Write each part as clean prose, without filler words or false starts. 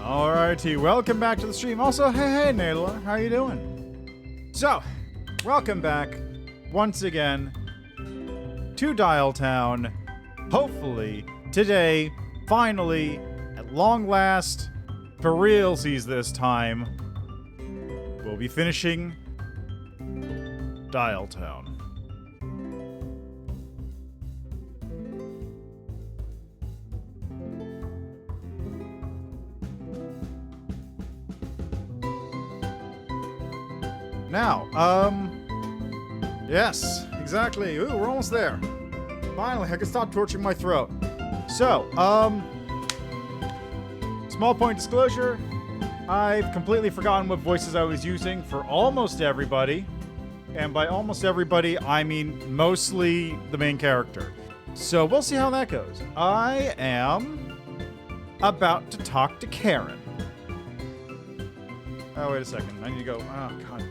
Alrighty, welcome back to the stream. Also, hey, Nadala, how you doing? So, welcome back once again to Dialtown. Hopefully, today, finally, at long last, for realsies this time, we'll be finishing Dialtown. Now, yes, exactly. Ooh, we're almost there. Finally, I can stop torturing my throat. So, small point disclosure, I've completely forgotten what voices I was using for almost everybody. And by almost everybody, I mean mostly the main character. So we'll see how that goes. I am about to talk to Karen. Oh, wait a second. I need to go. Oh, God.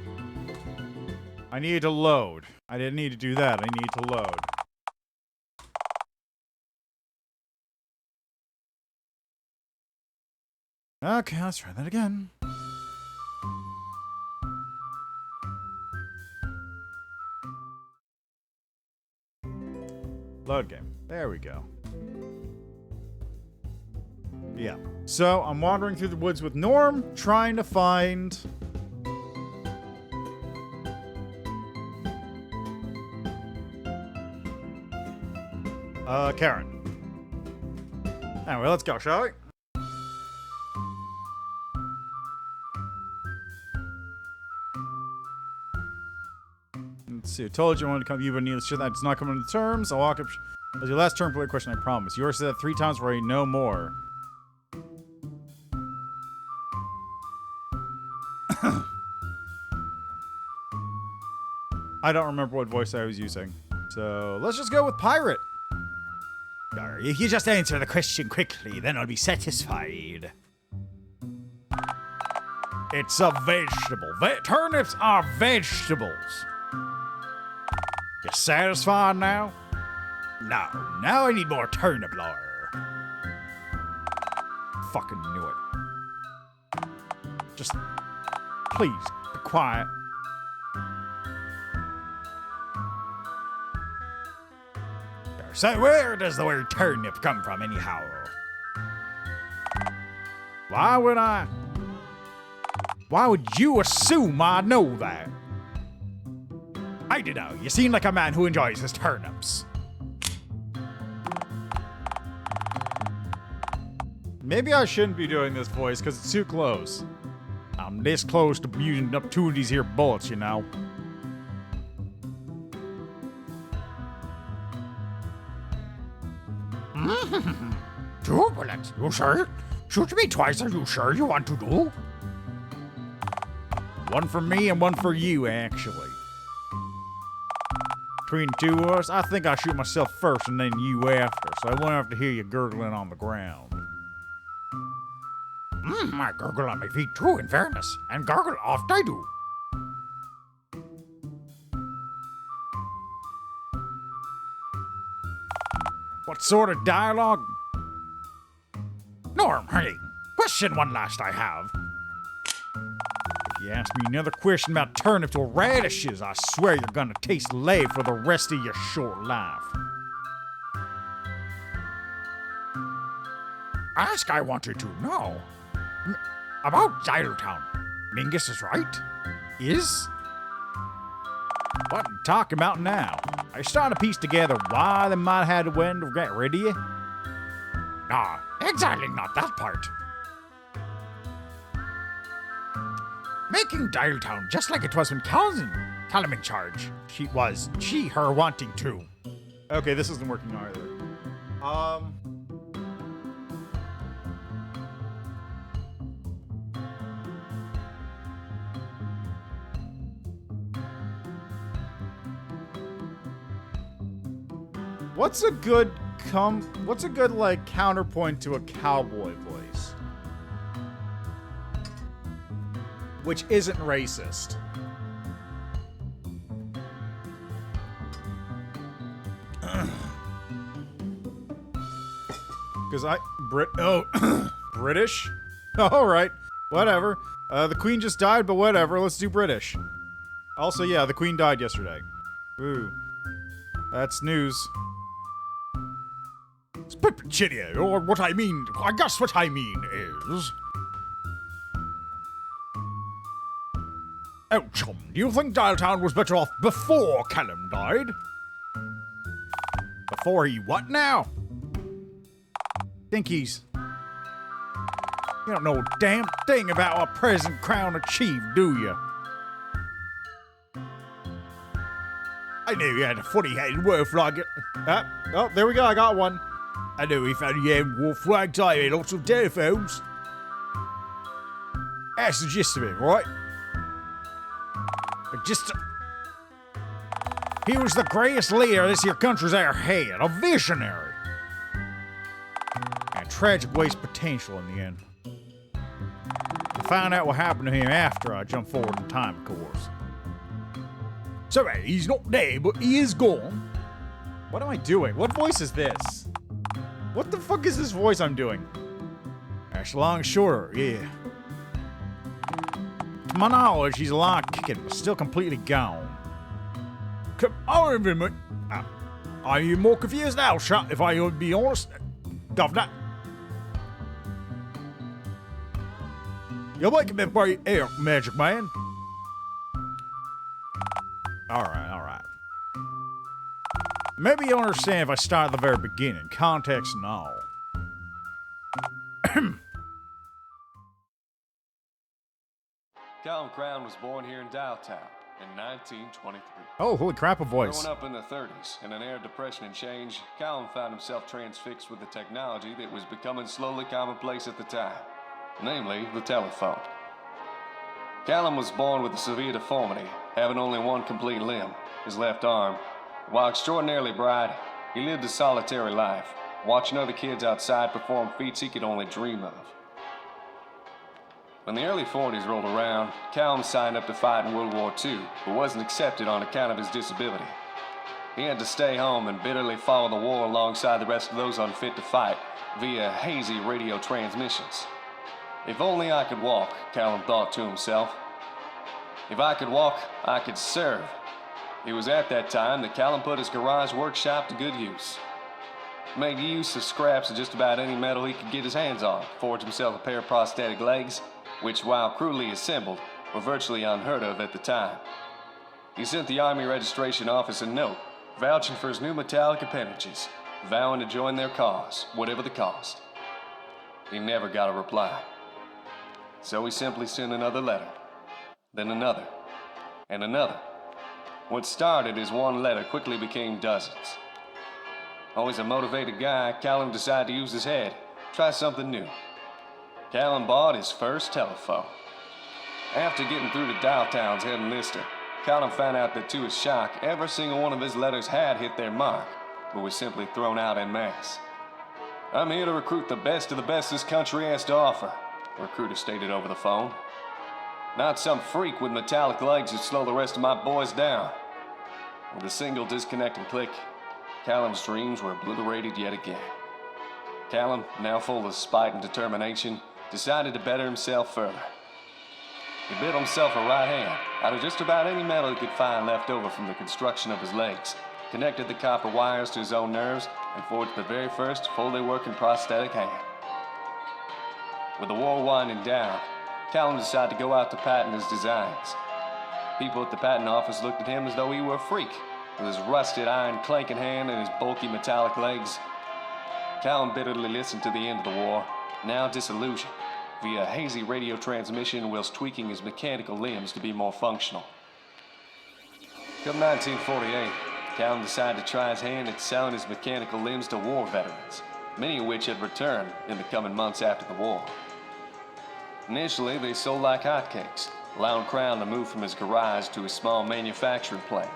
I need to load. I didn't need to do that. I need to load. Okay, let's try that again. Load game. There we go. Yeah. So, I'm wandering through the woods with Norm, trying to find... Karen. Anyway, let's go, shall we? Let's see. I told you I wanted to come. You would need shit that's not coming to terms. I'll walk up. As your last turn for a question, I promise. You already said that 3 times where I know more. I don't remember what voice I was using. So let's just go with pirate. If you just answer the question quickly, then I'll be satisfied. It's a vegetable. Turnips are vegetables. You satisfied now? No, now I need more turnip lore. Fucking knew it. Just, please, be quiet. So where does the word turnip come from anyhow? Why would you assume I know that? I don't know. You seem like a man who enjoys his turnips. Maybe I shouldn't be doing this voice because it's too close. I'm this close to using up 2 of these here bullets, you know. Two bullets, you sure? Shoot me twice, are you sure you want to do? 1 for me and 1 for you, actually. Between the 2 of us, I think I shoot myself first and then you after, so I won't have to hear you gurgling on the ground. I gurgle on my feet too, in fairness, and gurgle oft I do. What sort of dialogue? Norm, hey, question one last I have. If you ask me another question about turnips or radishes, I swear you're gonna taste lay for the rest of your short life. Ask I wanted to know. About Dialtown. Mingus is right? Is? What are you talking about now? Are you starting to piece together why they might have had to win to get rid of you? Nah, exactly not that part. Making Dialtown just like it was when Callum in charge. She, her wanting to. Okay, this isn't working either. What's a good like counterpoint to a cowboy voice? Which isn't racist. Because British? All right, whatever. The Queen just died, but whatever. Let's do British. Also, yeah, the Queen died yesterday. Ooh, that's news. It's Pipchidia, or what I mean, I guess what I mean is... Oh, chum, do you think Dialtown was better off before Callum died? Before he what now? Think he's... You don't know a damn thing about what present crown achieved, do you? I knew he had a funny-headed wolf like it. Oh, there we go, I got one. I knew he found you had wolf flags, I had lots of telephones. That's the gist of it, right? He was the greatest leader this here country's ever had, a visionary. And tragic waste potential in the end. We'll find out what happened to him after I jump forward in time, of course. So, he's not dead, but he is gone. What am I doing? What voice is this? What the fuck is this voice I'm doing? That's long and shorter, yeah. To my knowledge, he's alive kicking, but still completely gone. Come on, minute. Are you more confused now, shot, if I would be honest? Governor. You're making me break air, Magic Man. Alright. Maybe you'll understand if I start at the very beginning, context and all. Callum Crown was born here in Dialtown in 1923. Oh, holy crap, a voice. Growing up in the 30s, in an era of depression and change, Callum found himself transfixed with the technology that was becoming slowly commonplace at the time, namely the telephone. Callum was born with a severe deformity, having only one complete limb, his left arm. While extraordinarily bright, he lived a solitary life, watching other kids outside perform feats he could only dream of. When the early 40s rolled around, Callum signed up to fight in World War II, but wasn't accepted on account of his disability. He had to stay home and bitterly follow the war alongside the rest of those unfit to fight via hazy radio transmissions. If only I could walk, Callum thought to himself. If I could walk, I could serve. It was at that time that Callum put his garage workshop to good use. Made use of scraps of just about any metal he could get his hands on, forged himself a pair of prosthetic legs, which, while crudely assembled, were virtually unheard of at the time. He sent the Army Registration Office a note, vouching for his new metallic appendages, vowing to join their cause, whatever the cost. He never got a reply. So he simply sent another letter, then another, and another. What started as one letter quickly became dozens. Always a motivated guy, Callum decided to use his head, try something new. Callum bought his first telephone. After getting through to Dialtown's head enlister, Callum found out that to his shock, every single one of his letters had hit their mark, but was simply thrown out en masse. "I'm here to recruit the best of the best this country has to offer," the recruiter stated over the phone. "Not some freak with metallic legs who'd slow the rest of my boys down." With a single disconnecting click, Callum's dreams were obliterated yet again. Callum, now full of spite and determination, decided to better himself further. He built himself a right hand out of just about any metal he could find left over from the construction of his legs, connected the copper wires to his own nerves, and forged the very first fully working prosthetic hand. With the war winding down, Callum decided to go out to patent his designs. People at the patent office looked at him as though he were a freak, with his rusted iron clanking hand and his bulky metallic legs. Callum bitterly listened to the end of the war, now disillusioned, via hazy radio transmission whilst tweaking his mechanical limbs to be more functional. Come 1948, Callum decided to try his hand at selling his mechanical limbs to war veterans, many of which had returned in the coming months after the war. Initially, they sold like hotcakes, allowing Crown to move from his garage to his small manufacturing plant.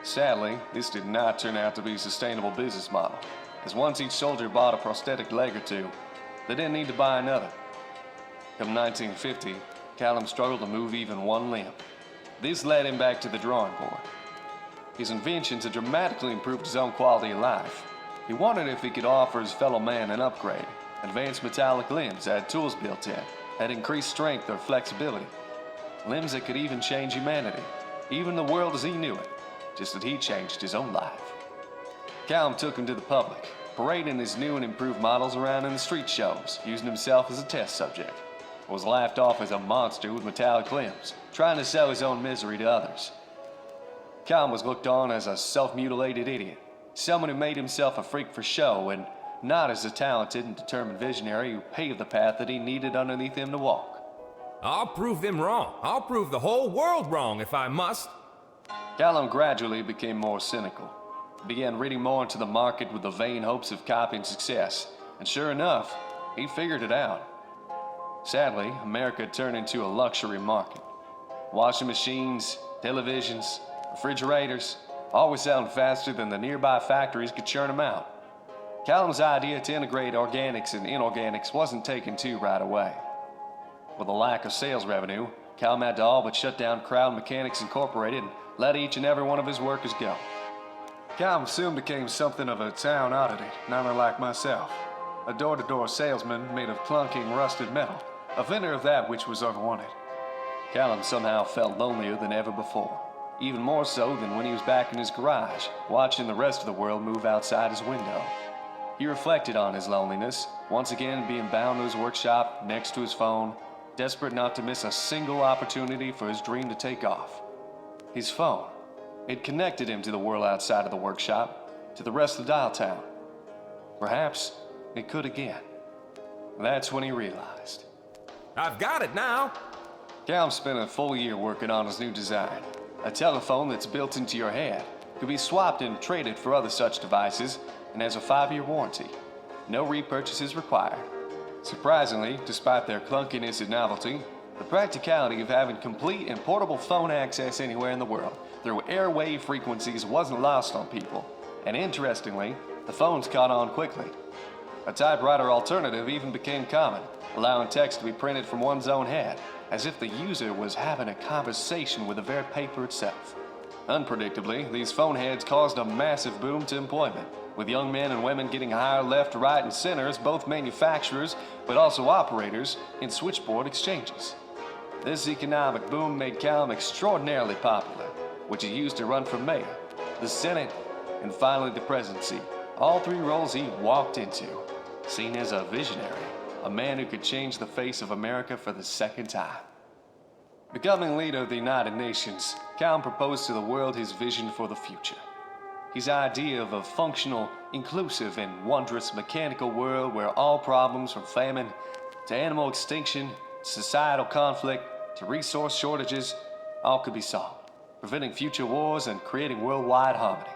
Sadly, this did not turn out to be a sustainable business model, as once each soldier bought a prosthetic leg or two, they didn't need to buy another. Come 1950, Callum struggled to move even one limb. This led him back to the drawing board. His inventions had dramatically improved his own quality of life. He wondered if he could offer his fellow man an upgrade. Advanced metallic limbs had tools built in, had increased strength or flexibility, limbs that could even change humanity, even the world as he knew it, just that he changed his own life. Callum took him to the public, parading his new and improved models around in the street shows, using himself as a test subject, was laughed off as a monster with metallic limbs, trying to sell his own misery to others. Callum was looked on as a self-mutilated idiot, someone who made himself a freak for show, and not as a talented and determined visionary who paved the path that he needed underneath him to walk. I'll prove them wrong. I'll prove the whole world wrong if I must. Callum gradually became more cynical. He began reading more into the market with the vain hopes of copying success, and sure enough, he figured it out. Sadly, America turned into a luxury market. Washing machines, televisions, refrigerators, all were selling faster than the nearby factories could churn them out. Callum's idea to integrate organics and inorganics wasn't taken to right away. With a lack of sales revenue, Callum had to all but shut down Crowd Mechanics Incorporated and let each and every one of his workers go. Callum soon became something of a town oddity, not unlike myself. A door-to-door salesman made of clunking rusted metal, a vendor of that which was unwanted. Callum somehow felt lonelier than ever before, even more so than when he was back in his garage, watching the rest of the world move outside his window. He reflected on his loneliness, once again being bound to his workshop, next to his phone, desperate not to miss a single opportunity for his dream to take off. His phone. It connected him to the world outside of the workshop, to the rest of Dialtown. Perhaps it could again. That's when he realized. I've got it now. Callum spent a full year working on his new design. A telephone that's built into your head, could be swapped and traded for other such devices, and has a 5-year warranty. No repurchases required. Surprisingly, despite their clunkiness and novelty, the practicality of having complete and portable phone access anywhere in the world through airwave frequencies wasn't lost on people. And interestingly, the phones caught on quickly. A typewriter alternative even became common, allowing text to be printed from one's own head, as if the user was having a conversation with the very paper itself. Unpredictably, these phone heads caused a massive boom to employment, with young men and women getting hired left, right, and center as both manufacturers, but also operators in switchboard exchanges. This economic boom made Callum extraordinarily popular, which he used to run for mayor, the Senate, and finally the presidency, all 3 roles he walked into, seen as a visionary, a man who could change the face of America for the second time. Becoming leader of the United Nations, Callum proposed to the world his vision for the future. His idea of a functional, inclusive, and wondrous mechanical world where all problems from famine to animal extinction, societal conflict to resource shortages, all could be solved, preventing future wars and creating worldwide harmony.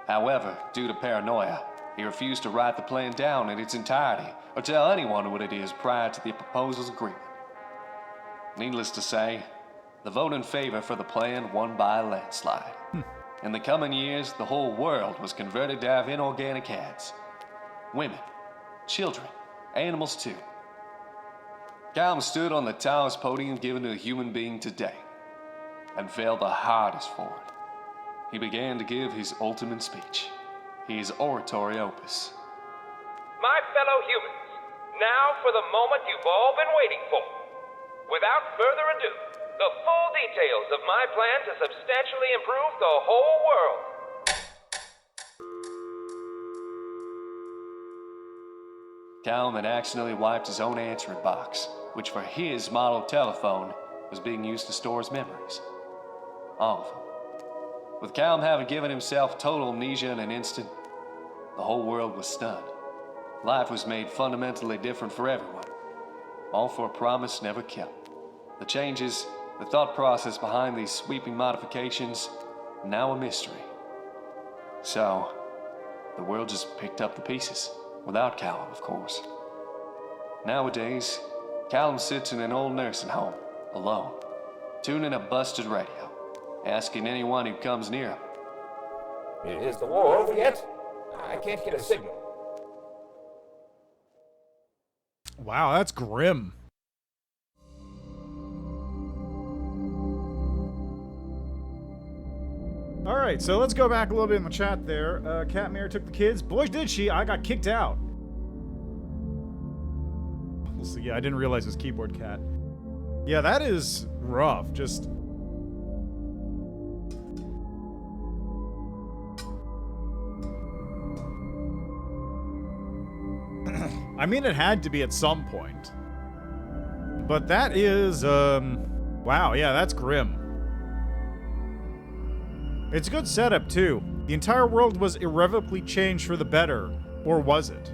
However, due to paranoia, he refused to write the plan down in its entirety or tell anyone what it is prior to the proposal's agreement. Needless to say, the vote in favor for the plan won by a landslide. In the coming years, the whole world was converted to have inorganic heads. Women, children, animals too. Callum stood on the tallest podium given to a human being today, and failed the hardest for it. He began to give his ultimate speech, his oratory opus. My fellow humans, now for the moment you've all been waiting for. Without further ado, the full details of my plan to substantially improve the whole world. Callum had accidentally wiped his own answering box, which for his model telephone was being used to store his memories. All of them. With Callum having given himself total amnesia in an instant, the whole world was stunned. Life was made fundamentally different for everyone, all for a promise never kept. The changes, the thought process behind these sweeping modifications, now a mystery. So, the world just picked up the pieces, without Callum, of course. Nowadays, Callum sits in an old nursing home, alone, tuning a busted radio, asking anyone who comes near him. Is the war over yet? I can't get a signal. Wow, that's grim. All right, so let's go back a little bit in the chat there. Catmere took the kids. Boy, did she. I got kicked out. mouse. Yeah, I didn't realize it was keyboard cat. Yeah, that is rough. Just... I mean, it had to be at some point. But that is, wow, yeah, that's grim. It's a good setup, too. The entire world was irrevocably changed for the better. Or was it?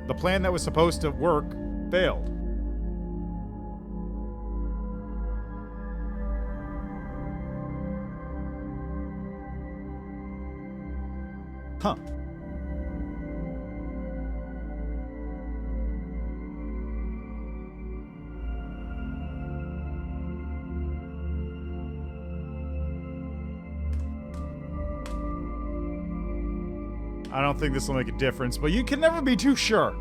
The plan that was supposed to work failed. Huh. I don't think this will make a difference, but you can never be too sure.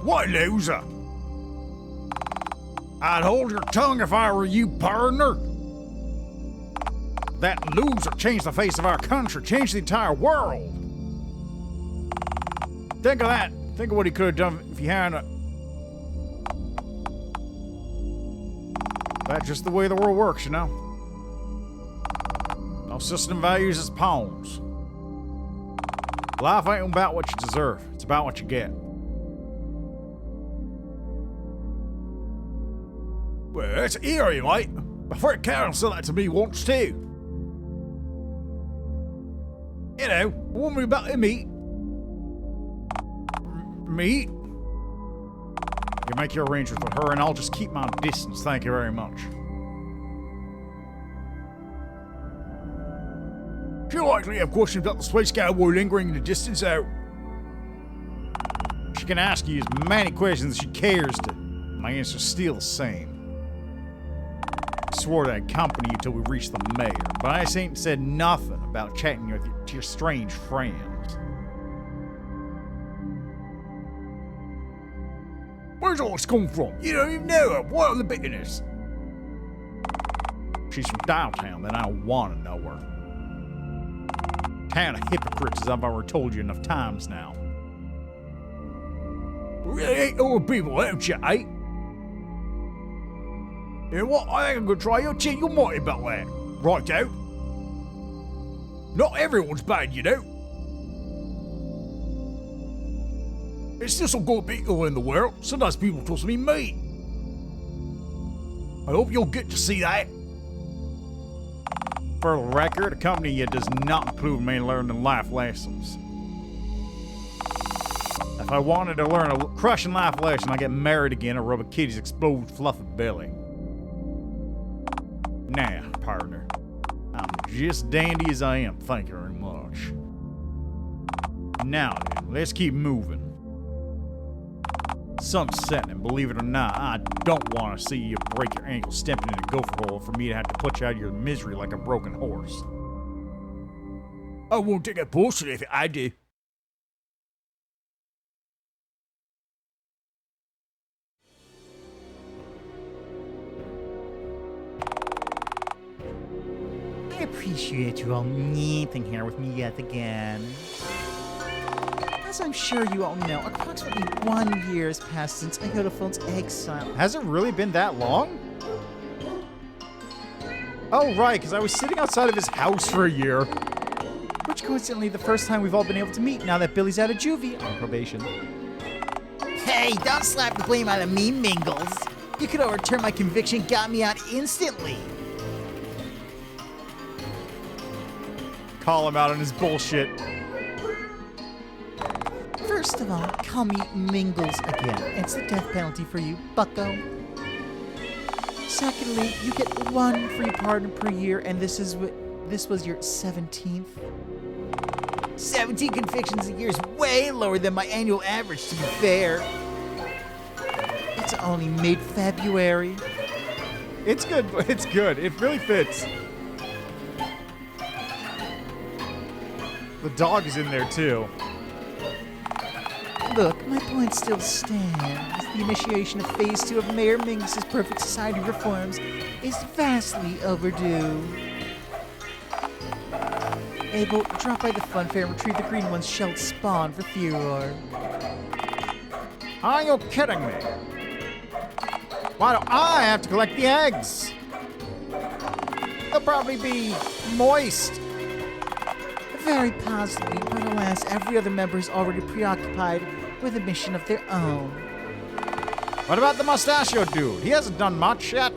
What loser? I'd hold your tongue if I were you, partner. That loser changed the face of our country, changed the entire world. Think of that. Think of what he could have done if he hadn't. That's just the way the world works, you know? No system values its pawns. Life ain't about what you deserve. It's about what you get. Well, that's eerie, mate. My friend Karen said that to me once, too. You know, a woman about to meet. Meet? You make your arrangements with her, and I'll just keep my distance. Thank you very much. She'll likely have questions about the space cowboy lingering in the distance out. She can ask you as many questions as she cares to. My answer's still the same. I swore that I'd accompany you till we reach the mayor, but I ain't said nothing about chatting with your strange friends. Where's all this come from? You don't even know her. What are the bitterness? She's from Dialtown, then I don't want to know her. Town of hypocrites, as I've already told you enough times now. Really ain't all people, don't you, eh? You know what? I think I'm gonna try your chin your mighty about that. Right out. Not everyone's bad, you know. There's still some good people in the world. Sometimes people trust me, mate. I hope you'll get to see that. For the record, accompanying you does not include me learning life lessons. If I wanted to learn a crushing life lesson, I'd get married again or rub a kitty's exposed fluffy belly. Nah, partner. I'm just dandy as I am, thank you very much. Now then, let's keep moving. Sun's setting, and believe it or not, I don't want to see you break your ankle stepping in a gopher hole for me to have to put you out of your misery like a broken horse. I won't take a bullshit if I do. I appreciate you all meeting here with me yet again. As I'm sure you all know, approximately 1 year has passed since AyotoPhone's exile. Has it really been that long? Oh, right, because I was sitting outside of his house for a year. Which coincidentally the first time we've all been able to meet now that Billy's out of juvie on probation. Hey, don't slap the blame out of me, Mingles. You could overturn my conviction, got me out instantly. Call him out on his bullshit. First of all, call me Mingles again. It's the death penalty for you, bucko. Secondly, you get 1 free pardon per year, and this was your 17th. 17 convictions a year is way lower than my annual average, to be fair. It's only mid-February. It's good, but it's good. It really fits. The dog is in there, too. Look, my point still stands. The initiation of Phase 2 of Mayor Mingus' Perfect Society reforms is vastly overdue. Abel, drop by the fun fair and retrieve the green one's shelled spawn for Furor. Are you kidding me? Why do I have to collect the eggs? They'll probably be moist. Very possibly, but alas, every other member is already preoccupied with a mission of their own. What about the mustachio dude? He hasn't done much yet.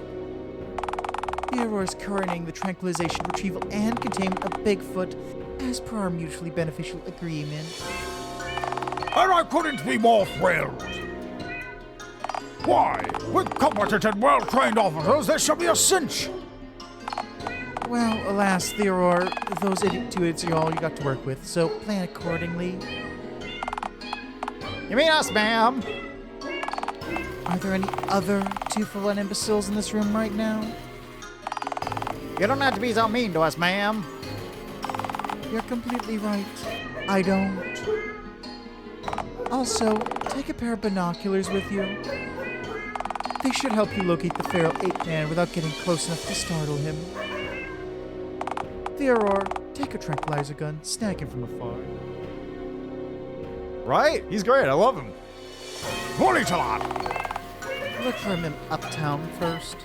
Theodore is coordinating the tranquilization, retrieval, and containment of Bigfoot as per our mutually beneficial agreement. And I couldn't be more thrilled. Why? With competent and well-trained officers, this should be a cinch. Well, alas, Theodore, those two idiots are all you got to work with, so plan accordingly. You mean us, ma'am? Are there any other 2-for-1 imbeciles in this room right now? You don't have to be so mean to us, ma'am. You're completely right. I don't. Also, take a pair of binoculars with you. They should help you locate the feral ape-man without getting close enough to startle him. Theodore, take a tranquilizer gun, snag him from afar. Right? He's great. I love him. Holy lot. Look for him in Uptown first.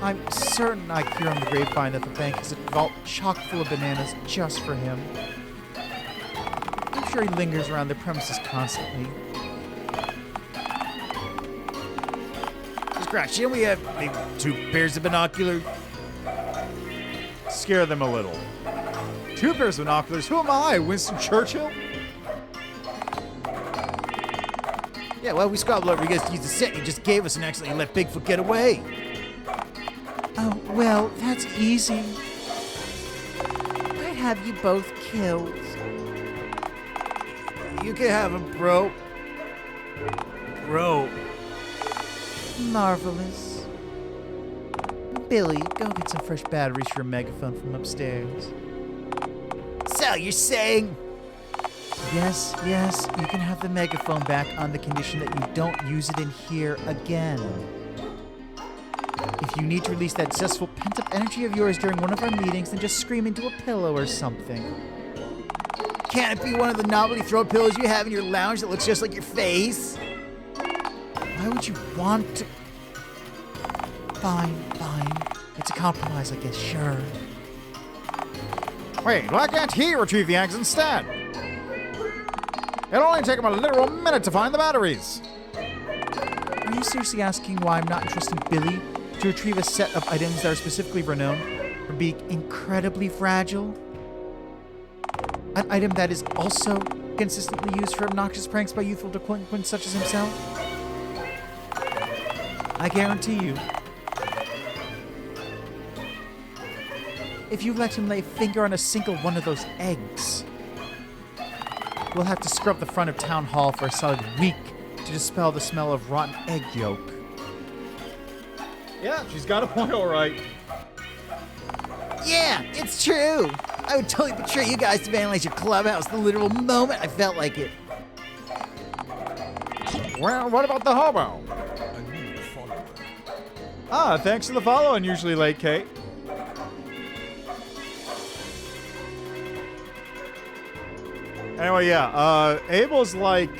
I'm certain I hear on the grapevine that the bank has a vault chock full of bananas just for him. I'm sure he lingers around the premises constantly. Scratch, shouldn't we have maybe 2 pairs of binoculars? Scare them a little. 2 pairs of binoculars? Who am I, Winston Churchill? Yeah, well, we scrabbled over you guys to use the set you just gave us and accidentally let Bigfoot get away. Oh, well, that's easy. I'd have you both killed. You can have him, bro. Bro. Marvelous. Billy, go get some fresh batteries for your megaphone from upstairs. So, you're saying? Yes, you can have the megaphone back on the condition that you don't use it in here again. If you need to release that zestful pent-up energy of yours during one of our meetings, then just scream into a pillow or something. Can't it be one of the novelty throw pillows you have in your lounge that looks just like your face? Why would you want to... Fine. It's a compromise, I guess, sure. Wait, why can't he retrieve the eggs instead? It'll only take him a literal minute to find the batteries. Are you seriously asking why I'm not entrusting Billy to retrieve a set of items that are specifically renowned for being incredibly fragile? An item that is also consistently used for obnoxious pranks by youthful delinquents such as himself? I guarantee you, if you let him lay a finger on a single one of those eggs, we'll have to scrub the front of Town Hall for a solid week to dispel the smell of rotten egg yolk. Yeah, she's got a point, all right. Yeah, it's true. I would totally betray you guys to vandalize your clubhouse the literal moment I felt like it. Well, what about the hobo? Ah, thanks for the follow, unusually late, Kate. Anyway, yeah, Abel's like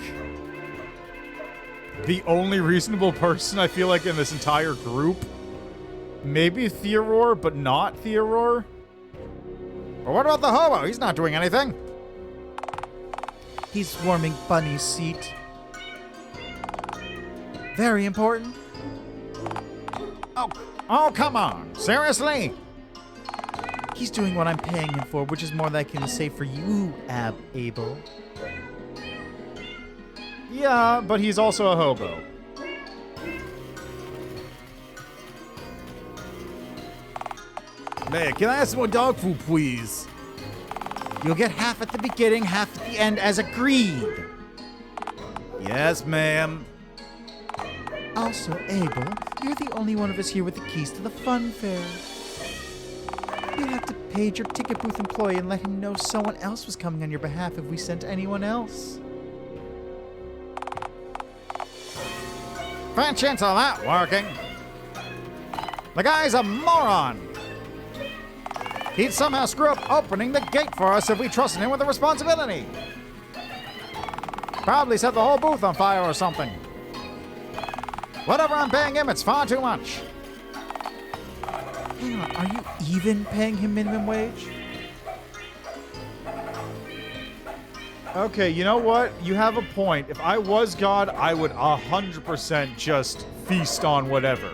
the only reasonable person I feel like in this entire group. Maybe Theodore, but not Theodore. But what about the hobo? He's not doing anything. He's warming Bunny's seat. Very important. Oh, come on. Seriously? He's doing what I'm paying him for, which is more than I can say for you, Abel. Yeah, but he's also a hobo. Hey, can I have some more dog food, please? You'll get half at the beginning, half at the end, as agreed. Yes, ma'am. Also, Abel, you're the only one of us here with the keys to the fun fair. You'd have to page your ticket booth employee and let him know someone else was coming on your behalf if we sent anyone else. Fair chance of that working. The guy's a moron. He'd somehow screw up opening the gate for us if we trusted him with the responsibility. Probably set the whole booth on fire or something. Whatever I'm paying him, it's far too much. Hang on, are you even paying him minimum wage? Okay, you know what? You have a point. If I was God, I would 100% just feast on whatever.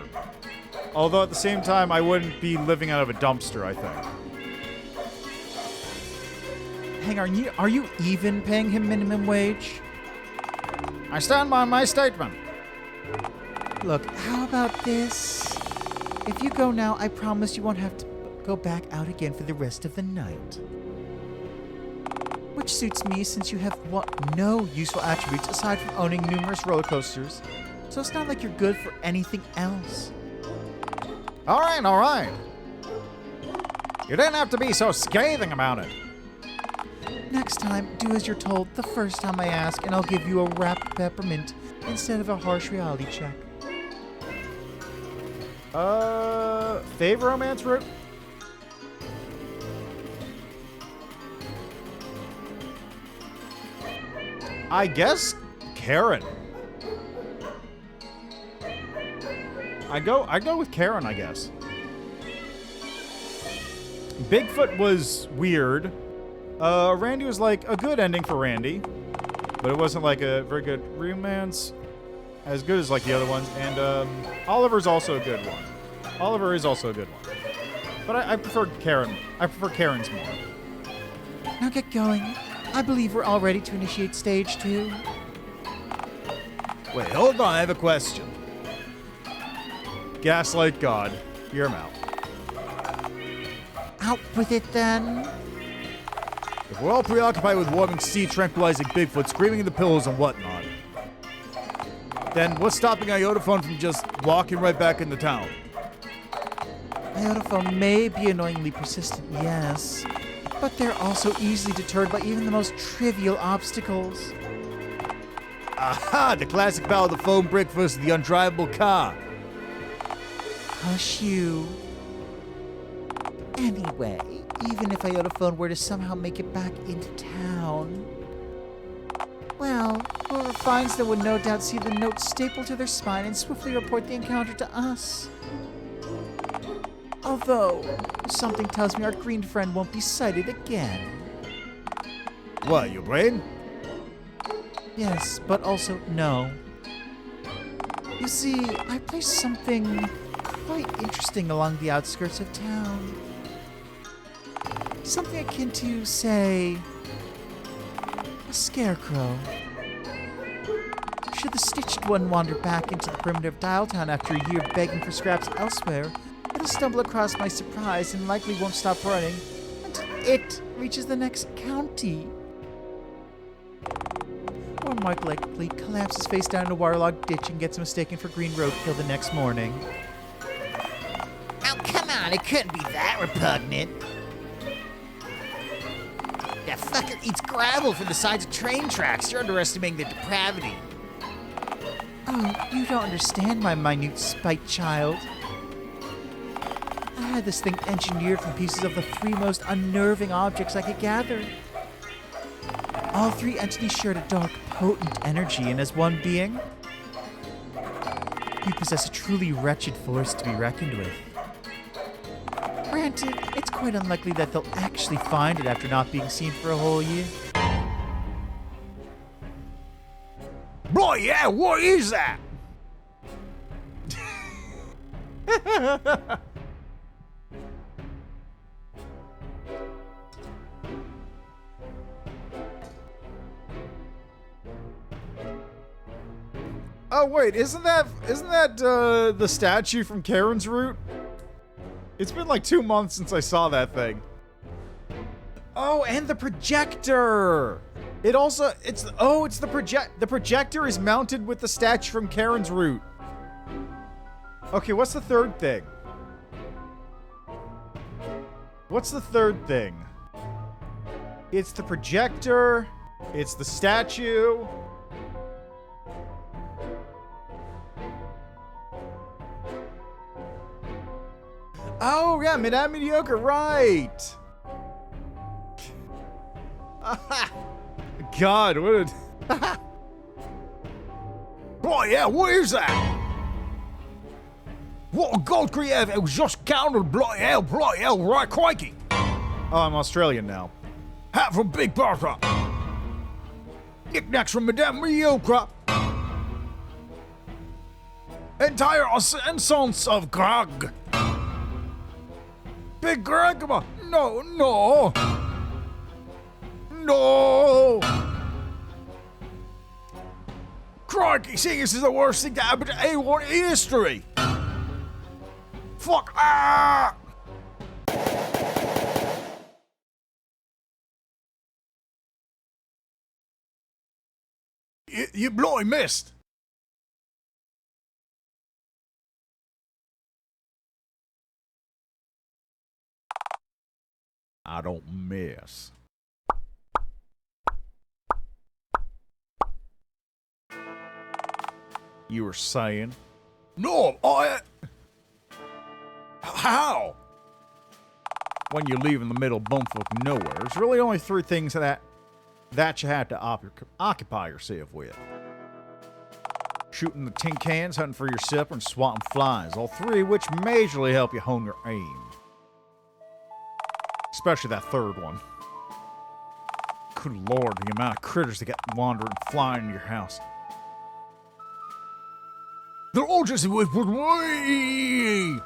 Although at the same time, I wouldn't be living out of a dumpster, I think. Hang on, are you even paying him minimum wage? I stand by my statement. Look, how about this? If you go now, I promise you won't have to go back out again for the rest of the night. Which suits me since you have no useful attributes aside from owning numerous roller coasters. So it's not like you're good for anything else. All right, all right. You didn't have to be so scathing about it. Next time, do as you're told the first time I ask, and I'll give you a wrapped peppermint instead of a harsh reality check. Fave romance route? I guess Karen. I go with Karen, I guess. Bigfoot was weird. Randy was like a good ending for Randy, but it wasn't like a very good romance, as good as like the other ones. And Oliver's also a good one. Oliver is also a good one, but I prefer Karen. I prefer Karen's more. Now get going. I believe we're all ready to initiate stage 2. Wait, hold on. I have a question. Gaslight God, hear him out. Out with it then. If we're all preoccupied with warming seed, tranquilizing Bigfoot, screaming in the pillows and whatnot, then what's stopping Iotophone from just walking right back into town? Iotophone may be annoyingly persistent, yes, but they're also easily deterred by even the most trivial obstacles. Aha! The classic battle of the foam brick versus the undrivable car. Hush you. Anyway, even if Iotophone were to somehow make it back into town, well, whoever finds them would no doubt see the note stapled to their spine and swiftly report the encounter to us. Although, something tells me our green friend won't be sighted again. What, your brain? Yes, but also no. You see, I placed something quite interesting along the outskirts of town. Something akin to, say, a scarecrow. Should the stitched one wander back into the perimeter of Dialtown after a year of begging for scraps elsewhere, it'll stumble across my surprise and likely won't stop running until it reaches the next county. Or more likely collapses face down in a waterlogged ditch and gets mistaken for green roadkill the next morning. Oh, come on, it couldn't be that repugnant. That fucker eats gravel from the sides of train tracks. You're underestimating the depravity. Oh, you don't understand, my minute spite child. I had this thing engineered from pieces of the 3 most unnerving objects I could gather. All 3 entities shared a dark, potent energy, and as one being, you possess a truly wretched force to be reckoned with. Granted, it's quite unlikely that they'll actually find it after not being seen for a whole year. Boy, yeah, what is that? Oh wait, isn't that the statue from Karen's route? It's been like 2 months since I saw that thing. Oh, and the projector. The projector is mounted with the statue from Karen's route. Okay, what's the third thing? What's the third thing? It's the projector. It's the statue. Oh, yeah, Midnight Mediocre, right. God, what a... Bloody hell, what is that? What a god creative, it was just countered, bloody hell, right crikey. Oh, I'm Australian now. Hat from Big Bertha. Knickknacks from Madame Mediocre. Entire essence of grog. Big Greg, no. Crikey, seeing this is the worst thing to happen to anyone in history. Fuck, You bloody missed. I don't miss. You were saying? No, How? When you leave in the middle bumfuck nowhere, there's really only three things that you have to occupy yourself with. Shooting the tin cans, hunting for your supper, and swatting flies. All three which majorly help you hone your aim. Especially that third one. Good lord, the amount of critters that get wandering flying in your house. They're all just whispered way.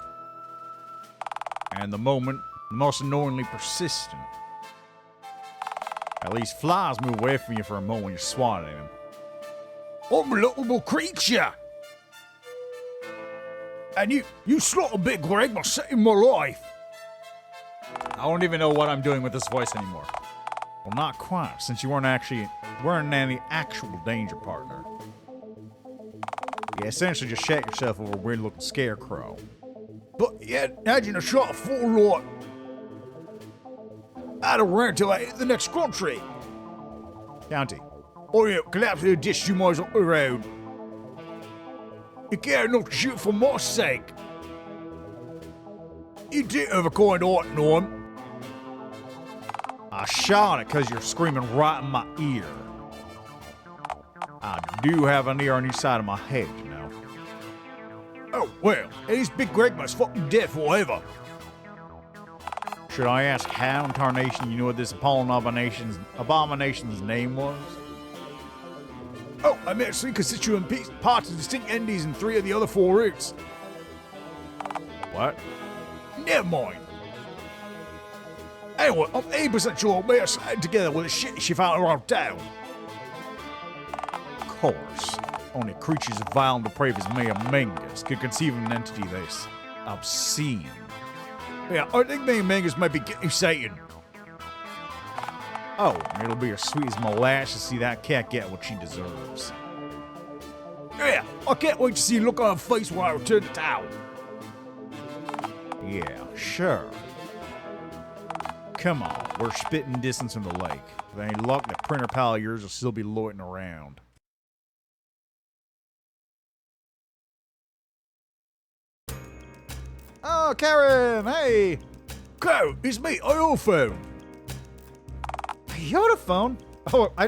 And the most annoyingly persistent. At least flies move away from you for a moment when you're swatting at them. Unbelievable creature! And you slaughter Big Greg by saving my life. I don't even know what I'm doing with this voice anymore. Well, not quite, since you weren't in any actual danger, partner. You essentially just shat yourself over a weird-looking scarecrow. But yeah, imagine a shot of full lot. I'd have ran till I hit the next country. County. Oh yeah, collapse the dish 2 miles up the road. You care enough to shoot for my sake. You did have a kind heart, Norm. I shot it because you're screaming right in my ear. I do have an ear on each side of my head, you know. Oh, well, this Big Greg must fucking dead forever. Should I ask how in tarnation you know what this appalling abomination's name was? Oh, I meant 3 constituent parts of distinct entities in 3 of the other 4 roots. What? Never mind. Anyway, I'm 80% sure we are sliding together with the shit she found around town. Of course. Only creatures as vile and depraved as me among us could conceive of an entity this obscene. Yeah, I think me and Mingus might be getting Satan. Oh, and it'll be as sweet as molasses to see that cat get what she deserves. Yeah, I can't wait to see the look on her face when I return to town. Yeah, sure. Come on, we're spitting distance from the lake. With any luck, that printer pal of yours will still be loitering around. Oh, Karen, hey! Karen, it's me, Ayotophone. Ayotophone? Oh, I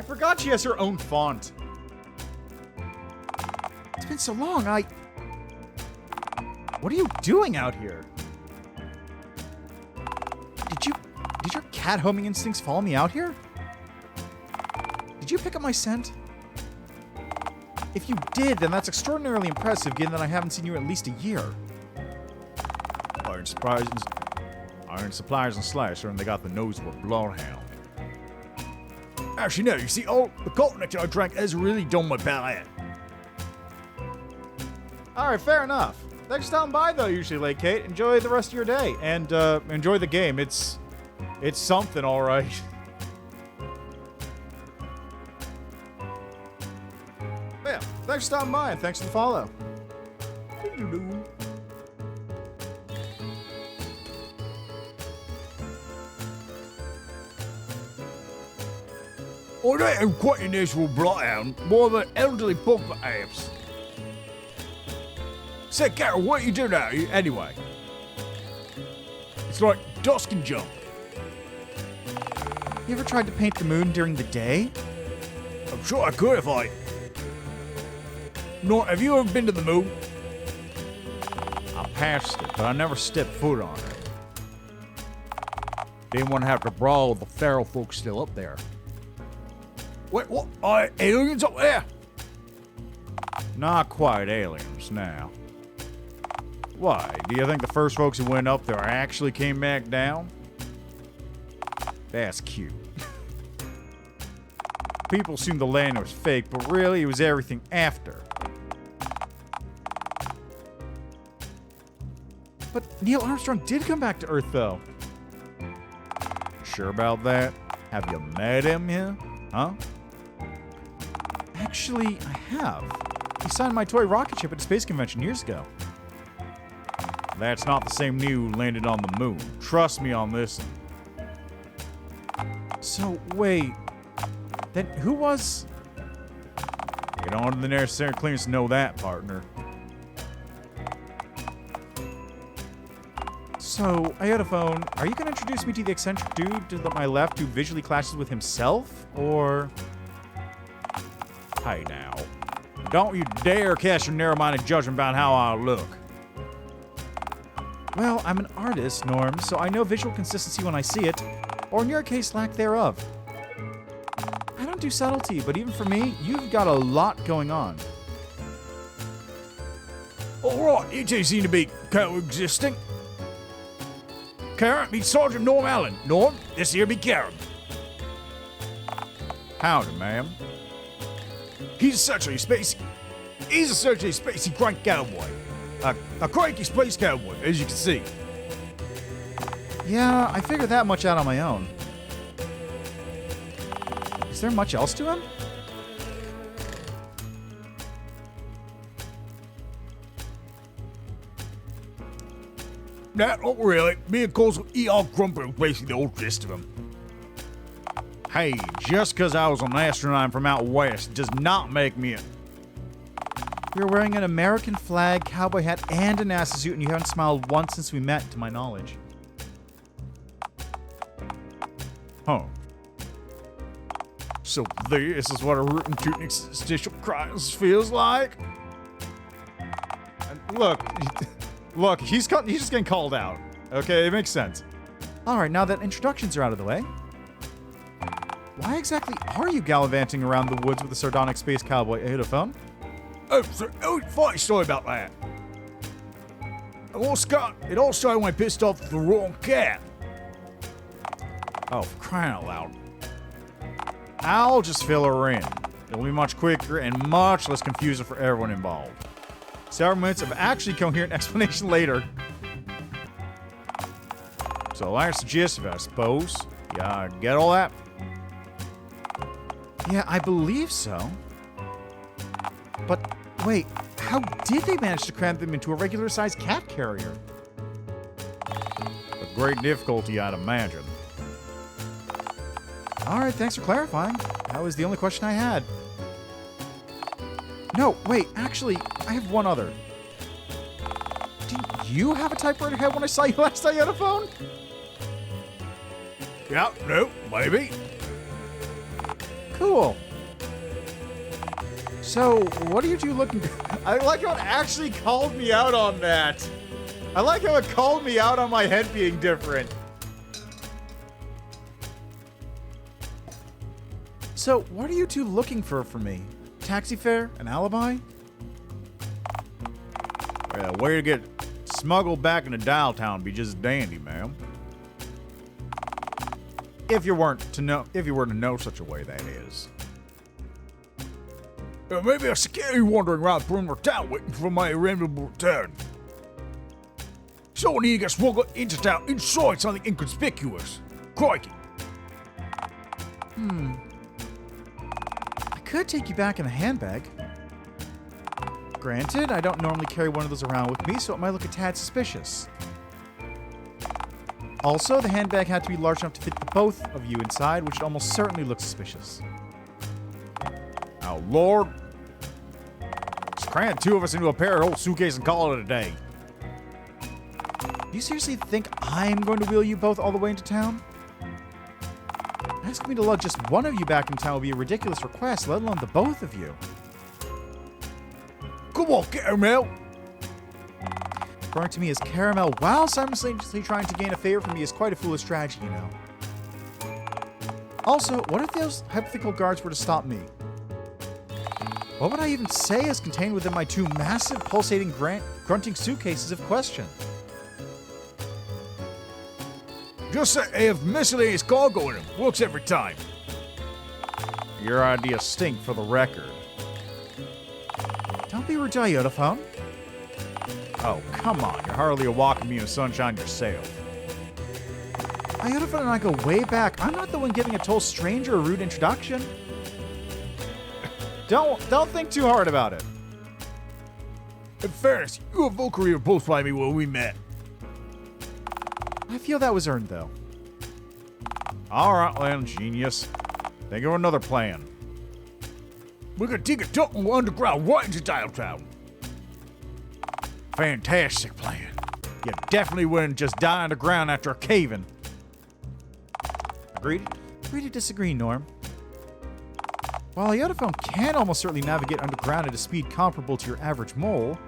forgot she has her own font. It's been so long, What are you doing out here? Did your cat homing instincts follow me out here? Did you pick up my scent? If you did, then that's extraordinarily impressive, given that I haven't seen you in at least a year. Iron Suppliers and Slicer, and they got the nose of a bloodhound. Actually, no, you see, the cold nectar I drank has really done my palate. Alright, fair enough. Thanks for stopping by, though, usually late, Kate. Enjoy the rest of your day, and enjoy the game. It's something, alright. Yeah, thanks for stopping by, and thanks for the follow. Oh, that ain't quite a natural bloodhound, more of an elderly pug perhaps. Say, Carol, what you do now, anyway? It's like dusk and jump. You ever tried to paint the moon during the day? I'm sure I could if I... Nor, have you ever been to the moon? I passed it, but I never stepped foot on it. Didn't want to have to brawl with the feral folks still up there. Wait, what? Are aliens up there? Not quite aliens now. Why? Do you think the first folks who went up there actually came back down? That's cute. People assumed the land was fake, but really it was everything after. But Neil Armstrong did come back to Earth, though. Sure about that? Have you met him yet? Huh? Actually, I have. He signed my toy rocket ship at a space convention years ago. That's not the same Neil who landed on the moon. Trust me on this. So, wait. Then who was... You don't have the necessary clearance to know that, partner. So, Ayotophone, are you going to introduce me to the eccentric dude to my left who visually clashes with himself? Or... Hey now. Don't you dare cast your narrow-minded judgment about how I look. Well, I'm an artist, Norm, so I know visual consistency when I see it, or in your case, lack thereof. I don't do subtlety, but even for me, you've got a lot going on. Alright, you two seem to be coexisting. Karen, meet Sergeant Norm Allen. Norm, this here be Karen. Howdy, ma'am. He's essentially a spacey crank cowboy. A cranky space cowboy, as you can see. Yeah, I figured that much out on my own. Is there much else to him? Not really. Me and Cole's E.R. Grumper was basically the old gist of him. Hey, just because I was an astronaut from out west does not make me a... You're wearing an American flag, cowboy hat, and an NASA suit, and you haven't smiled once since we met, to my knowledge. Huh. So this is what a rootin' tootin' existential crisis feels like? Look, he's just getting called out. Okay, it makes sense. All right, now that introductions are out of the way, why exactly are you gallivanting around the woods with a sardonic space cowboy, Ayotophone? Funny story about that. It all started when I pissed off the wrong cat. Oh, for crying out loud. I'll just fill her in. It'll be much quicker and much less confusing for everyone involved. Several minutes of actually coherent explanation later. So that's the gist of it, I suppose. Yeah, get all that? Yeah, I believe so. But wait, how did they manage to cram them into a regular-sized cat carrier? With great difficulty, I'd imagine. All right, thanks for clarifying. That was the only question I had. No, wait, actually, I have one other. Didn't you have a typewriter head when I saw you last night on a phone? Yeah, no, maybe. Cool. So, what are you two looking... I like how it actually called me out on that. I like how it called me out on my head being different. So, what are you two looking for from me? Taxi fare? An alibi? Yeah, way to get smuggled back into Dialtown would be just dandy, ma'am. If you were to know such a way, that is. Maybe a security wandering around perimeter town waiting for my irremovable return. So I need to get smuggled into town inside something inconspicuous. Crikey. I could take you back in a handbag. Granted, I don't normally carry one of those around with me, so it might look a tad suspicious. Also, the handbag had to be large enough to fit the both of you inside, which would almost certainly look suspicious. Oh, Lord. Just cram two of us into a pair of old suitcase and call it a day. Do you seriously think I'm going to wheel you both all the way into town? Asking me to lug just one of you back in town would be a ridiculous request, let alone the both of you. Come on, Caramel. Referring to me as Caramel while simultaneously trying to gain a favor from me is quite a foolish strategy, you know. Also, what if those hypothetical guards were to stop me? What would I even say is contained within my two massive, pulsating, grunting suitcases of question? Just say they have miscellaneous cargo in them. Works every time. Your ideas stink for the record. Don't be rude to AyotoPhone. Oh, come on. You're hardly a walking beam of sunshine yourself. AyotoPhone and I go way back. I'm not the one giving a total stranger a rude introduction. Don't think too hard about it. In fairness, you and Valkyrie were both by me when we met. I feel that was earned, though. All right, then, genius. Think of another plan. We're gonna dig a tunnel underground right into Dialtown. Fantastic plan. You definitely wouldn't just die underground after a cave-in. Agreed? Agree to disagree, Norm. While AyotoPhone can almost certainly navigate underground at a speed comparable to your average mole,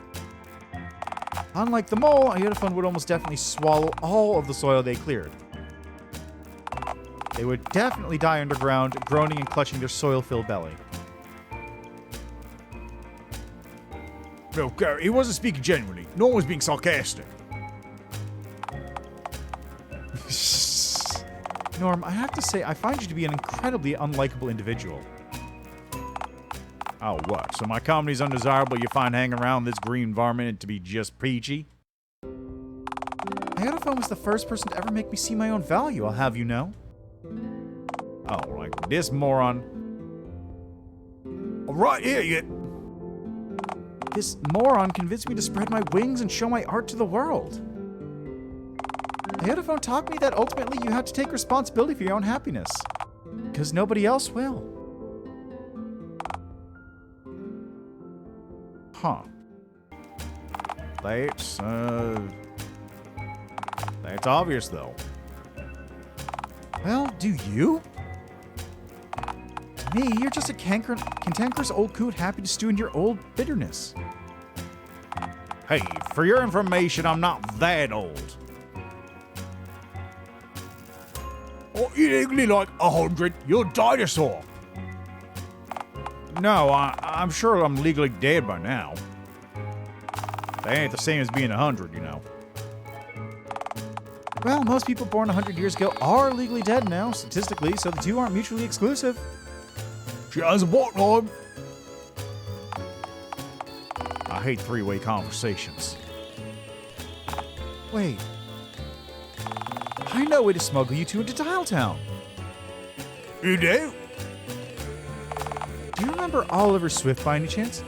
unlike the mole, AyotoPhone would almost definitely swallow all of the soil they cleared. They would definitely die underground, groaning and clutching their soil-filled belly. No, Gary, he wasn't speaking genuinely. No one was being sarcastic. Norm, I have to say, I find you to be an incredibly unlikable individual. Oh, what? So my comedy's undesirable, you find hanging around this green environment to be just peachy? AyotoPhone was the first person to ever make me see my own value, I'll have you know. Oh, like this moron. Right here, you... This moron convinced me to spread my wings and show my art to the world. AyotoPhone taught me that ultimately you have to take responsibility for your own happiness. Because nobody else will. Huh. That's obvious, though. Well, do you? To me, you're just a cantankerous old coot happy to stew in your old bitterness. Hey, for your information, I'm not that old. Oh, you're legally like 100. You're a dinosaur. No, I'm sure I'm legally dead by now. That ain't the same as being 100, you know. Well, most people born 100 years ago are legally dead now, statistically, so the two aren't mutually exclusive. She has a bot on. I hate three-way conversations. Wait. I know a way to smuggle you two into Dialtown. You do? Do you remember Oliver Swift by any chance?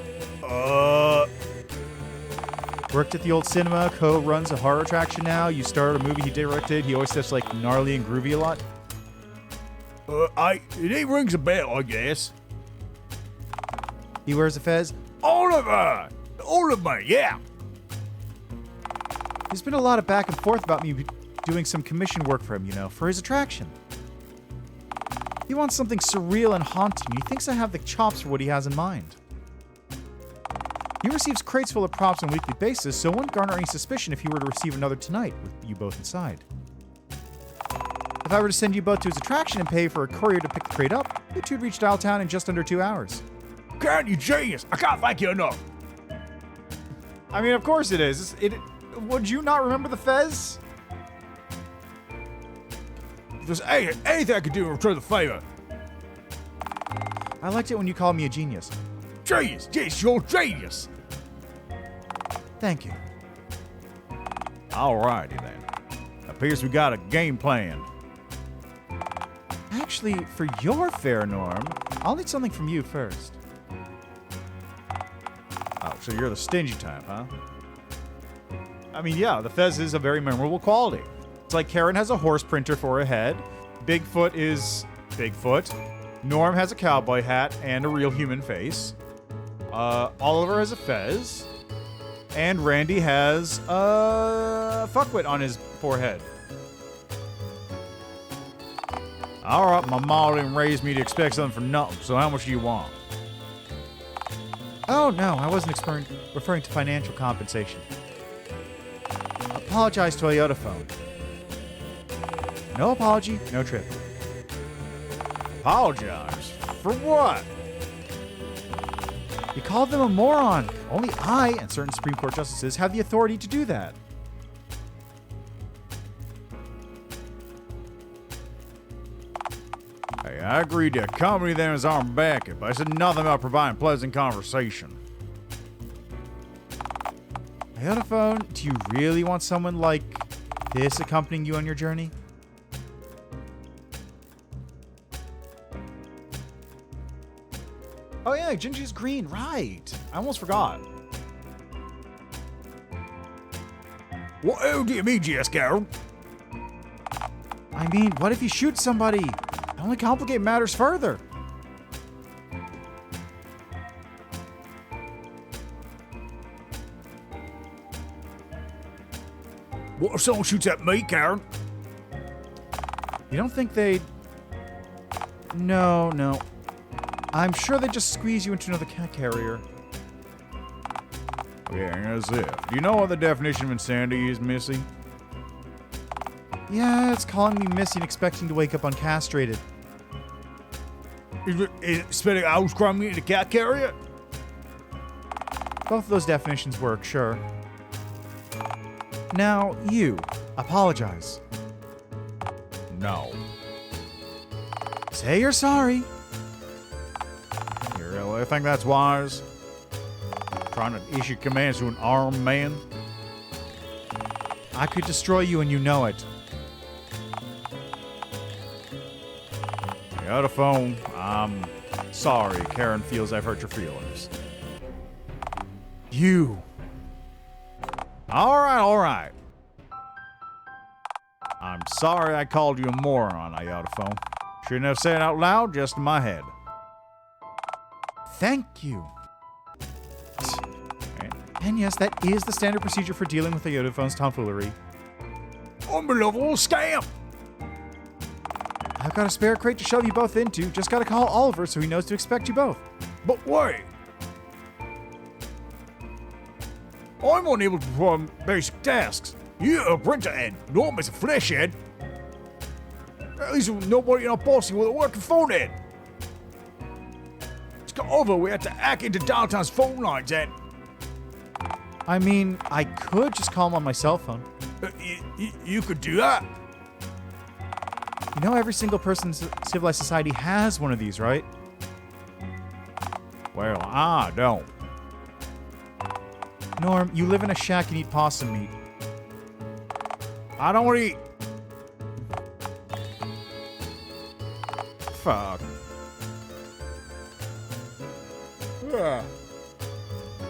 Worked at the old cinema, co-runs a horror attraction now. You started a movie he directed. He always says like gnarly and groovy a lot. It rings a bell, I guess. He wears a fez. Oliver! Oliver, yeah! There's been a lot of back and forth about me doing some commission work for him, you know, for his attraction. He wants something surreal and haunting. He thinks I have the chops for what he has in mind. He receives crates full of props on a weekly basis, so it wouldn't garner any suspicion if he were to receive another tonight, with you both inside. If I were to send you both to his attraction and pay for a courier to pick the crate up, you two'd reach Dialtown in just under 2 hours. Can't you genius? I can't thank you enough. I mean, of course it is. Would you not remember the fez? If there's anything I could do to return the favor. I liked it when you called me a genius. Genius! Yes, you're genius! Thank you. Alrighty then. Appears we got a game plan. Actually, for your fare, Norm, I'll need something from you first. Oh, so you're the stingy type, huh? I mean, yeah, the fez is a very memorable quality. It's like Karen has a horse printer for a head, Bigfoot is Bigfoot, Norm has a cowboy hat and a real human face, Oliver has a fez, and Randy has a fuckwit on his forehead. Alright, my mom didn't raise me to expect something for nothing, so how much do you want? Oh, no, I wasn't referring to financial compensation. Apologize to AyotoPhone. No apology, no trip. Apologize? For what? You called them a moron. Only I and certain Supreme Court justices have the authority to do that. Hey, I agreed to accompany them as armed backup. I said nothing about providing pleasant conversation. AyotoPhone, do you really want someone like this accompanying you on your journey? Oh yeah, Gingy's green, right. I almost forgot. What do you mean, G.S. Carroll? I mean, what if you shoot somebody? It only complicate matters further. What if someone shoots at me, Karen? You don't think they'd... No. I'm sure they'd just squeeze you into another cat carrier. Yeah, as if. Do you know what the definition of insanity is, Missy? Yeah, it's calling me Missy and expecting to wake up uncastrated. Is it spending hours cramming in a cat carrier? Both of those definitions work, sure. Now, you. Apologize. No. Say you're sorry. You really think that's wise? Trying to issue commands to an armed man? I could destroy you and you know it. AyotoPhone, I'm sorry. Karen feels I've hurt your feelings. You. All right. I'm sorry I called you a moron, AyotoPhone. Shouldn't have said it out loud, just in my head. Thank you. And yes, that is the standard procedure for dealing with AyotoPhone's tomfoolery. Unbelievable scam! I've got a spare crate to shove you both into. Just gotta call Oliver so he knows to expect you both. But wait! I'm unable to perform basic tasks. You're a printer head, not Mr. Flesh head. At least nobody in our posse with a working phone head. It's got over, we had to hack into Dialtown's phone lines and... I mean, I could just call him on my cell phone. You could do that. You know every single person in civilized society has one of these, right? Well, I don't. Norm, you live in a shack and eat possum meat. I don't eat. Fuck. Yeah.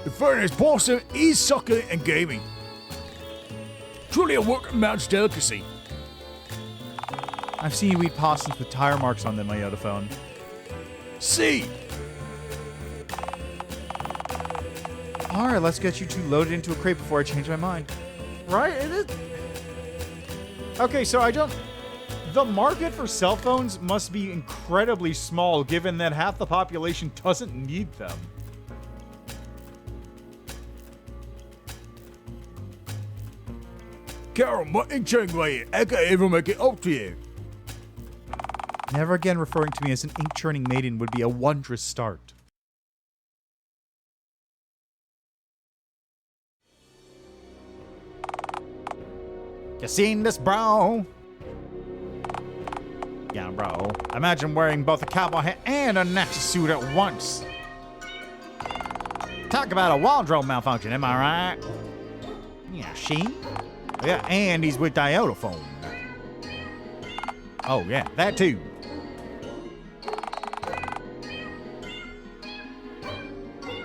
The fairness, possum is succulent and gaming. Truly a working man's delicacy. I've seen you eat possums with tire marks on them, AyotoPhone. See. Alright, let's get you two loaded into a crate before I change my mind. Right? It is. Okay, so I don't... The market for cell phones must be incredibly small, given that half the population doesn't need them. Carol, what in way I can ever make it up to you? Never again referring to me as an ink-churning maiden would be a wondrous start. You seen this, bro? Yeah, bro. Imagine wearing both a cowboy hat and a NASA suit at once. Talk about a wardrobe malfunction, am I right? Yeah, she? Yeah, and he's with AyotoPhone. Oh, yeah, that too.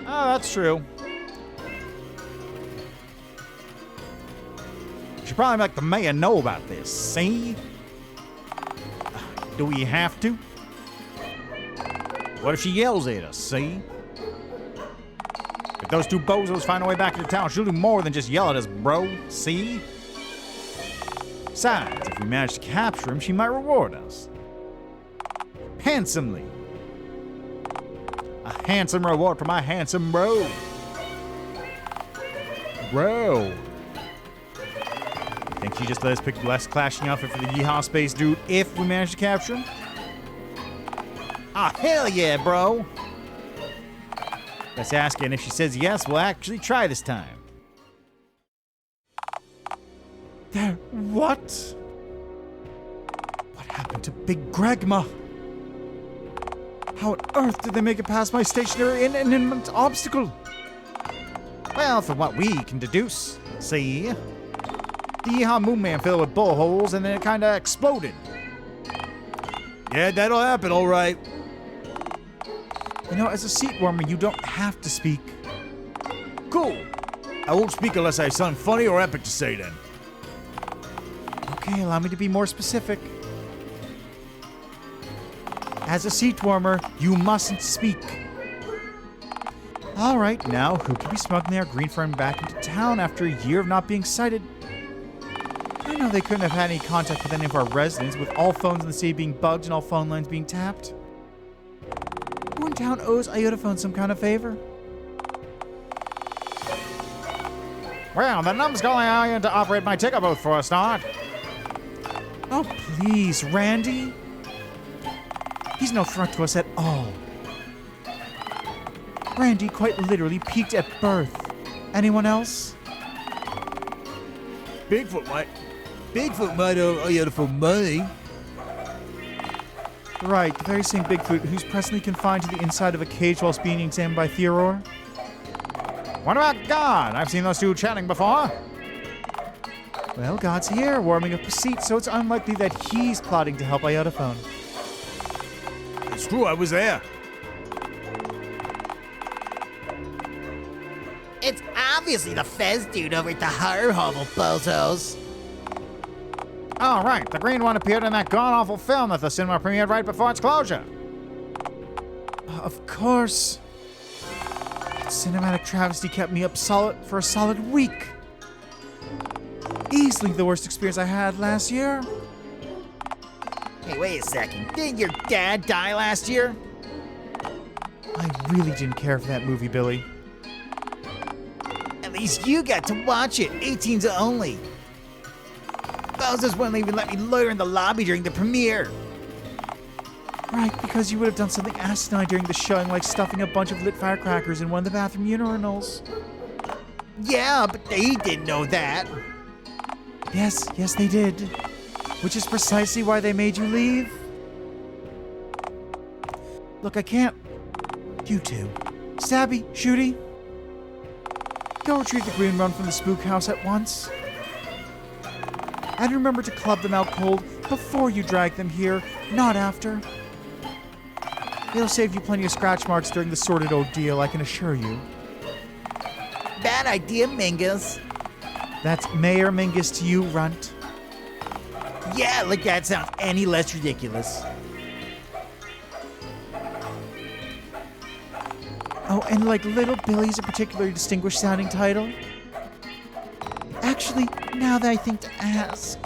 Oh, that's true. Should probably make the mayor know about this, see? Do we have to? What if she yells at us, see? If those two bozos find a way back into town, she'll do more than just yell at us, bro, see? Besides, if we manage to capture him, she might reward us. Handsomely. A handsome reward for my handsome bro. Bro. Think she just let us pick the less clashing outfit for the Yeehaw Space Dude if we manage to capture him? Ah, hell yeah, bro. Let's ask her, and if she says yes, we'll actually try this time. There, what? What happened to Big Gregma? How on earth did they make it past my stationary inanimate obstacle? Well, from what we can deduce, see, the Yeehaw Moon Man filled with bullet holes and then it kinda exploded. Yeah, that'll happen, alright. You know, as a seat warmer, you don't have to speak. Cool. I won't speak unless I have something funny or epic to say then. Okay, allow me to be more specific. As a seat warmer, you mustn't speak. All right, now who could be smuggling our green friend back into town after a year of not being sighted? I know they couldn't have had any contact with any of our residents, with all phones in the city being bugged and all phone lines being tapped. Who in town owes AyotoPhone some kind of favor? Well, the numbskull alien to operate my ticker booth for a start. Oh, please, Randy. He's no threat to us at all. Randy quite literally peaked at birth. Anyone else? Bigfoot might owe AyotoPhone money. Right, the very same Bigfoot who's presently confined to the inside of a cage whilst being examined by Theodore. What about God? I've seen those two chatting before. Well, God's here, warming up his seat, so it's unlikely that he's plotting to help AyotoPhone. It's true, I was there. It's obviously the Fez dude over at the Horror Hovel, bozos. Oh, right. The green one appeared in that god-awful film that the cinema premiered right before its closure. Of course. That cinematic travesty kept me up for a solid week. Easily the worst experience I had last year. Hey, wait a second. Didn't your dad die last year? I really didn't care for that movie, Billy. At least you got to watch it. 18s only. Bozos wouldn't even let me loiter in the lobby during the premiere. Right, because you would have done something asinine during the showing, like stuffing a bunch of lit firecrackers in one of the bathroom urinals. Yeah, but they didn't know that. Yes, they did. Which is precisely why they made you leave. Look, I can't. You two. Stabby, Shooty. Go retrieve the green run from the spook house at once. And remember to club them out cold before you drag them here, not after. It'll save you plenty of scratch marks during the sordid ordeal, I can assure you. Bad idea, Mingus. That's Mayor Mingus to you, runt. Yeah, like that sounds any less ridiculous. Oh, and like Little Billy's a particularly distinguished sounding title. Actually, now that I think to ask,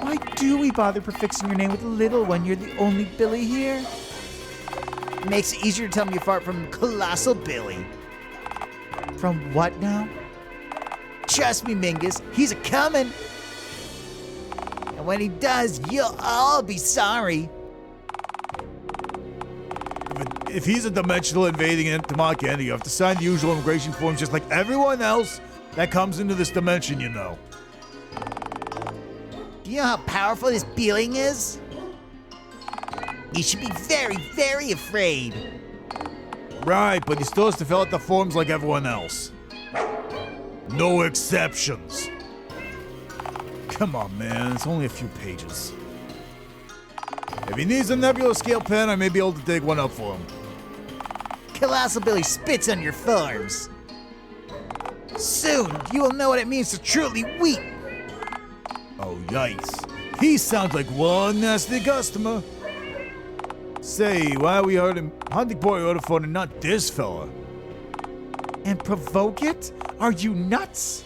why do we bother prefixing your name with Little when you're the only Billy here? Makes it easier to tell me apart from Colossal Billy. From what now? Trust me, Mingus, he's a-coming. And when he does, you'll all be sorry. If he's a dimensional invading entity, you have to sign the usual immigration forms just like everyone else that comes into this dimension, you know. Do you know how powerful this being is? You should be very, very afraid. Right, but he still has to fill out the forms like everyone else. No exceptions. Come on, man. It's only a few pages. If he needs a nebula scale pen, I may be able to dig one up for him. Colossal Billy spits on your forms. Soon, you will know what it means to truly weep. Oh, yikes. He sounds like one nasty customer. Say, why are we hunting poor AyotoPhone and not this fella? And provoke it? Are you nuts?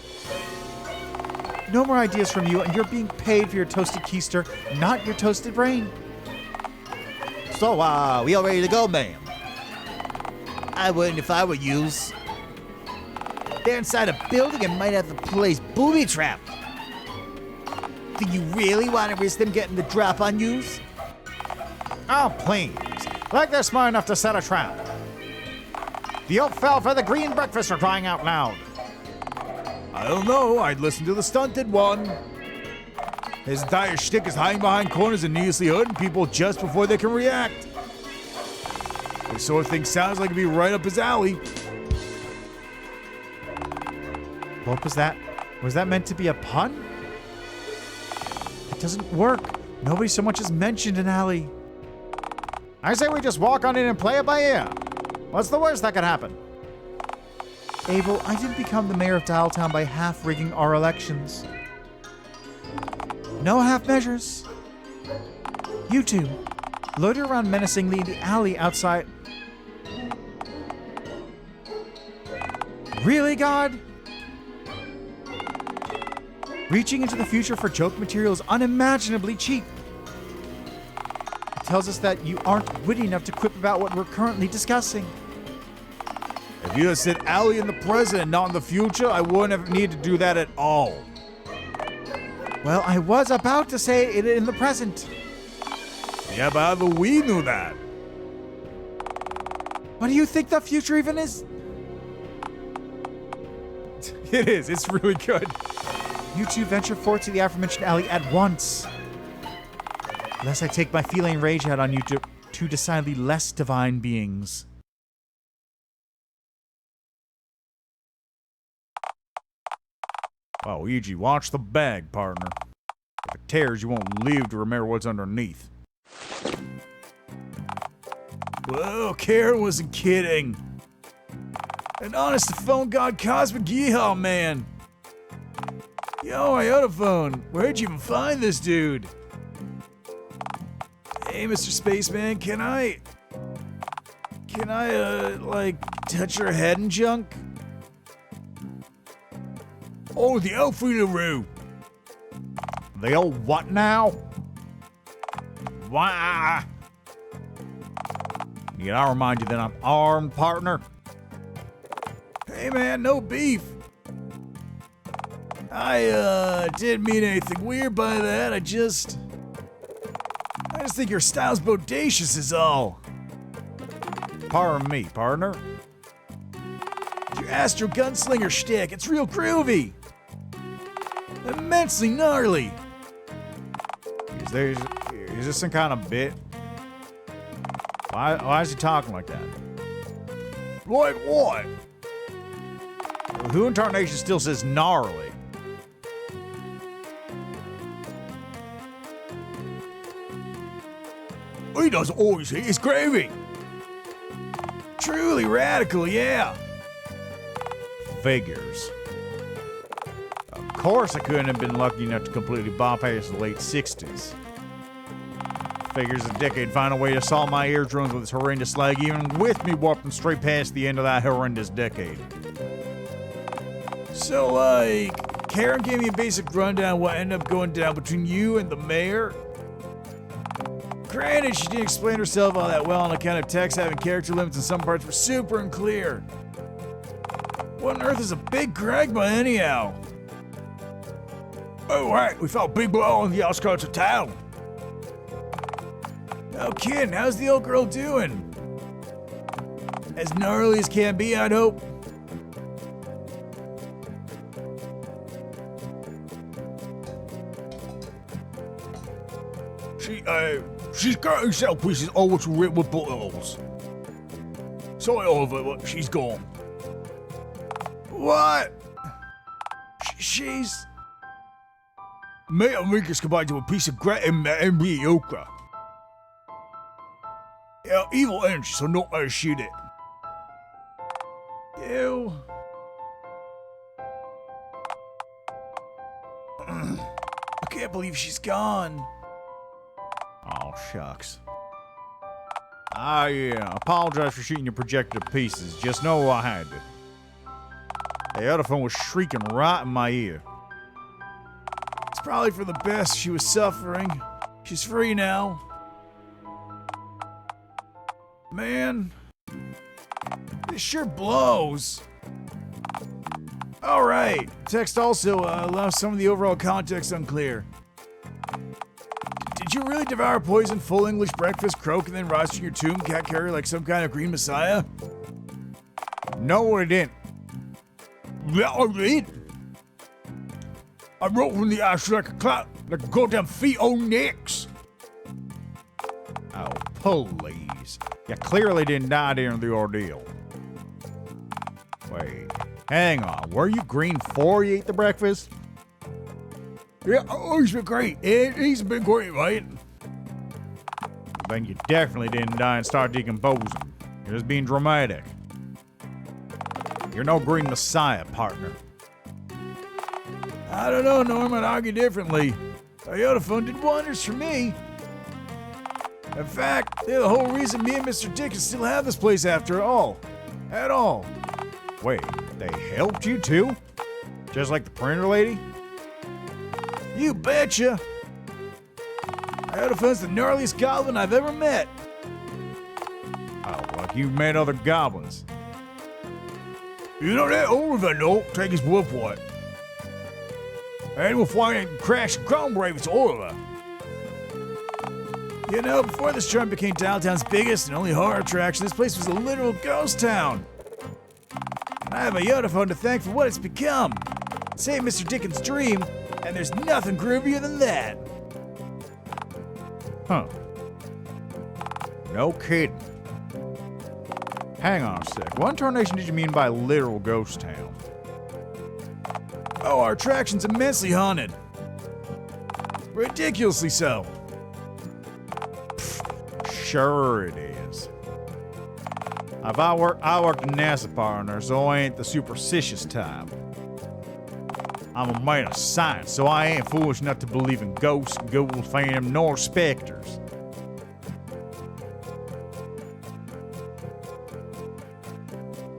No more ideas from you, and you're being paid for your toasted keister, not your toasted brain. So, we all ready to go, ma'am? I wouldn't if I were yous. They're inside a building and might have the place booby-trapped. Do you really want to risk them getting the drop on yous? Oh, please. Like they're smart enough to set a trap. The oak fell for the green breakfast for crying out loud. I don't know. I'd listen to the stunted one. His entire shtick is hiding behind corners and needlessly hurting people just before they can react. This sort of thing sounds like it'd be right up his alley. What was that? Was that meant to be a pun? It doesn't work. Nobody so much as mentioned an alley. I say we just walk on in and play it by ear. What's the worst that could happen? Abel, I didn't become the mayor of Dialtown by half-rigging our elections. No half measures. You two, loiter around menacingly in the alley outside. Really, God? Reaching into the future for joke material is unimaginably cheap. It tells us that you aren't witty enough to quip about what we're currently discussing. If you had said alley in the present and not in the future, I wouldn't have needed to do that at all. Well, I was about to say it in the present. Yeah, but how do we knew that? What do you think the future even is? It is. It's really good. You two venture forth to the aforementioned alley at once. Lest I take my feline rage out on you two decidedly less divine beings. Oh, Ouija, watch the bag, partner. If it tears, you won't live to remember what's underneath. Well, Karen wasn't kidding. An honest to phone god cosmic yeehaw man. Yo, AyotoPhone, where'd you even find this dude? Hey, Mr. Spaceman, can I, like, touch your head and junk? Oh, the Elfrida-roo. The old what now? Wah! Need I remind you that I'm armed, partner? Hey, man, no beef. I didn't mean anything weird by that. I just think your style's bodacious is all. Pardon me, partner. Your Astro Gunslinger shtick, it's real groovy. Immensely gnarly. Is this some kind of bit? Why is he talking like that? Like what? Who in tarnation still says gnarly? He doesn't always eat his gravy. Truly radical, yeah. Figures. Of course I couldn't have been lucky enough to completely bypass the late 60s. Figures a decade find a way to solve my eardrums with this horrendous lag, even with me warping straight past the end of that horrendous decade. So, like, Karen gave me a basic rundown of what ended up going down between you and the mayor. Granted, she didn't explain herself all that well on account of text having character limits and some parts were super unclear. What on earth is a big Gregma anyhow? Oh, right, we found Big Blow on the outskirts of town. No kidding, how's the old girl doing? As gnarly as can be, I'd hope. She's got herself pieces over to rip with buttholes. Sorry, Oliver, but she's gone. What? She's... Mate and Rikus combined to a piece of grit and mediocre. Yeah, evil energy, so not how to shoot it. Ew. I can't believe she's gone. Oh, shucks. Yeah, apologize for shooting your projector to pieces. Just know I had to. The other phone was shrieking right in my ear. It's probably for the best. She was suffering. She's free now. Man, This sure blows. All right. Text also allows some of the overall context unclear. Did you really devour poison full English breakfast, croak, and then rise to your tomb, cat carrier, like some kind of green messiah? No, I didn't. Yeah, I did. I wrote from the ash like a cloud, like a goddamn feet on necks. Oh, please. You clearly didn't die during the ordeal. Wait, hang on. Were you green before you ate the breakfast? Yeah, oh, he's been great. He's been great, right? Then you definitely didn't die and start decomposing. You're just being dramatic. You're no green messiah, partner. I don't know, Norm. I'd argue differently. AyotoPhone did wonders for me. In fact, they're the whole reason me and Mr. Dickens still have this place after all. At all. Wait, they helped you too? Just like the printer lady? You betcha. AyotoPhone's the gnarliest goblin I've ever met. Oh, like you've met other goblins. You know that Oliver don't take his word for it. And we'll find and crash Crown Braves Oliver. You know, before this joint became Dialtown's biggest and only horror attraction, this place was a literal ghost town. And I have AyotoPhone to thank for what it's become. Say Mr. Dickens' dream, and there's nothing groovier than that. Huh. No kidding. Hang on a sec. What incarnation did you mean by literal ghost town? Oh, our attraction's immensely haunted. Ridiculously so. Sure it is. I worked in NASA, partner, so I ain't the superstitious type. I'm a man of science, so I ain't foolish enough to believe in ghosts, ghouls, phantoms, nor specters.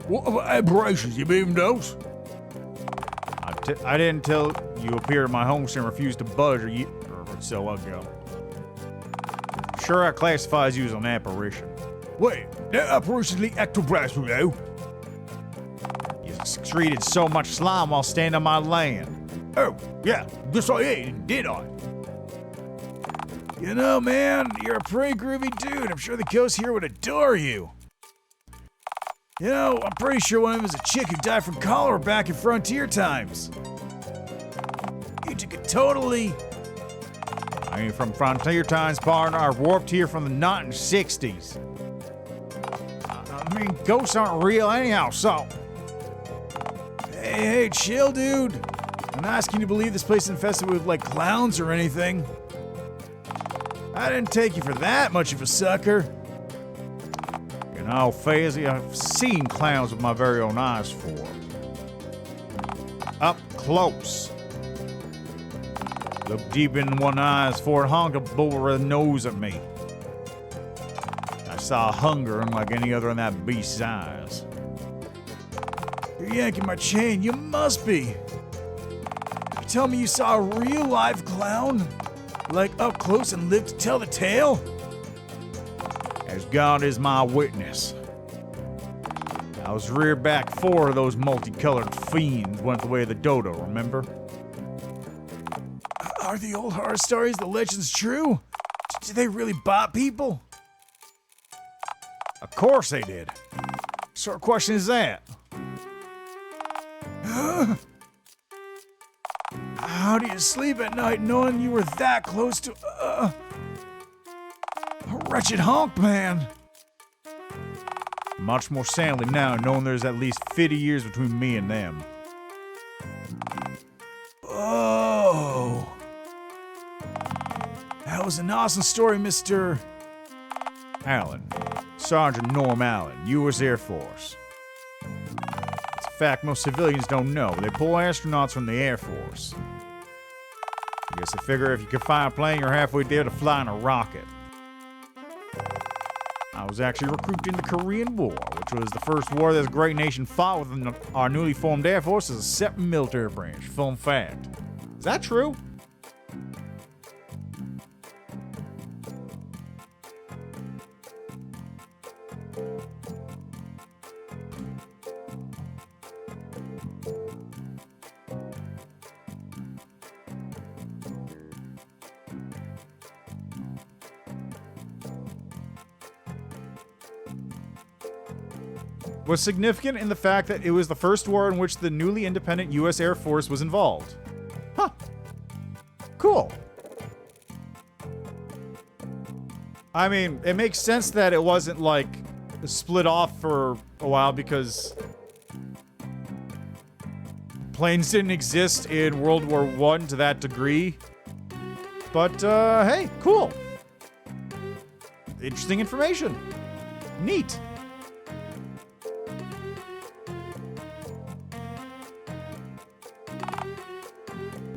What about aberrations? You believe in those? I didn't tell you appeared at my home and refused to budge or so ago. Sure, I classifies you as an apparition. Wait, that apparition's the ectoplasm, though. You excreted so much slime while standing on my land. Oh, yeah, guess I ate, did I? You know, man, you're a pretty groovy dude. I'm sure the ghosts here would adore you. You know, I'm pretty sure one of them is a chick who died from cholera back in frontier times. You two could totally... I ain't from frontier times, partner. I warped here from the 1960s. I mean, ghosts aren't real anyhow, so... Hey, chill, dude. I'm not asking you to believe this place is infested with, like, clowns or anything. I didn't take you for that much of a sucker. You know, Fazzy, I've seen clowns with my very own eyes before. Up close. Look deep in one eye's for it honk over the nose at me. I saw hunger unlike any other in that beast's eyes. You're yanking my chain. You must be. You tell me you saw a real live clown? Like up close and lived to tell the tale? As God is my witness. I was reared back 4 of those multicolored fiends went the way of the dodo, remember? Are the old horror stories, the legends true? Do they really bot people? Of course they did. What sort of question is that? How do you sleep at night knowing you were that close to a wretched honk man? Much more sadly now, knowing there's at least 50 years between me and them. Oh. That was an awesome story, Mr. Allen. Sergeant Norm Allen, U.S. Air Force. It's a fact most civilians don't know. They pull astronauts from the Air Force. I guess they figure if you can fly a plane, you're halfway there to fly in a rocket. I was actually recruited in the Korean War, which was the first war this great nation fought within our newly formed Air Force as a separate military branch. Fun fact. Is that true? was significant in the fact that it was the first war in which the newly independent U.S. Air Force was involved. Huh. Cool. I mean, it makes sense that it wasn't, like, split off for a while because planes didn't exist in World War I to that degree. But, hey, cool. Interesting information. Neat.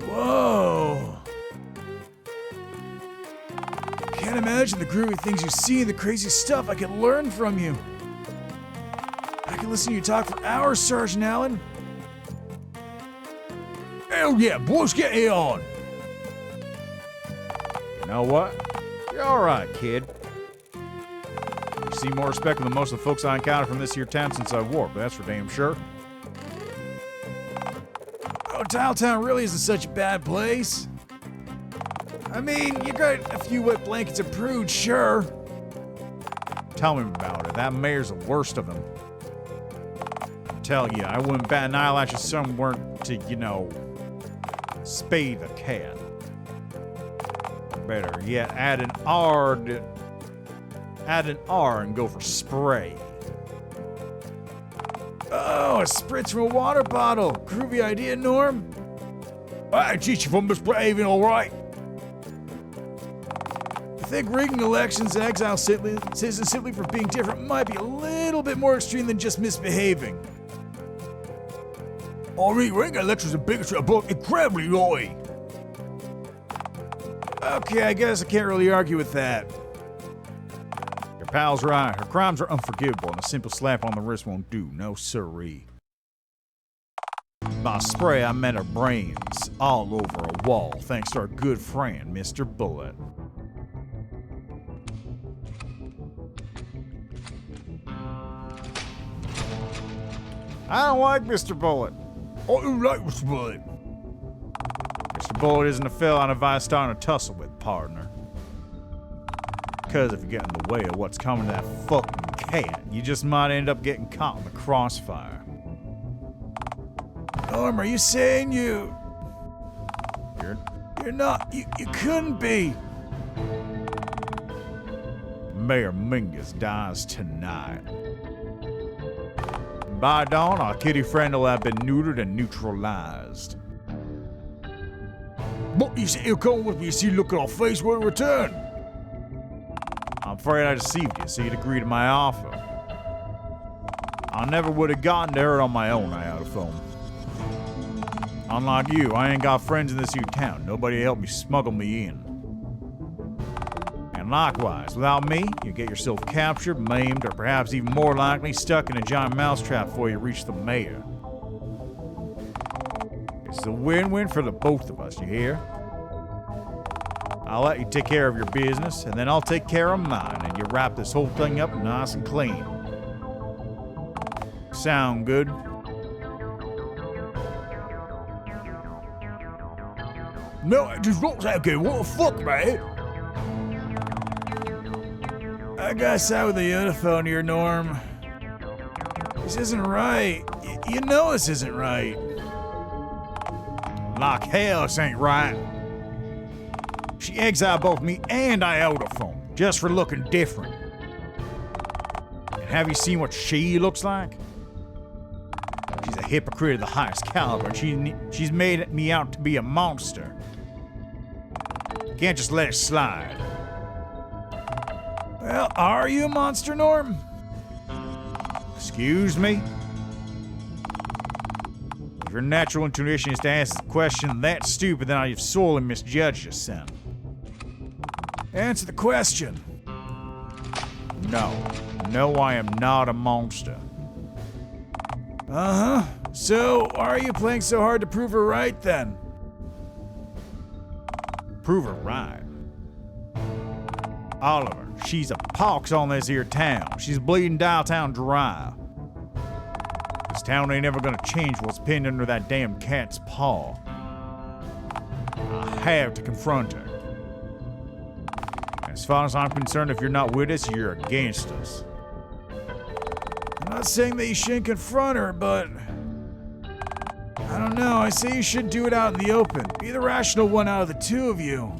Whoa. Can't imagine the groovy things you see and the crazy stuff I can learn from you. I can listen to you talk for hours, Sergeant Allen. Hell yeah, boys, get it on. You know what? You're alright, kid. You seem more respectful than most of the folks I encountered from this here town since I war, but that's for damn sure. Oh, Dialtown really isn't such a bad place. I mean, you got a few wet blankets of prude, sure. Tell me about it. That mayor's the worst of them. I tell you, I wouldn't bat an eyelash if some weren't to, you know, spade the cat. Better yet, add an R and go for spray. Oh, a spritz from a water bottle. Groovy idea, Norm. I teach you from misbehaving, all right. I think rigging elections and exile citizens simply for being different might be a little bit more extreme than just misbehaving. I mean, rigging elections and bigotry are both incredibly naughty. Okay, I guess I can't really argue with that. Your pal's right. Her crimes are unforgivable, and a simple slap on the wrist won't do. No siree. By spray, I meant her brains all over a wall, thanks to our good friend, Mr. Bullet. I don't like Mr. Bullet. I do like Mr. Bullet. Mr. Bullet isn't a fella I'd advise starting a tussle with, partner. Because if you get in the way of what's coming to that fucking cat, you just might end up getting caught in the crossfire. Norm, are you saying you're not, you couldn't be. Mayor Mingus dies tonight. By dawn, our kitty friend will have been neutered and neutralized. But you say you'll come with me, you see look at our face when we return. I'm afraid I deceived you, so you'd agree to my offer. I never would have gotten to her on my own, Ayotophone. Unlike you, I ain't got friends in this here town. Nobody to help me smuggle me in. And likewise, without me, you get yourself captured, maimed, or perhaps even more likely, stuck in a giant mousetrap before you reach the mayor. It's a win-win for the both of us, you hear? I'll let you take care of your business, and then I'll take care of mine, and you wrap this whole thing up nice and clean. Sound good? No, it just looks like it. What the fuck, man? I gotta side with the Ayotophone here, Norm. This isn't right. You know this isn't right. Like hell, this ain't right. She exiled both me and Ayotophone just for looking different. And have you seen what she looks like? She's a hypocrite of the highest caliber, and she's made me out to be a monster. Can't just let it slide. Well, are you a monster, Norm? Excuse me? If your natural intuition is to ask a question that stupid, then I've sorely misjudged you, son. Answer the question. No. No, I am not a monster. Uh-huh. So, why are you playing so hard to prove her right, then? Prove her right. Oliver, she's a pox on this here town. She's bleeding Dialtown dry. This town ain't ever gonna change what's pinned under that damn cat's paw. I have to confront her. As far as I'm concerned, if you're not with us, you're against us. And Not saying that you shouldn't confront her, but I don't know. I say you should do it out in the open. Be the rational one out of the two of you.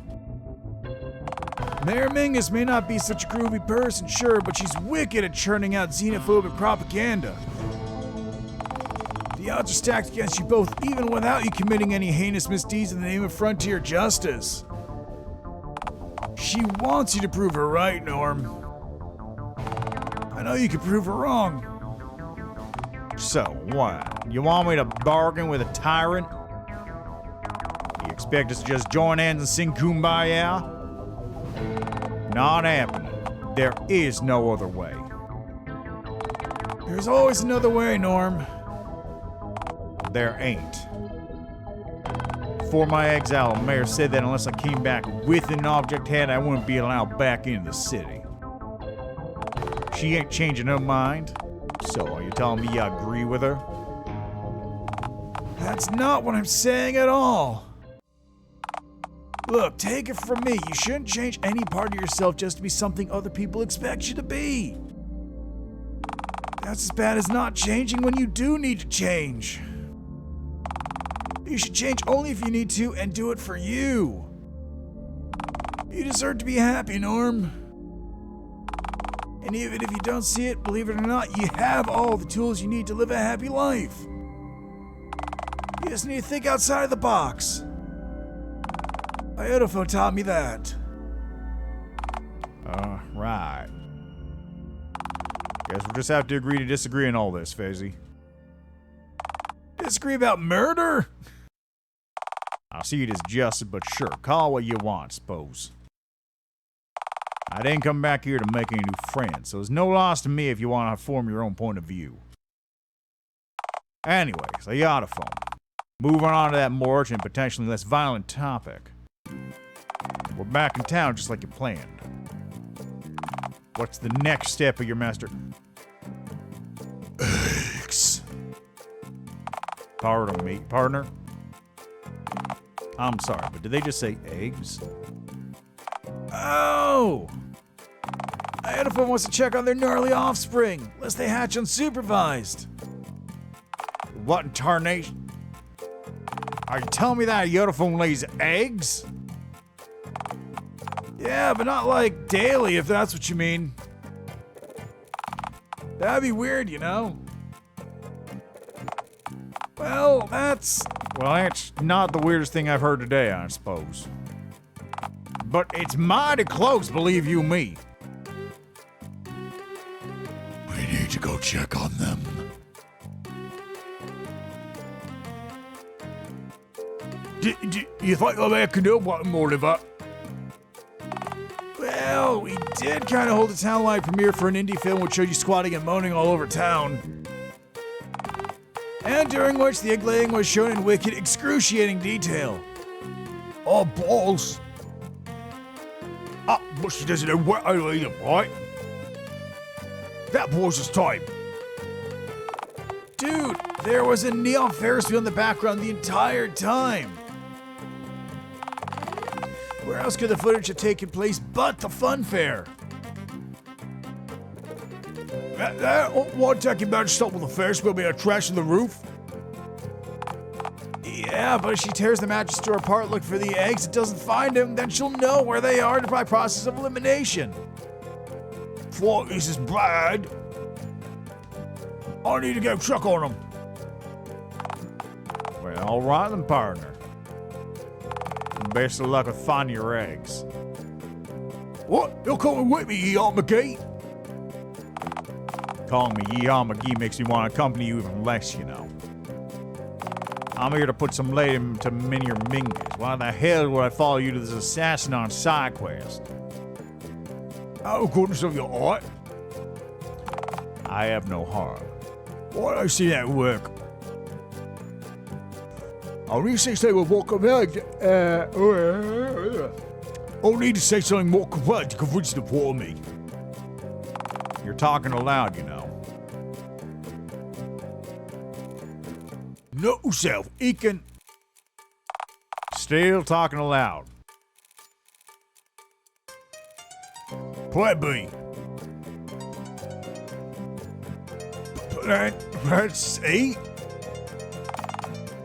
Mayor Mingus may not be such a groovy person, sure, but she's wicked at churning out xenophobic propaganda. The odds are stacked against you both, even without you committing any heinous misdeeds in the name of frontier justice. She wants you to prove her right, Norm. I know you can prove her wrong. So, what? You want me to bargain with a tyrant? You expect us to just join hands and sing Kumbaya? Not happening. There is no other way. There's always another way, Norm. There ain't. Before my exile, the mayor said that unless I came back with an object head, I wouldn't be allowed back into the city. She ain't changing her mind. So, are you telling me you agree with her? That's not what I'm saying at all. Look, take it from me. You shouldn't change any part of yourself just to be something other people expect you to be. That's as bad as not changing when you do need to change. You should change only if you need to and do it for you. You deserve to be happy, Norm. And even if you don't see it, believe it or not, you have all the tools you need to live a happy life. You just need to think outside of the box. Ayotofo taught me that. Right. Guess we'll just have to agree to disagree on all this, Fezzy. Disagree about murder? I'll see it as justice, but sure, call it what you want, suppose. I didn't come back here to make any new friends, so it's no loss to me if you want to form your own point of view. Anyways, Ayatophone. Moving on to that more urgent and potentially less violent topic. We're back in town just like you planned. What's the next step of your master? Eggs. Pardon me, partner? I'm sorry, but did they just say eggs? Oh! Ayotofo wants to check on their gnarly offspring, lest they hatch unsupervised. What in tarnation? Are you telling me that Ayatophone lays eggs? Yeah, but not like daily, if that's what you mean. That'd be weird, you know? Well, that's not the weirdest thing I've heard today, I suppose. But it's mighty close, believe you me. We need to go check on them. Do you think I can do one more, Oliver? Well, we did kind of hold a town-wide premiere for an indie film which showed you squatting and moaning all over town. And during which the egg laying was shown in wicked, excruciating detail. Oh, balls. But she doesn't know what I eat them, right? That was his time. Dude, there was a neon Ferris wheel in the background the entire time. Where else could the footage have taken place but the fun fair? One second, better stop with the Ferris wheel being trash in the roof. Yeah, but if she tears the mattress door apart looking for the eggs and doesn't find them, then she'll know where they are by process of elimination. What is this bad? I need to go check on them. Well, all right then, partner. Best of luck with finding your eggs. What? You're coming with me, Yeehaw McGee? Calling me Yeehaw McGee makes me want to accompany you even less, you know. I'm here to put some light into Minier Mingus. Why the hell would I follow you to this assassin on side quest? Oh, goodness of your heart. I have no heart. Why don't I see that work? I need to say something more compelling. I'll need to say something more compelling to convince them for me. You're talking aloud, you know. No self, he can. Still talking aloud. Plan B. Let's see.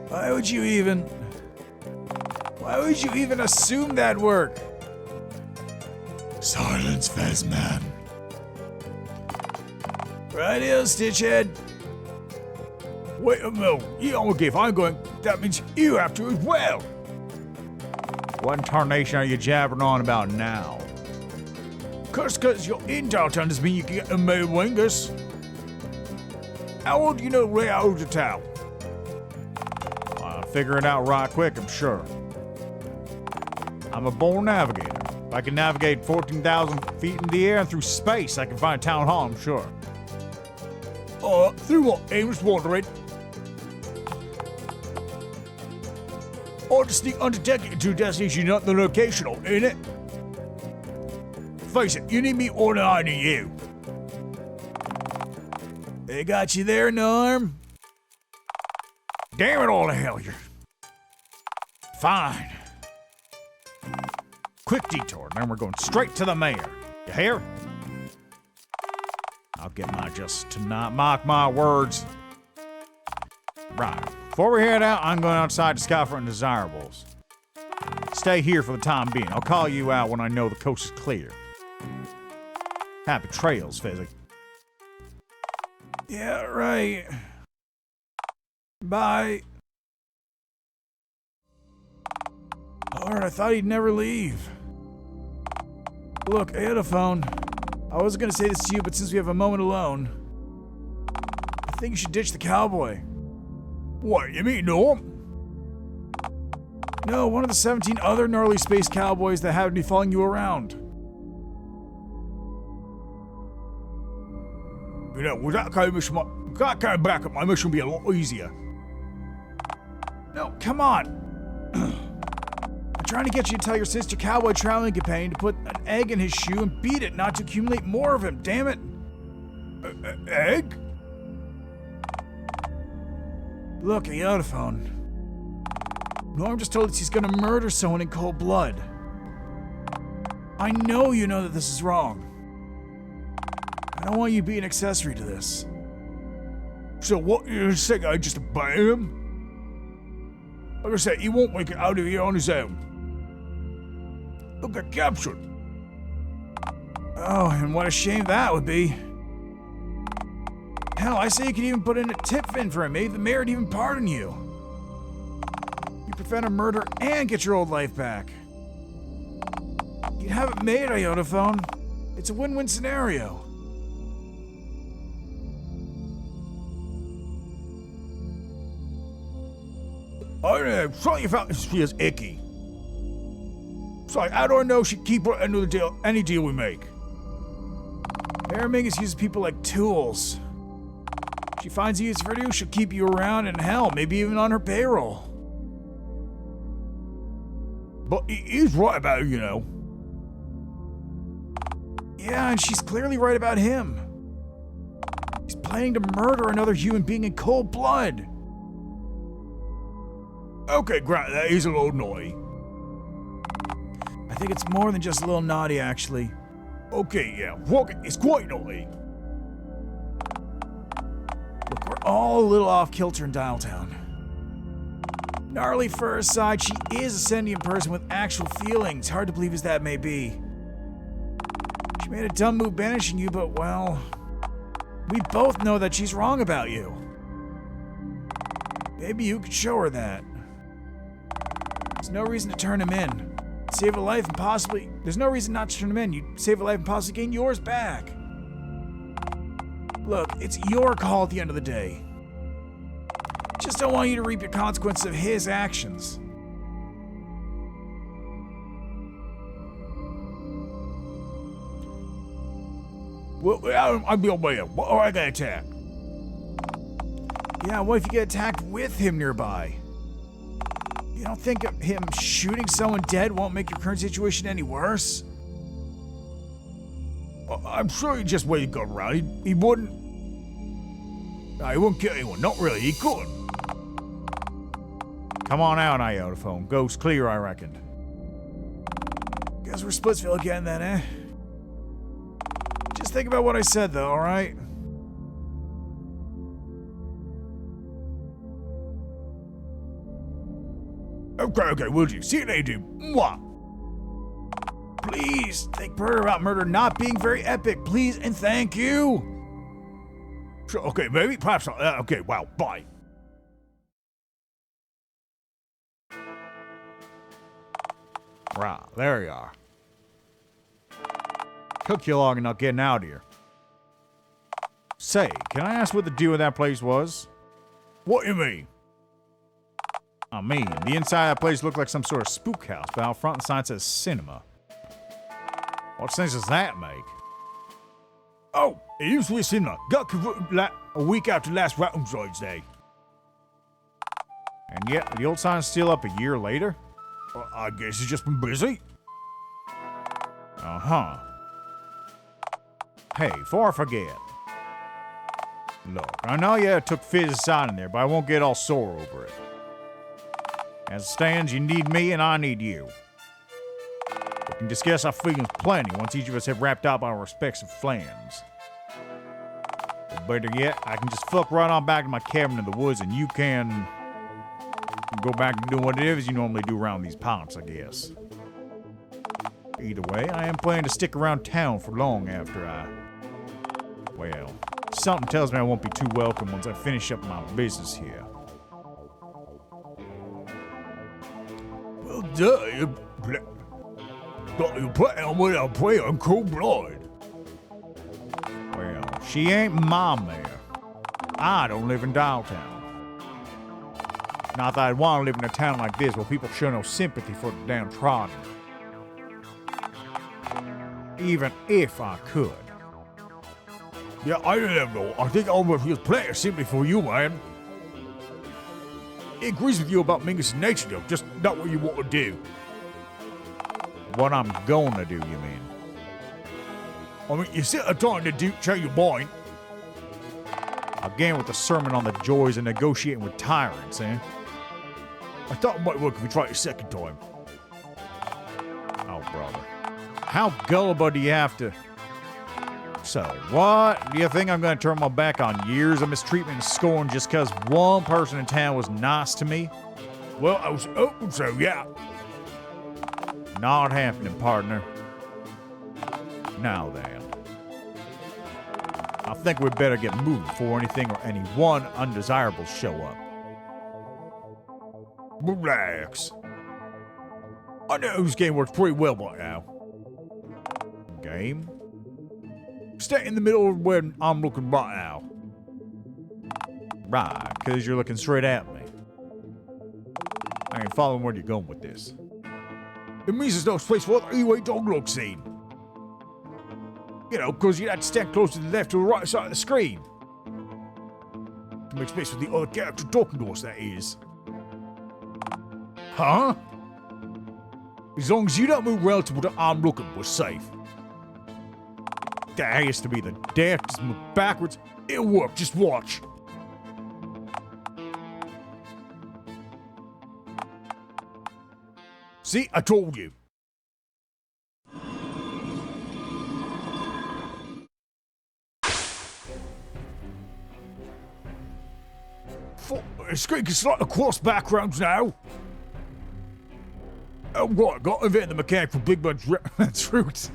Why would you even assume that'd work? Silence, Fezman. Rightio, Stitchhead. Wait a minute. Okay, if I'm going, that means you have to as well. What in tarnation are you jabbering on about now? Cause you're in Dialtown doesn't mean you can get a May Wingus. How old do you know way out of town? I'll figure it out right quick, I'm sure. I'm a born navigator. If I can navigate 14,000 feet in the air and through space, I can find a town hall, I'm sure. Through what? I'm just wondering. Or to sneak undetected to a destination not the locational, ain't it? Face it, you need me or I need you. They got you there, Norm. Damn it all to hell, you're... Fine. Quick detour, and then we're going straight to the mayor. You hear? I'll get my just to not mock my words. Right. Before we head out, I'm going outside to scout for undesirables. Stay here for the time being. I'll call you out when I know the coast is clear. Happy trails, Fezzik. Yeah, right. Bye. Lord, I thought he'd never leave. Look, I had a phone. I wasn't gonna say this to you, but since we have a moment alone, I think you should ditch the cowboy. What, you mean Norm? No, one of the 17 other gnarly space cowboys that happen to be following you around. You know, with that kind of mission, that kind of backup, my mission would be a lot easier. No, come on. I'm trying to get you to tell your sister cowboy traveling companion to put an egg in his shoe and beat it not to accumulate more of him, damn it. Egg? Look, Ayotophone. Norm just told us he's gonna murder someone in cold blood. I know you know that this is wrong. I don't want you to be an accessory to this. So what, you're saying I just obey him? Like I said, he won't make it out of here on his own. He'll get captured. Oh, and what a shame that would be. Hell, I say you could even put in a tip in for him. Maybe the mayor would even pardon you. You prevent a murder and get your old life back. You'd have it made, Ayotophone. It's a win-win scenario. I don't know, something about this feels icky. It's like, how do I know she'd keep her end of the deal, any deal we make? Mayor Mingus uses people like tools. If she finds a use for you, she'll keep you around and hell, maybe even on her payroll. But he's right about it, you know. Yeah, and she's clearly right about him. He's planning to murder another human being in cold blood. Okay, Grant, that is a little naughty. I think it's more than just a little naughty, actually. Okay, yeah, it's quite naughty. Look, we're all a little off kilter in Dialtown. Gnarly fur aside, she is a sentient person with actual feelings, hard to believe as that may be. She made a dumb move banishing you, but well, we both know that she's wrong about you. Maybe you could show her that. There's no reason to turn him in. Save a life and possibly... There's no reason not to turn him in. You'd save a life and possibly gain yours back. Look, it's your call at the end of the day. Just don't want you to reap your consequences of his actions. Well, I'll be away. Or I get attacked. Yeah, what if you get attacked with him nearby? You don't think him shooting someone dead won't make your current situation any worse? I'm sure he'd just wait to go around. He wouldn't... No, he wouldn't kill anyone. Not really. He could. Come on out, Ayotophone. Ghost clear, I reckon. Guess we're Splitsville again then, eh? Just think about what I said, though, alright? Okay, will do. See you later. Mwah. Please, think further about murder not being very epic, please, and thank you. Sure, okay, maybe, perhaps not. Okay, wow, bye. Right, there you are. Took you long enough getting out of here. Say, can I ask what the deal with that place was? What do you mean? I mean, the inside of that place looked like some sort of spook house, but out front the sign says cinema. What sense does that make? Oh, it used to be a cinema. Got converted a week after last Valentine's Day. And yet, the old sign's still up a year later? I guess it's just been busy. Uh-huh. Hey, before I forget. Look, I know you took Fizz sign in there, but I won't get all sore over it. As it stands, you need me and I need you. We can discuss our feelings plenty once each of us have wrapped up our respective plans. Or better yet, I can just fuck right on back to my cabin in the woods and you can go back to doing what it is you normally do around these parts, I guess. Either way, I am planning to stick around town for long after well, something tells me I won't be too welcome once I finish up my business here. Well, duh, you plan without playing cold blood. Well, she ain't my mare. I don't live in Dialtown. Not that I'd want to live in a town like this where people show no sympathy for the downtrodden. Even if I could. Yeah, I don't know. I think I'll feel plenty of sympathy for you, man. He agrees with you about Mingus' nature, though. Just not what you want to do. What I'm gonna do, you mean? I mean, you sit trying to change your mind. Again with the sermon on the joys of negotiating with tyrants, eh? I thought it might work if we tried it a second time. Oh, brother. How gullible do you have to... So, what? Do you think I'm gonna turn my back on years of mistreatment and scorn just because one person in town was nice to me? Well, I was open, so yeah. Not happening, partner. Now then. I think we'd better get moving before anything or anyone undesirable show up. Relax. I know this game works pretty well by now. Game? Stay in the middle of where I'm looking right now. Right, because you're looking straight at me. I ain't following where you're going with this. It means there's no space for the E-way dog look scene. You know, because you'd have to stand close to the left or the right side of the screen. To make space for the other character talking to us, that is. Huh? As long as you don't move relative to I'm looking, we're safe. That has to be the death. Just move backwards. It'll work, just watch. See, I told you. Screen can slide across backgrounds now. Oh, right, got to invent the mechanic for Big Bud's roots.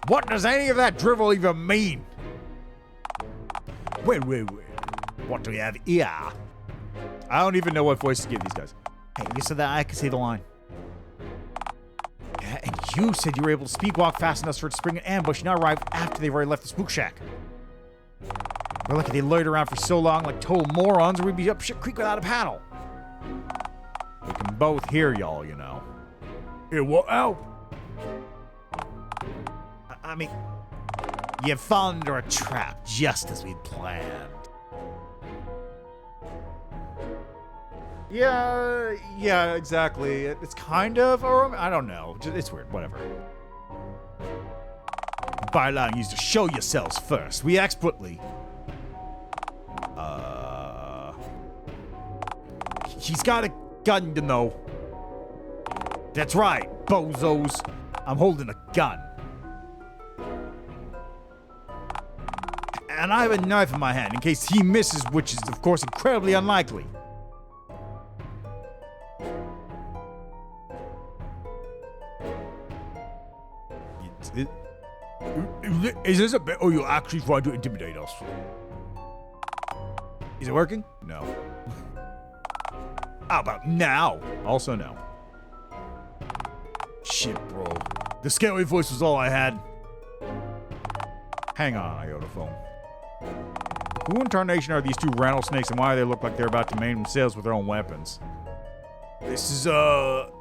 What does any of that drivel even mean? Wait. What do we have here? I don't even know what voice to give these guys. Hey, you said that I could say the line. Yeah, and you said you were able to speed walk fast enough for it to spring an ambush and not arrive after they've already left the spook shack. We're lucky they loitered around for so long like total morons or we'd be up shit creek without a paddle. We can both hear y'all, you know. Here, what out? I mean, you fell under a trap just as we'd planned. Yeah, exactly. It's kind of, or I don't know. It's weird, whatever. Byline used to show yourselves first. We expertly. He's got a gun, you know. That's right, bozos. I'm holding a gun. And I have a knife in my hand in case he misses, which is, of course, incredibly unlikely. Is this a bit, or you actually trying to intimidate us? Is it working? No. How about now? Also no. Shit, bro. The scary voice was all I had. Hang on, Iota phone. Who in tarnation are these two rattlesnakes and why do they look like they're about to maim themselves with their own weapons? This is, So,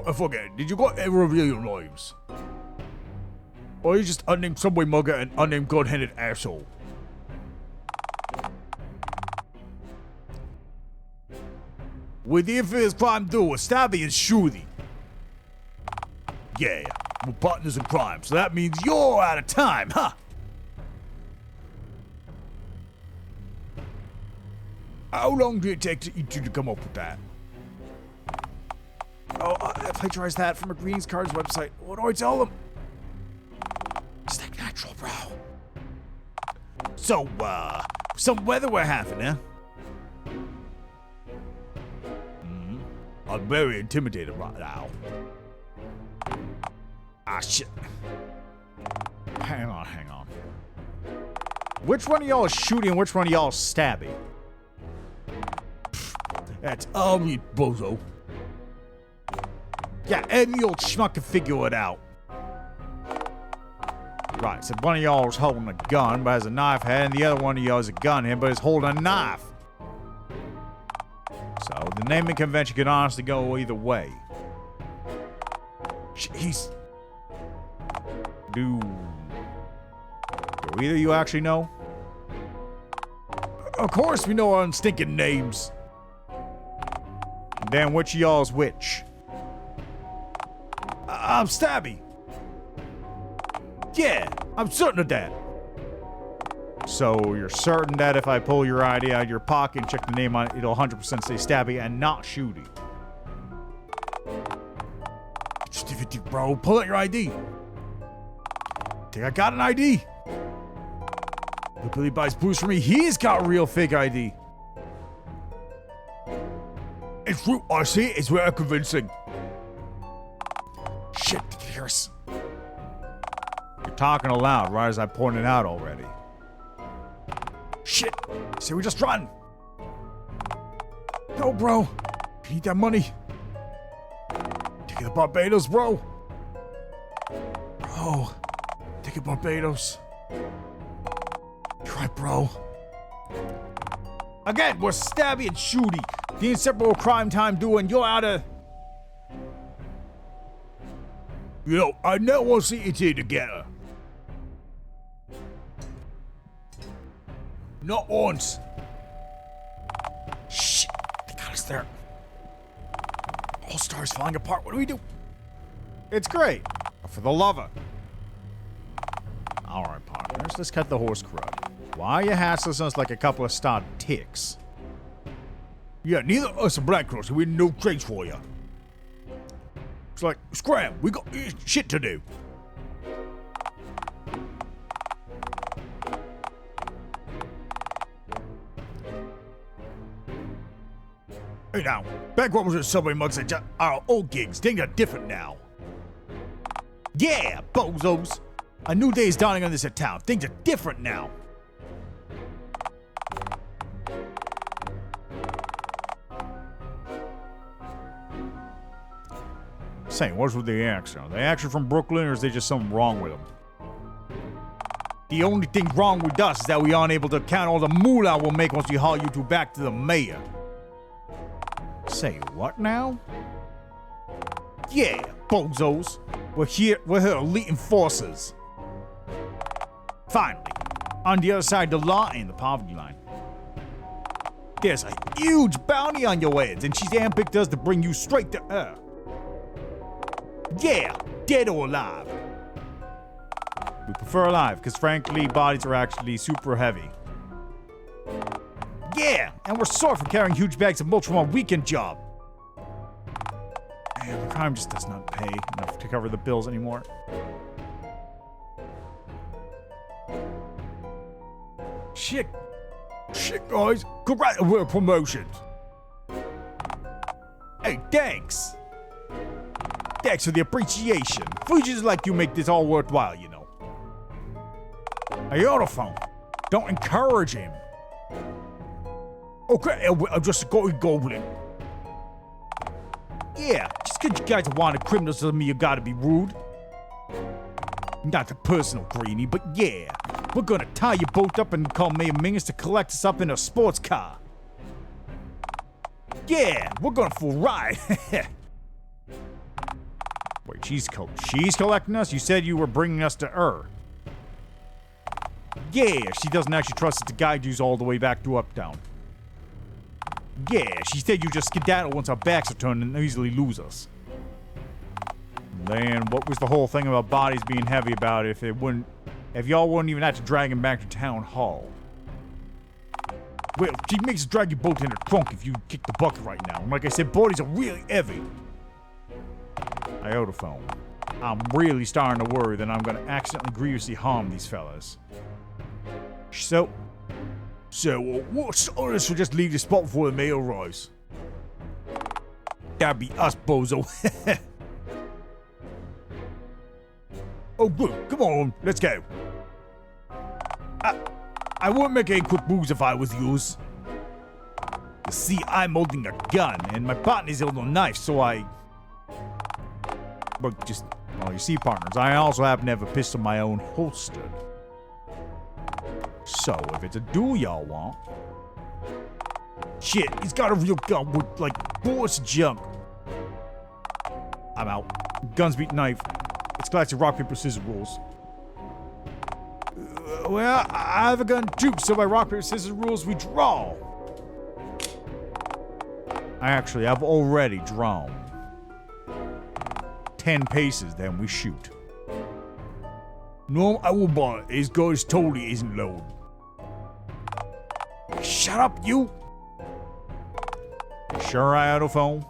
I forget. Did you go ever reveal your names? Or are you just unnamed subway mugger and unnamed god-headed asshole? With the infamous crime duo, Stabby and Shooty. Yeah, we're partners in crime, so that means you're out of time, huh? How long did it take you to come up with that? Oh, I plagiarized that from a greetings cards website. What do I tell them? Stay natural, bro. So, some weather we're having, huh? I'm very intimidated right now. Ah, shit. Hang on. Which one of y'all is shooting and which one of y'all is stabby? That's you bozo. Yeah, any old schmuck can figure it out. Right, so one of y'all is holding a gun but has a knife head, and the other one of y'all has a gun head but is holding a knife. So the naming convention could honestly go either way. Do either of you actually know? Of course we know our stinking names. Then which of y'all is which? I'm Stabby. Yeah, I'm certain of that. So you're certain that if I pull your ID out of your pocket and check the name on it, it'll 100% say Stabby and not Shooty. Bro, pull out your ID. Think I got an ID? If Billy buys booze for me, he's got a real fake ID. It's true, I see it, it's very convincing. Shit, did you hear us? You're talking aloud right as I pointed out already. Shit, say we just run. No, bro, you need that money. Take it to Barbados, bro. Bro, take it to Barbados. You're right, bro. Again, we're Stabby and Shooty, the inseparable crime time duo, and you're out of... You know, I never want to see you two together. Not once. Shit, they got us there. All stars falling apart. What do we do? It's great. For the lover. Alright, partners, let's cut the horse crud. Why are you hassling us like a couple of starved ticks? Yeah, neither of us are black girls, so we had no trades for you. It's like, scram, we got shit to do. Hey now, back when we was at Subway Mugs and our old gigs, things are different now. Yeah, bozos. A new day is dawning on this town. Things are different now. Say, what's with the accent? Are they actually from Brooklyn or is there just something wrong with them? The only thing wrong with us is that we aren't able to count all the moolah we'll make once we haul you two back to the mayor. Say, what now? Yeah, bozos. We're here elite enforcers. Finally, on the other side of the law and the poverty line. There's a huge bounty on your heads, and she's handpicked us to bring you straight to her. Yeah, dead or alive. We prefer alive, because frankly, bodies are actually super heavy. Yeah, and we're sore for carrying huge bags of mulch from our weekend job. Man, the crime just does not pay enough to cover the bills anymore. Shit, guys. Congrats on your promotions. Hey, thanks. Thanks for the appreciation. Fuji's like you make this all worthwhile, you know. Ayotophone, don't encourage him. Okay, I'll just go goblin. Yeah, just because you guys are wanted criminals doesn't mean you gotta be rude. Not the personal greenie, but yeah. We're gonna tie you both up and call Mayor Mingus to collect us up in a sports car. Yeah, we're going for a ride. Wait, she's collecting us? You said you were bringing us to her. Yeah, she doesn't actually trust us to guide you all the way back to Uptown. Yeah, she said you just skedaddle once our backs are turned and easily lose us. Then what was the whole thing about bodies being heavy about it if y'all wouldn't even have to drag him back to town hall? Well, she makes us drag you both in her trunk if you kick the bucket right now. And like I said, bodies are really heavy. Ayotophone, I'm really starting to worry that I'm gonna accidentally grievously harm these fellas. So what's us will just leave the spot before the mail arrives? That'd be us, bozo. Oh, good. Come on, let's go. I wouldn't make any quick moves if I was yours. You see, I'm holding a gun, and my partner's holding a knife, so I... Well, you see, partners, I also happen to have a pistol of my own holstered. So, if it's a duel y'all want... Shit, he's got a real gun with, like, bullets and junk. I'm out. Guns beat knife. It's classic rock, paper, scissors rules. Well, I have a gun too, so by rock, paper, scissors rules, we draw. Actually, I've already drawn. 10 paces, then we shoot. No, I will buy it. His gun totally isn't loaded. Shut up, you! Sure, Ayotophone?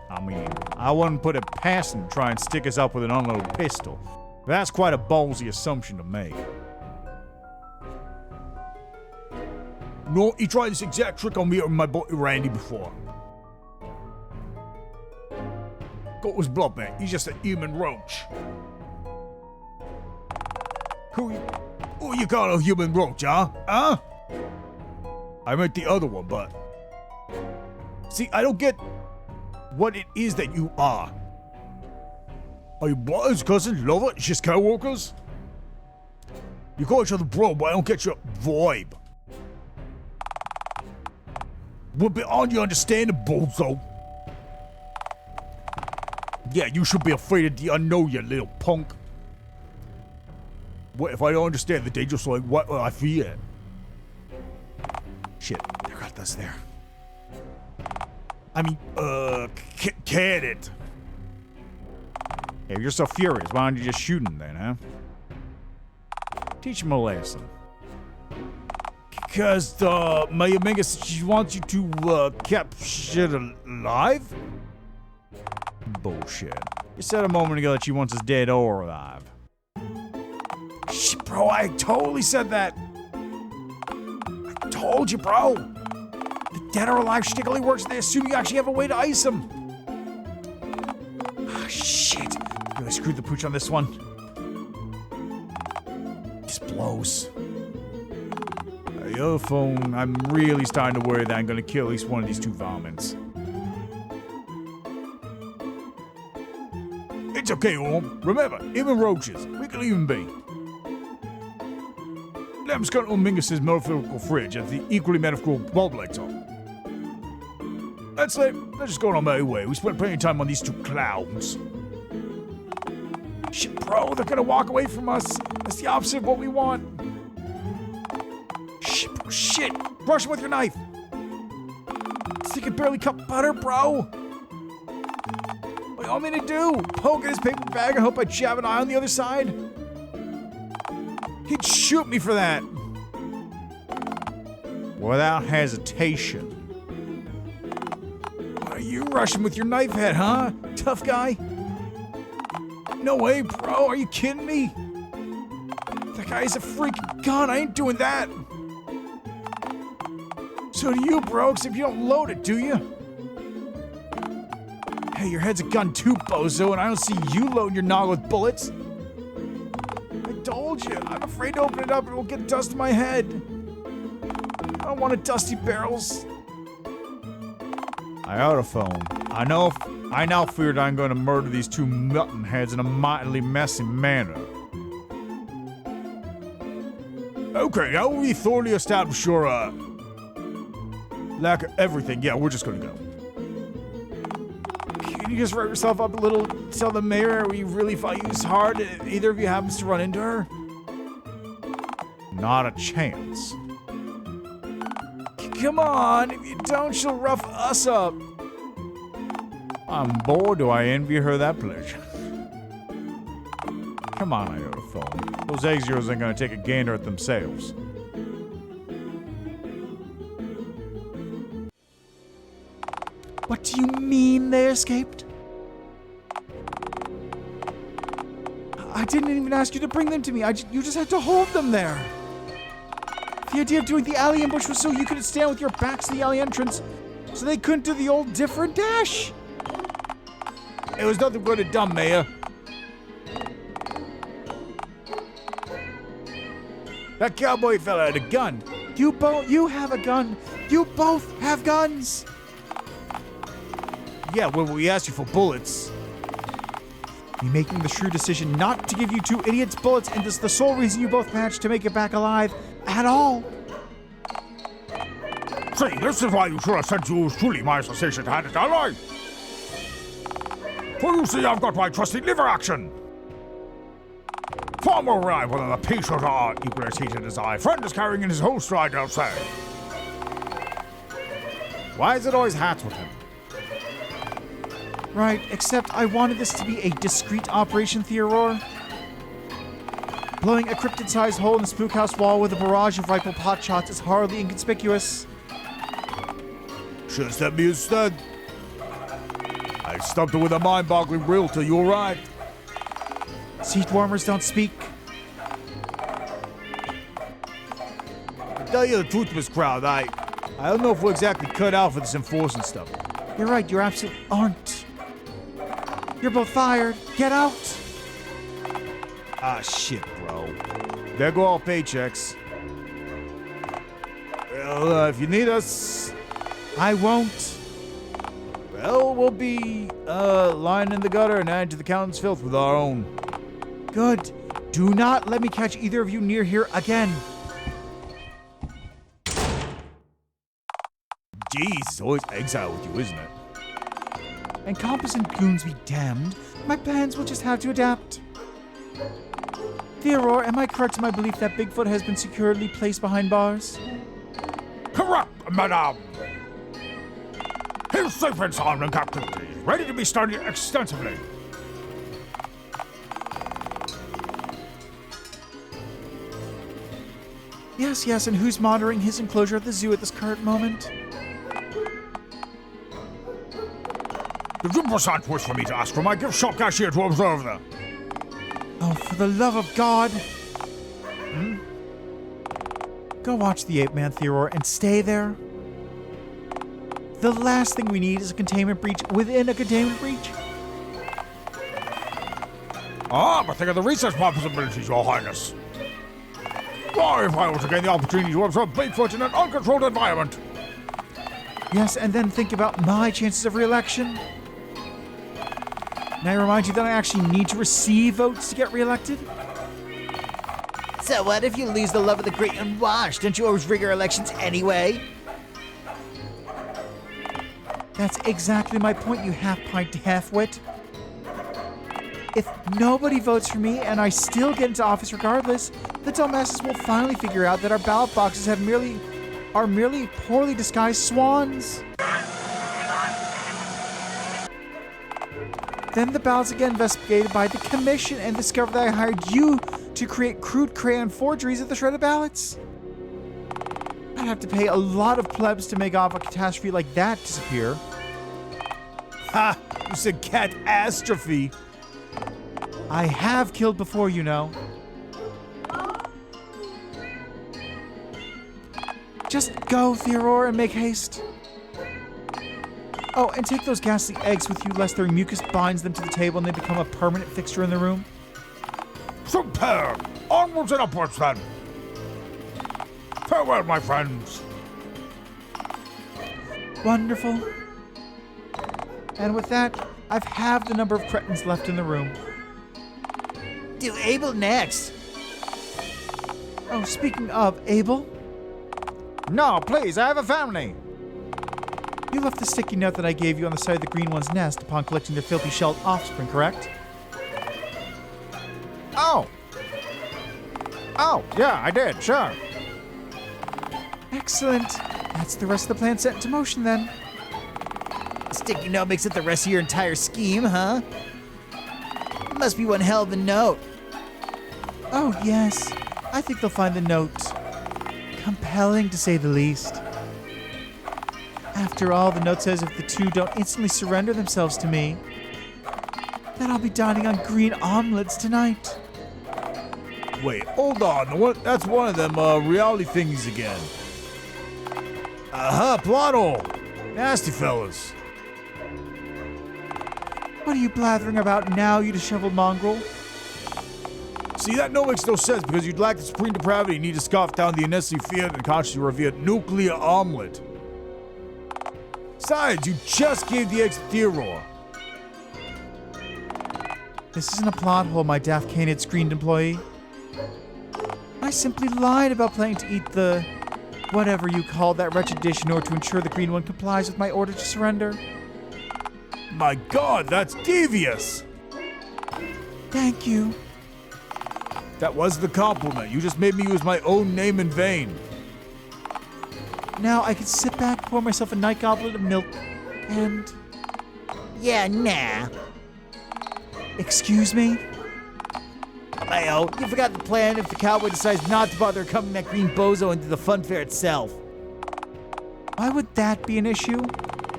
I mean, I wouldn't put it past him to try and stick us up with an unloaded pistol. That's quite a ballsy assumption to make. No, he tried this exact trick on me and my boy Randy before. Got his blood, man. He's just a human roach. Who you call a human roach, huh? Huh? I meant the other one, but... See, I don't get what it is that you are. Are you brothers, cousins, lovers, just co-workers? You call each other bro, but I don't get your vibe. We're beyond your understanding, bozo. Yeah, you should be afraid of the unknown, you little punk. What if I don't understand the danger, so like, what will I fear? Shit, they got us there. I mean, can it? Hey, if you're so furious, why don't you just shoot him then, huh? Teach him a lesson. Because the Mayor Mingus, she wants you to capture it alive? Bullshit. You said a moment ago that she wants us dead or alive. Shit, bro, I totally said that. I told you, bro. The dead or alive shtick only works if they assume you actually have a way to ice them. Ah, shit. Really screwed the pooch on this one. This blows. Ayotophone, I'm really starting to worry that I'm gonna kill at least one of these two varmints. It's okay, Orm. Remember, even roaches, we can even be. Let them scunt on Mingus's metaphysical fridge at the equally metaphorical bulb lights on. Let's just go on my way. We spent plenty of time on these two clowns. Shit, bro, they're gonna walk away from us. That's the opposite of what we want. Shit, bro, shit. Brush him with your knife. This thing can barely cut butter, bro. What do you want me to do? Poke at his paper bag and hope I jab an eye on the other side? He'd shoot me for that. Without hesitation. Are you rushing with your knife head, huh? Tough guy? No way, bro. Are you kidding me? That guy is a freaking gun. I ain't doing that. So do you, bro, except you don't load it, do you? Hey, your head's a gun too, bozo, and I don't see you loading your noggin with bullets. I told you, I'm afraid to open it up. It will get dust in my head. I don't want a dusty barrels. Iotophone. I now fear that I'm going to murder these two mutton heads in a mightily messy manner. Okay, now we thoroughly established your, lack of everything. Yeah, we're just gonna go. Can you just wrap yourself up a little, tell the mayor we really fight you hard if either of you happens to run into her? Not a chance. Come on, if you don't, she'll rough us up. I'm bored. Do I envy her that pleasure? Come on, Iotophone. Those eggs of yours ain't gonna take a gander at themselves. What do you mean they escaped? I didn't even ask you to bring them to me. You just had to hold them there. The idea of doing the alley ambush was so you couldn't stand with your backs to the alley entrance, so they couldn't do the old different dash. It was nothing but a dumb, Mayor. That cowboy fella had a gun. You have a gun. You both have guns. Yeah, well, we asked you for bullets. Me making the shrewd decision not to give you two idiots bullets, and this is the sole reason you both managed to make it back alive at all. See, this is why you should have sent yours truly my association to hand it ally. For you see, I've got my trusty liver action. Far more reliable than the patient are equally as heated as I. Friend is carrying in his holster, I dare say. Why is it always hats with him? Right, except I wanted this to be a discreet operation, Theodore. Blowing a cryptid-sized hole in the spook house wall with a barrage of rifle pot shots is hardly inconspicuous. Should have sent me instead. I stumped it with a mind-boggling riddle till you arrived. Seat warmers don't speak. To tell you the truth, Miss Crowd, I don't know if we're exactly cut out for this enforcing stuff. You're right, you absolutely aren't. You're both fired. Get out. Ah, shit, bro. There go all paychecks. Well, if you need us... I won't. Well, we'll be, lying in the gutter and adding to the accountant's filth with our own. Good. Do not let me catch either of you near here again. Jeez, it's always exile with you, isn't it? And competent goons be damned. My plans will just have to adapt. Theodore, am I correct in my belief that Bigfoot has been securely placed behind bars? Correct, madame. He's safe and sound in captivity, ready to be studied extensively. Yes, and who's monitoring his enclosure at the zoo at this current moment? The 2% was for me to ask for my gift shop cashier to observe them. Oh, for the love of God! Go watch the Ape Man, Theodore, and stay there. The last thing we need is a containment breach within a containment breach. Ah, but think of the research possibilities, Your Highness. Why, if I were to gain the opportunity to observe Bigfoot in an uncontrolled environment? Yes, and then think about my chances of re-election. May I remind you that I actually need to receive votes to get re-elected? So what if you lose the love of the great and washed? Don't you always rig your elections anyway? That's exactly my point, you half-pint half-wit. If nobody votes for me and I still get into office regardless, the dumbasses will finally figure out that our ballot boxes are merely poorly disguised swans. Then the ballots get investigated by the commission and discover that I hired you to create crude crayon forgeries of the shredded ballots. I'd have to pay a lot of plebs to make off a catastrophe like that disappear. Ha! You said catastrophe. I have killed before, you know. Just go, Theodore, and make haste. Oh, and take those ghastly eggs with you lest their mucus binds them to the table and they become a permanent fixture in the room. Superb! Onwards and upwards then! Farewell, my friends! Wonderful. And with that, I've halved the number of cretins left in the room. Do Abel next. Oh, speaking of Abel, No, please, I have a family! you left the sticky note that I gave you on the side of the green one's nest upon collecting their filthy shelled offspring, correct? Oh! Oh, yeah, I did, sure. Excellent. That's the rest of the plan set into motion then. Sticky note makes it the rest of your entire scheme, huh? Must be one hell of a note. Oh, yes. I think they'll find the note compelling, to say the least. After all, the note says if the two don't instantly surrender themselves to me, then I'll be dining on green omelets tonight. Wait, hold on. That's one of them reality thingies again. Plot hole. Nasty fellas. What are you blathering about now, you disheveled mongrel? See, that no makes no sense because you'd lack the supreme depravity and need to scoff down the unnecessary fiat and consciously reveal nuclear omelet. Besides, you just gave the eggs to Theodore. This isn't a plot hole, my daft canid screened employee. I simply lied about planning to eat the whatever you call that wretched dish in order to ensure the green one complies with my order to surrender. My God, that's devious! Thank you. That was the compliment. You just made me use my own name in vain. Now I can sit back, pour myself a night goblet of milk, and... Yeah, nah. Excuse me? Mayo, you forgot the plan if the cowboy decides not to bother coming that green bozo into the fun fair itself. Why would that be an issue?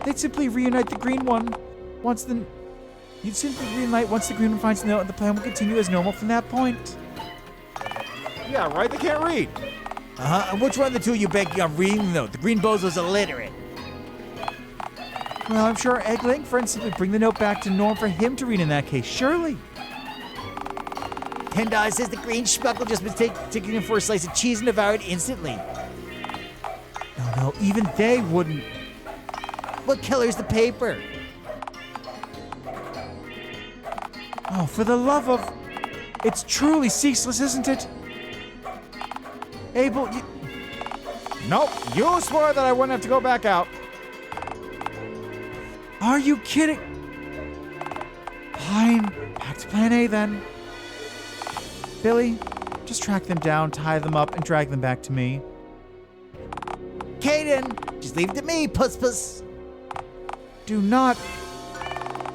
They'd simply reunite the green one once the... You'd simply reunite once the green one finds the note and the plan will continue as normal from that point. Yeah, right? They can't read. And which one of the two are you banking on reading the note? The green bozo's illiterate. Well, I'm sure our egg-laying friends simply bring the note back to norm for him to read in that case, surely. $10 says the green schmuck will just taking him for a slice of cheese and devoured instantly. No, even they wouldn't. What color's the paper? Oh, for the love of... It's truly ceaseless, isn't it? Abel, you... Nope, you swore that I wouldn't have to go back out. Are you kidding? Fine. Back to plan A then. Billy, just track them down, tie them up, and drag them back to me. Caden, just leave it to me, puss. Do not...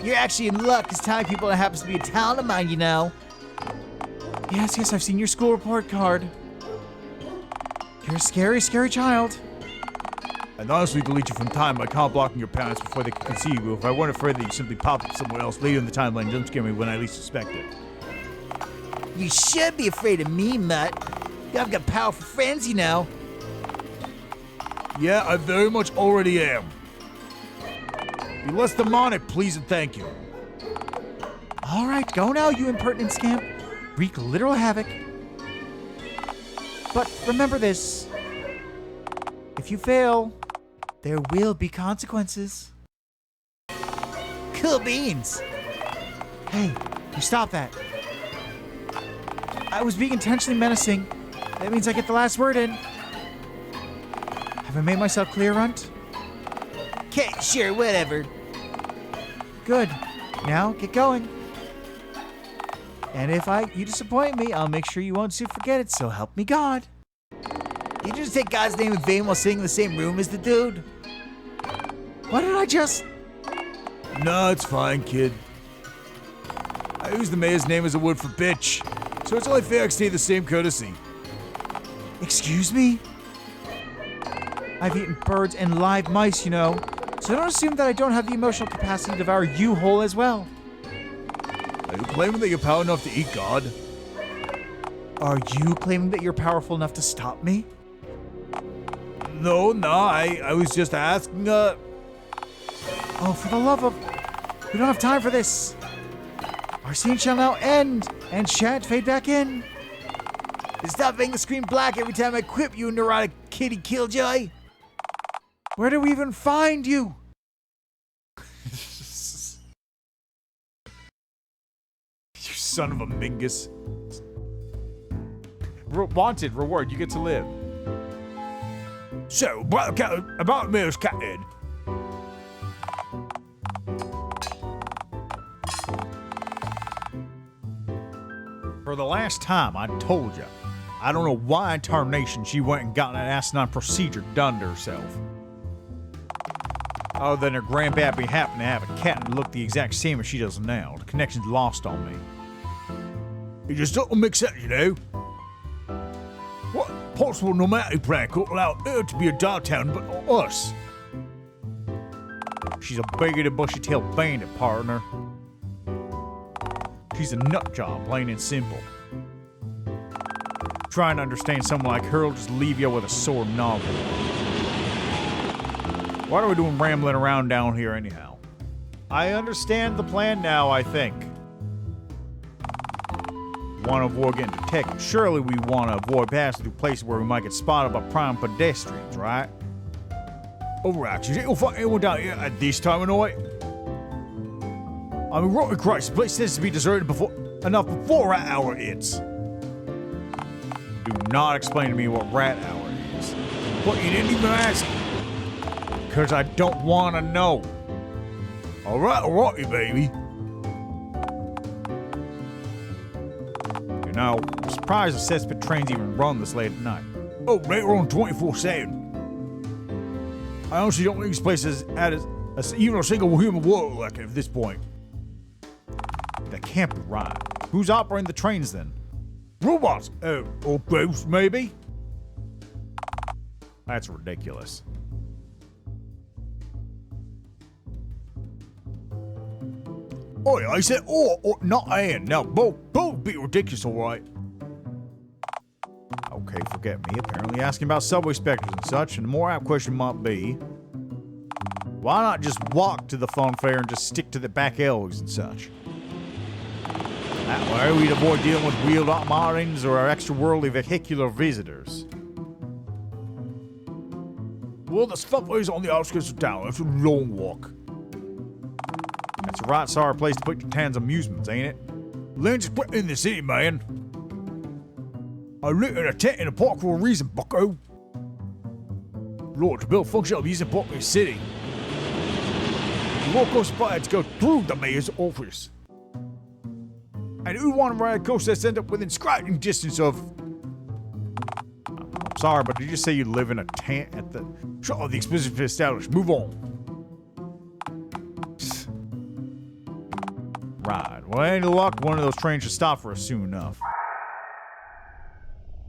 You're actually in luck, because telling people it happens to be a talent of mine, you know. Yes, I've seen your school report card. You're a scary, scary child. I'd honestly delete you from time by count blocking your parents before they could conceive you if I weren't afraid that you'd simply pop up somewhere else later in the timeline and jump scare me when I least suspect it. You should be afraid of me, Mutt. I've got powerful friends, you know. Yeah, I very much already am. Be less demonic, please and thank you. All right, go now, you impertinent scamp. Wreak literal havoc. But remember this. If you fail, there will be consequences. Cool beans. Hey, you stop that. I was being intentionally menacing. That means I get the last word in. Have I made myself clear, Runt? Okay, sure, whatever. Good. Now, get going. And if you disappoint me, I'll make sure you won't soon forget it, so help me God. Did you just take God's name in vain while sitting in the same room as the dude? What did I just... No, it's fine, kid. I use the mayor's name as a word for bitch, so it's only fair I extend the same courtesy. Excuse me? I've eaten birds and live mice, you know, so don't assume that I don't have the emotional capacity to devour you whole as well. Are you claiming that you're powerful enough to eat God? Are you claiming that you're powerful enough to stop me? No, I was just asking, Oh, for the love of... We don't have time for this. Our scene shall now end, and chat fade back in. Stop making the screen black every time I quip you, neurotic kitty killjoy. Where do we even find you? You son of a mingus. Wanted, reward, you get to live. So, about Mills Captain. For the last time, I told you. I don't know why in tarnation she went and got an asinine procedure done to herself. Other than her grandpappy happened to have a cat that looked the exact same as she does now. The connection's lost on me. It just don't make sense, you know? What possible nomadic plan could allow her to be a Dialtown but not us? She's a bigoted, bushy-tailed bandit, partner. She's a nut job, plain and simple. Trying to understand someone like her will just leave you with a sore novel. What are we doing rambling around down here anyhow? I understand the plan now, I think. Want to avoid getting detected. Surely we want to avoid passing through places where we might get spotted by prime pedestrians, right? Alright, you think you'll find anyone down here at this time of night? I mean, right Christ, the place tends to be deserted enough before rat hour hits. Do not explain to me what rat hour is. But you didn't even ask. Because I don't want to know. Alright, you baby. You know, I'm surprised the Cesspit trains even run this late at night. Oh, they run 24/7. I honestly don't think this place has had even a single human worker like it at this point. That can't be right. Who's operating the trains then? Robots, or ghosts, maybe? That's ridiculous. Oh, yeah, I said or not and. Now, both be ridiculous, alright? Okay, forget me. Apparently asking about subway specters and such, and the more apt question might be, why not just walk to the fun fair and just stick to the back alleys and such? That way we'd avoid dealing with wheeled automatons or our extra-worldly vehicular visitors. Well, the subway's on the outskirts of town. It's a long walk. That's a right sorry place to put your town's amusements, ain't it? Land's put in the city, man. I lit in a tent in a park for a reason, bucko. Lord, to build functional amusement park in the city, the local spot had to go through the mayor's office. And who wanted to ride a coast that's end up within striking distance of... I'm sorry, but did you just say you live in a tent at the... Shut up, the expensive established. Move on. Right. Well, any luck, one of those trains should stop for us soon enough.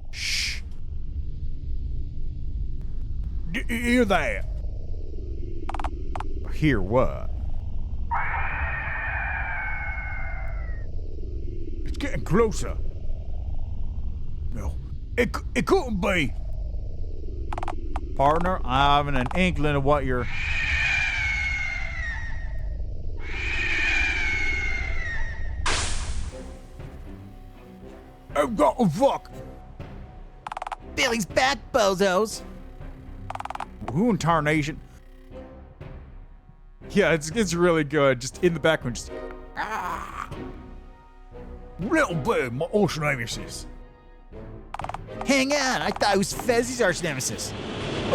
Shh. Hear that? Hear what? It's getting closer. No, it couldn't be. Partner, I'm having an inkling of what you're... I've got a fuck. Billy's back, bozos. Who in tarnation? Yeah, it's really good. Just in the background, just... Little bird, my arch nemesis. Hang on, I thought it was Fezzi's arch nemesis.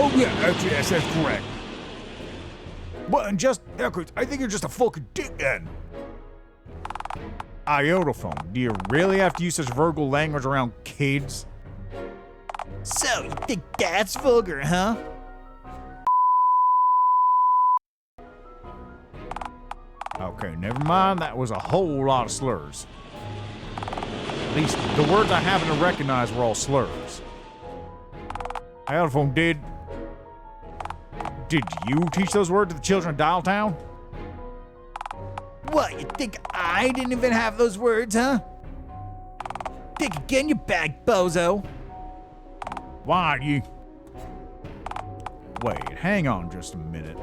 Oh yeah, actually that's correct. But I think you're just a fucking dick then. Iotophone, do you really have to use such vulgar language around kids? So, you think that's vulgar, huh? Okay, never mind. That was a whole lot of slurs. At least the words I happen to recognize were all slurs. Iotophone, did you teach those words to the children of Dialtown? What, you think I didn't even have those words, huh? Think again, you bag bozo. Why you... Wait, hang on just a minute.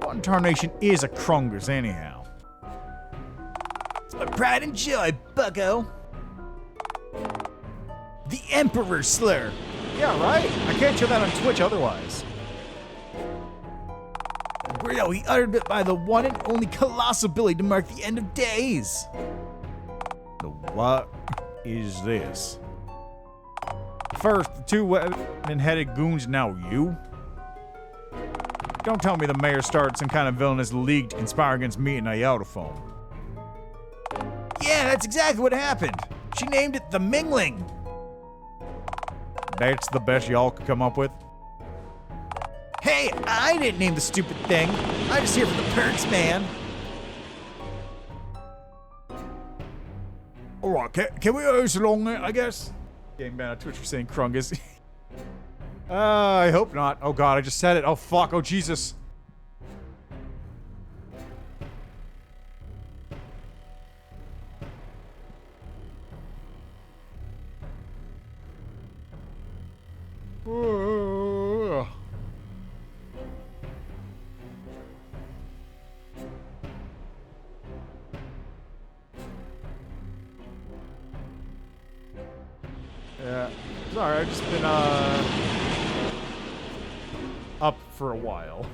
What in tarnation is a Krungers anyhow? It's my pride and joy, bucko. The Emperor slur. Yeah, right? I can't show that on Twitch otherwise. Bro, he uttered it by the one and only colossal ability to mark the end of days. What is this? First, the two weapon-headed goons, now you? Don't tell me the mayor started some kind of villainous league to conspire against me and Dialtown. Yeah, that's exactly what happened. She named it the Mingling. That's the best y'all could come up with? Hey, I didn't name the stupid thing. I'm just here for the perks, man. Alright, can we hurry along there, I guess? Getting banned on Twitch for saying Krungus. I hope not. Oh god, I just said it. Oh fuck, oh Jesus. Yeah, sorry, I've just been, up for a while.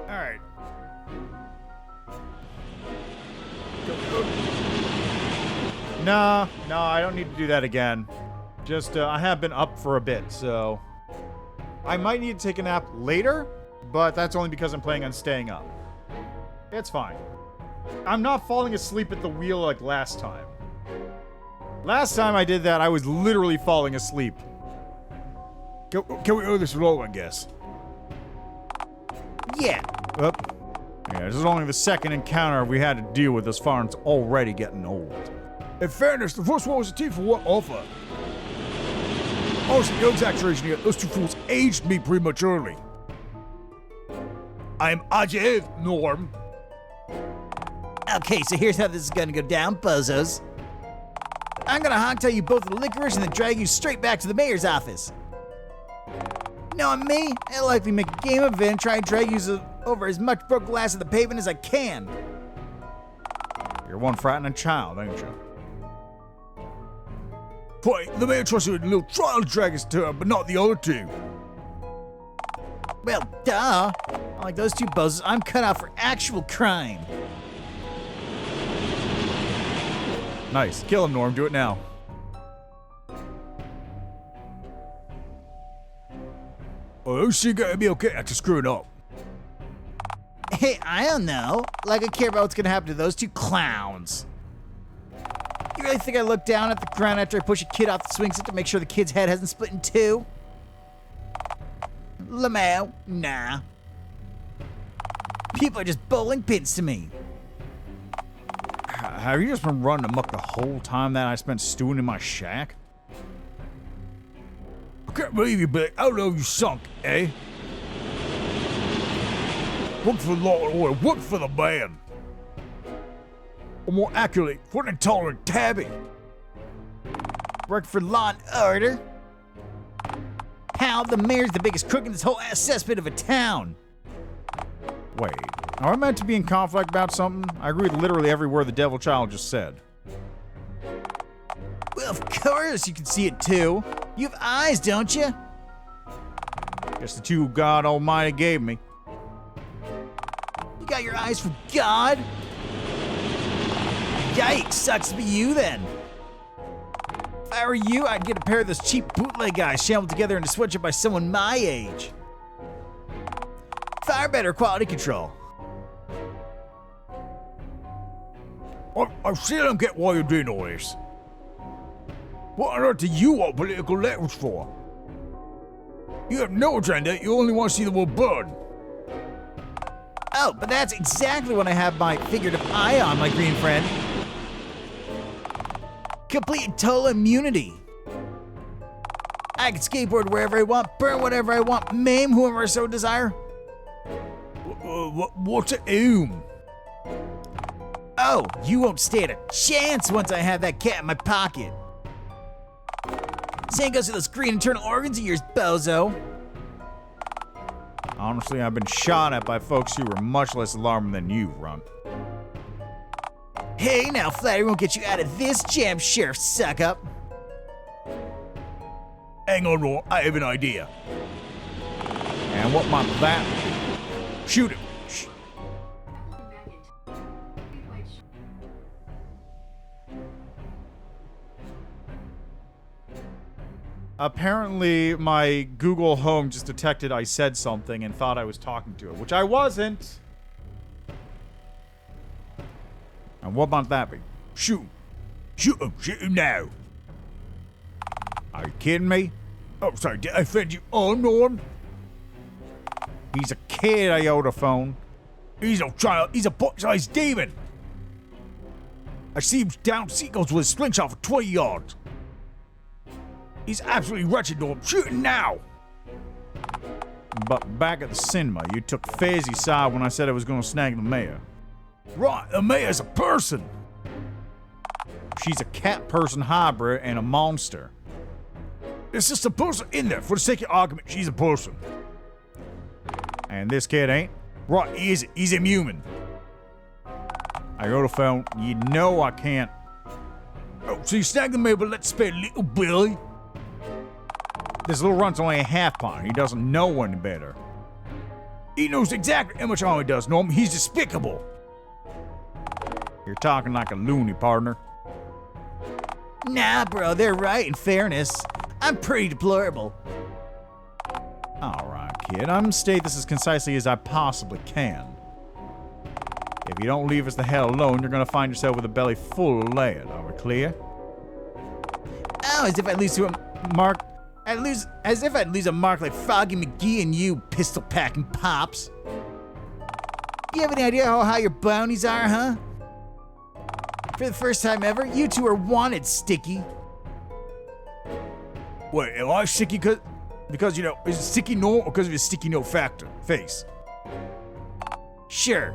Alright. No, I don't need to do that again. Just, I have been up for a bit, so... I might need to take a nap later, but that's only because I'm planning on staying up. It's fine. I'm not falling asleep at the wheel like last time. Last time I did that, I was literally falling asleep. Can we owe this roll, I guess? Yeah. Yeah, this is only the second encounter we had to deal with this far, and it's already getting old. In fairness, the first one was a team for one offer. Honestly, no exaggeration here, those two fools aged me pretty much early. I'm Ajay, Norm. Okay, so here's how this is gonna go down, bozos. I'm gonna hogtie you both with licorice and then drag you straight back to the mayor's office. Knowing me, I'll likely make a game of it and try and drag you over as much broke glass of the pavement as I can. You're one frightening child, ain't you? Wait, the mayor trusts you with a little trial dragon's turn, but not the other two. Well, duh. Unlike those two bozos, I'm cut out for actual crime. Nice. Kill him, Norm. Do it now. Oh, she gonna be okay after screwing up. Hey, I don't know. Like I care about what's gonna happen to those two clowns. You really think I look down at the ground after I push a kid off the swing set to make sure the kid's head hasn't split in two? Lamau, nah. People are just bowling pins to me. Have you just been running amok the whole time that I spent stewing in my shack? I can't believe you, Billy. I don't know you sunk, eh? Work for the law and order. Work for the man. Or more accurately, for an intolerant tabby. Work for law and order? How? The mayor's the biggest crook in this whole ass cesspit of a town. Wait, are I meant to be in conflict about something? I agree with literally every word the devil child just said. Well, of course you can see it too. You have eyes, don't you? Guess the two God Almighty gave me. You got your eyes for God? Yikes, sucks to be you then. If I were you, I'd get a pair of those cheap bootleg guys shambled together into sweatshirt by someone my age. Far better quality control. I still don't get why you're doing all this. What on earth do you want political leverage for? You have no agenda, you only want to see the world burn. Oh, but that's exactly when I have my figurative eye on, my green friend. Complete and total immunity. I can skateboard wherever I want, burn whatever I want, maim whoever I so desire. What's a Oh, you won't stand a chance once I have that cat in my pocket. Same goes to those green internal organs of yours, bozo. Honestly, I've been shot at by folks who were much less alarming than you, Runt. Hey, now flattery won't get you out of this jam, Sheriff Suckup. Hang on, Ron. I have an idea. And what might that be? Shoot him. Apparently, my Google Home just detected I said something and thought I was talking to it, which I wasn't. And what might that be? Shoot him. Shoot him. Shoot him now. Are you kidding me? Oh, sorry. Did I offend you? Oh, Norm. He's a kid, Ayotophone. He's no child. He's a butt-sized demon. I see him down seagulls with a slingshot for 20 yards. He's absolutely wretched, Norm. Shoot him now. But back at the cinema, you took Fezzi's side when I said I was going to snag the mayor. Right, the mayor's a person. She's a cat person hybrid and a monster. There's just a person in there. For the sake of argument, she's a person. And this kid ain't? Right, he is. He's immune. Ayotophone, you know I can't. Oh, so you snagged the mayor, but let's spare little Billy? This little runt's only a half pint. He doesn't know any better. He knows exactly how much harm he does, Norm. He's despicable. You're talking like a loony, partner. Nah, bro, they're right, in fairness. I'm pretty deplorable. Alright, kid. I'm gonna state this as concisely as I possibly can. If you don't leave us the hell alone, you're gonna find yourself with a belly full of lead. Are we clear? Oh, as if I'd lose to a mark. As if I'd lose a mark like Foggy McGee and you, pistol-packing pops. You have any idea how high your bounties are, huh? For the first time ever, you two are wanted, Sticky. Wait, am I sticky because, you know, is it sticky no or because of his sticky no factor? Face. Sure.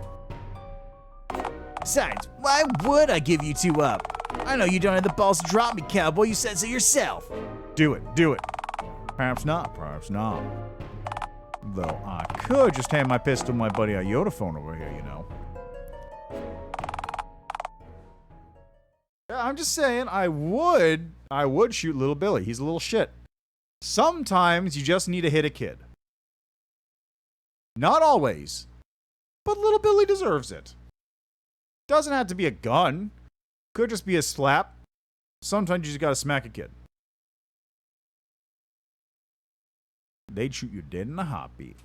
Besides, why would I give you two up? I know you don't have the balls to drop me, cowboy. You said so yourself. Do it. Do it. Perhaps not. Perhaps not. Though I could just hand my pistol to my buddy Ayotophone over here, you know. Yeah, I'm just saying, I would shoot little Billy. He's a little shit. Sometimes you just need to hit a kid. Not always. But little Billy deserves it. Doesn't have to be a gun. Could just be a slap. Sometimes you just gotta smack a kid. They'd shoot you dead in a heartbeat.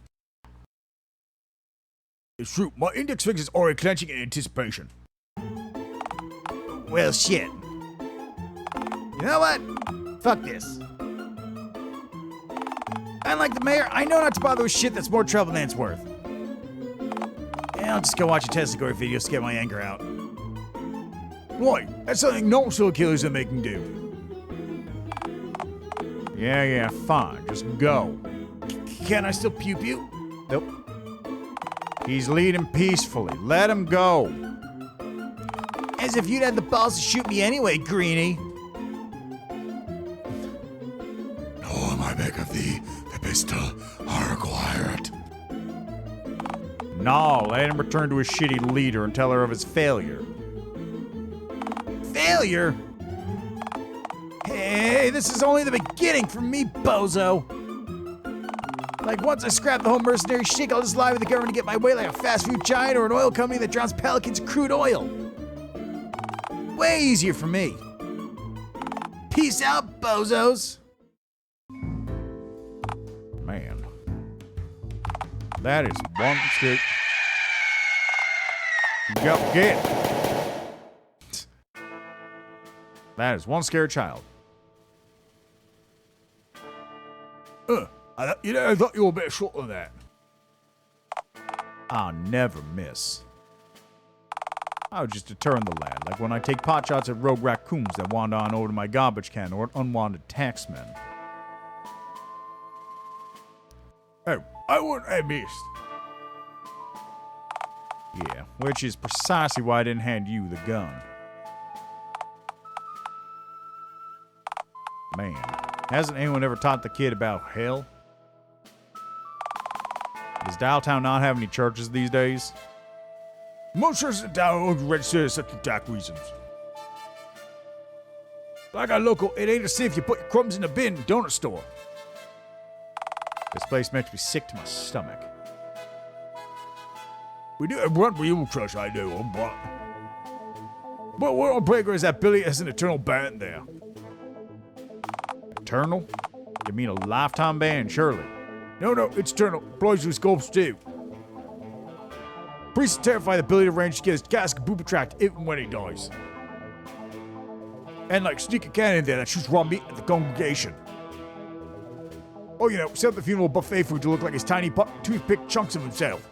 It's true. My index fingers are already clenching in anticipation. Well, shit. You know what? Fuck this. Unlike the mayor, I know not to bother with shit that's more trouble than it's worth. Yeah, I'll just go watch a Testagory video to get my anger out. Right, that's something no serial killers are making do. Yeah, fine. Just go. Can I still pew-pew? Nope. He's leading peacefully. Let him go. As if you'd had the balls to shoot me anyway, Greenie. No, I beg of thee, the pistol, I require it. No, let him return to his shitty leader and tell her of his failure. Failure? Hey, this is only the beginning for me, bozo. Like, once I scrap the whole mercenary shtick, I'll just lie with the government to get my way like a fast food giant or an oil company that drowns pelicans in crude oil. Way easier for me. Peace out, bozos. Man. That is one stick. Go get it. That is one scared child. I thought you were a bit short than that. I'll never miss. I would just deter the lad, like when I take potshots at rogue raccoons that wander on over to my garbage can or unwanted taxmen. Oh, I wouldn't have missed. Yeah, which is precisely why I didn't hand you the gun. Man, hasn't anyone ever taught the kid about hell? Does Dialtown not have any churches these days? Most churches in town only register such exact reasons. Like our local, it ain't as if you put your crumbs in the bin donut store. This place makes me sick to my stomach. We do have one real crush, I know, but what on playground is that Billy has an eternal ban there. Eternal? You mean a lifetime ban, surely? No, it's eternal. Applies to his scopes too. Priests are terrified that Billy arranged to get his casket booby tracked even when he dies. And like sneak a cannon there that shoots raw meat at the congregation. Oh, set up the funeral buffet food to look like his tiny toothpick chunks of himself.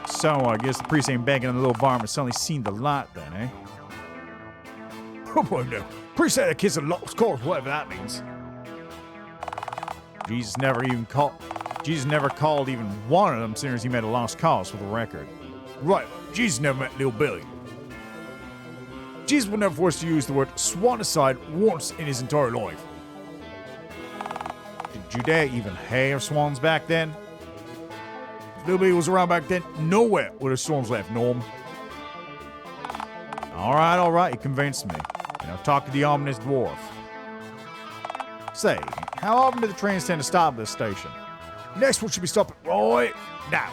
So, I guess the priest ain't banking on the little varmint suddenly seen the light then, eh? Oh boy, no. Priest had a kiss of lost cause, whatever that means. Jesus never called even one of them sinners he made a lost cause, for the record. Right, Jesus never met Little Billy. Jesus was never forced to use the word swanicide once in his entire life. Did Judea even have swans back then? If Little Billy was around back then, nowhere would have swans left, Norm. All right, you convinced me. Talk to the ominous dwarf. Say, how often do the trains tend to stop at this station? Next one should be stopping right now.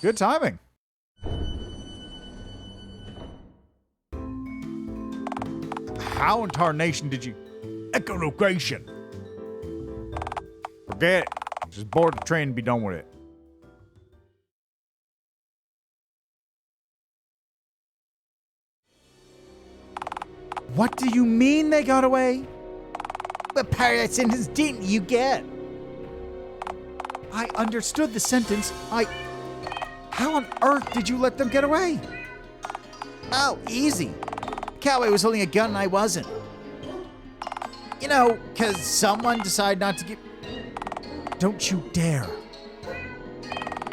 Good timing. How in tarnation did you... Echolocation. Forget it. Just board the train and be done with it. What do you mean they got away? What part of that sentence didn't you get? I understood the sentence. How on earth did you let them get away? Oh, easy. Cowboy was holding a gun and I wasn't. 'Cause someone decided not to give... Don't you dare.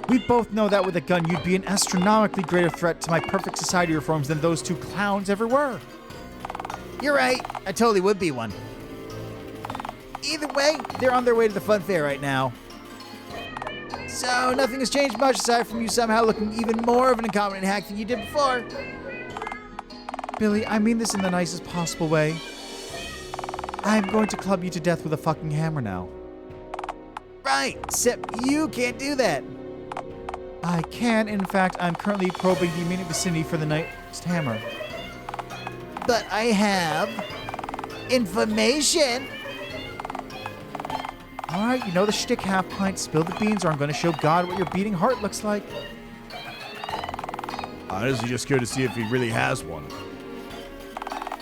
We both know that with a gun you'd be an astronomically greater threat to my perfect society reforms than those two clowns ever were. You're right. I totally would be one. Either way, they're on their way to the fun fair right now. So nothing has changed much aside from you somehow looking even more of an incompetent hack than you did before. Billy, I mean this in the nicest possible way. I'm going to club you to death with a fucking hammer now. Right, except you can't do that. I can. In fact, I'm currently probing the immediate vicinity for the next hammer. But I have information. All right, you know the shtick, half pint. Spill the beans, or I'm going to show God what your beating heart looks like. I'm honestly just scared to see if he really has one.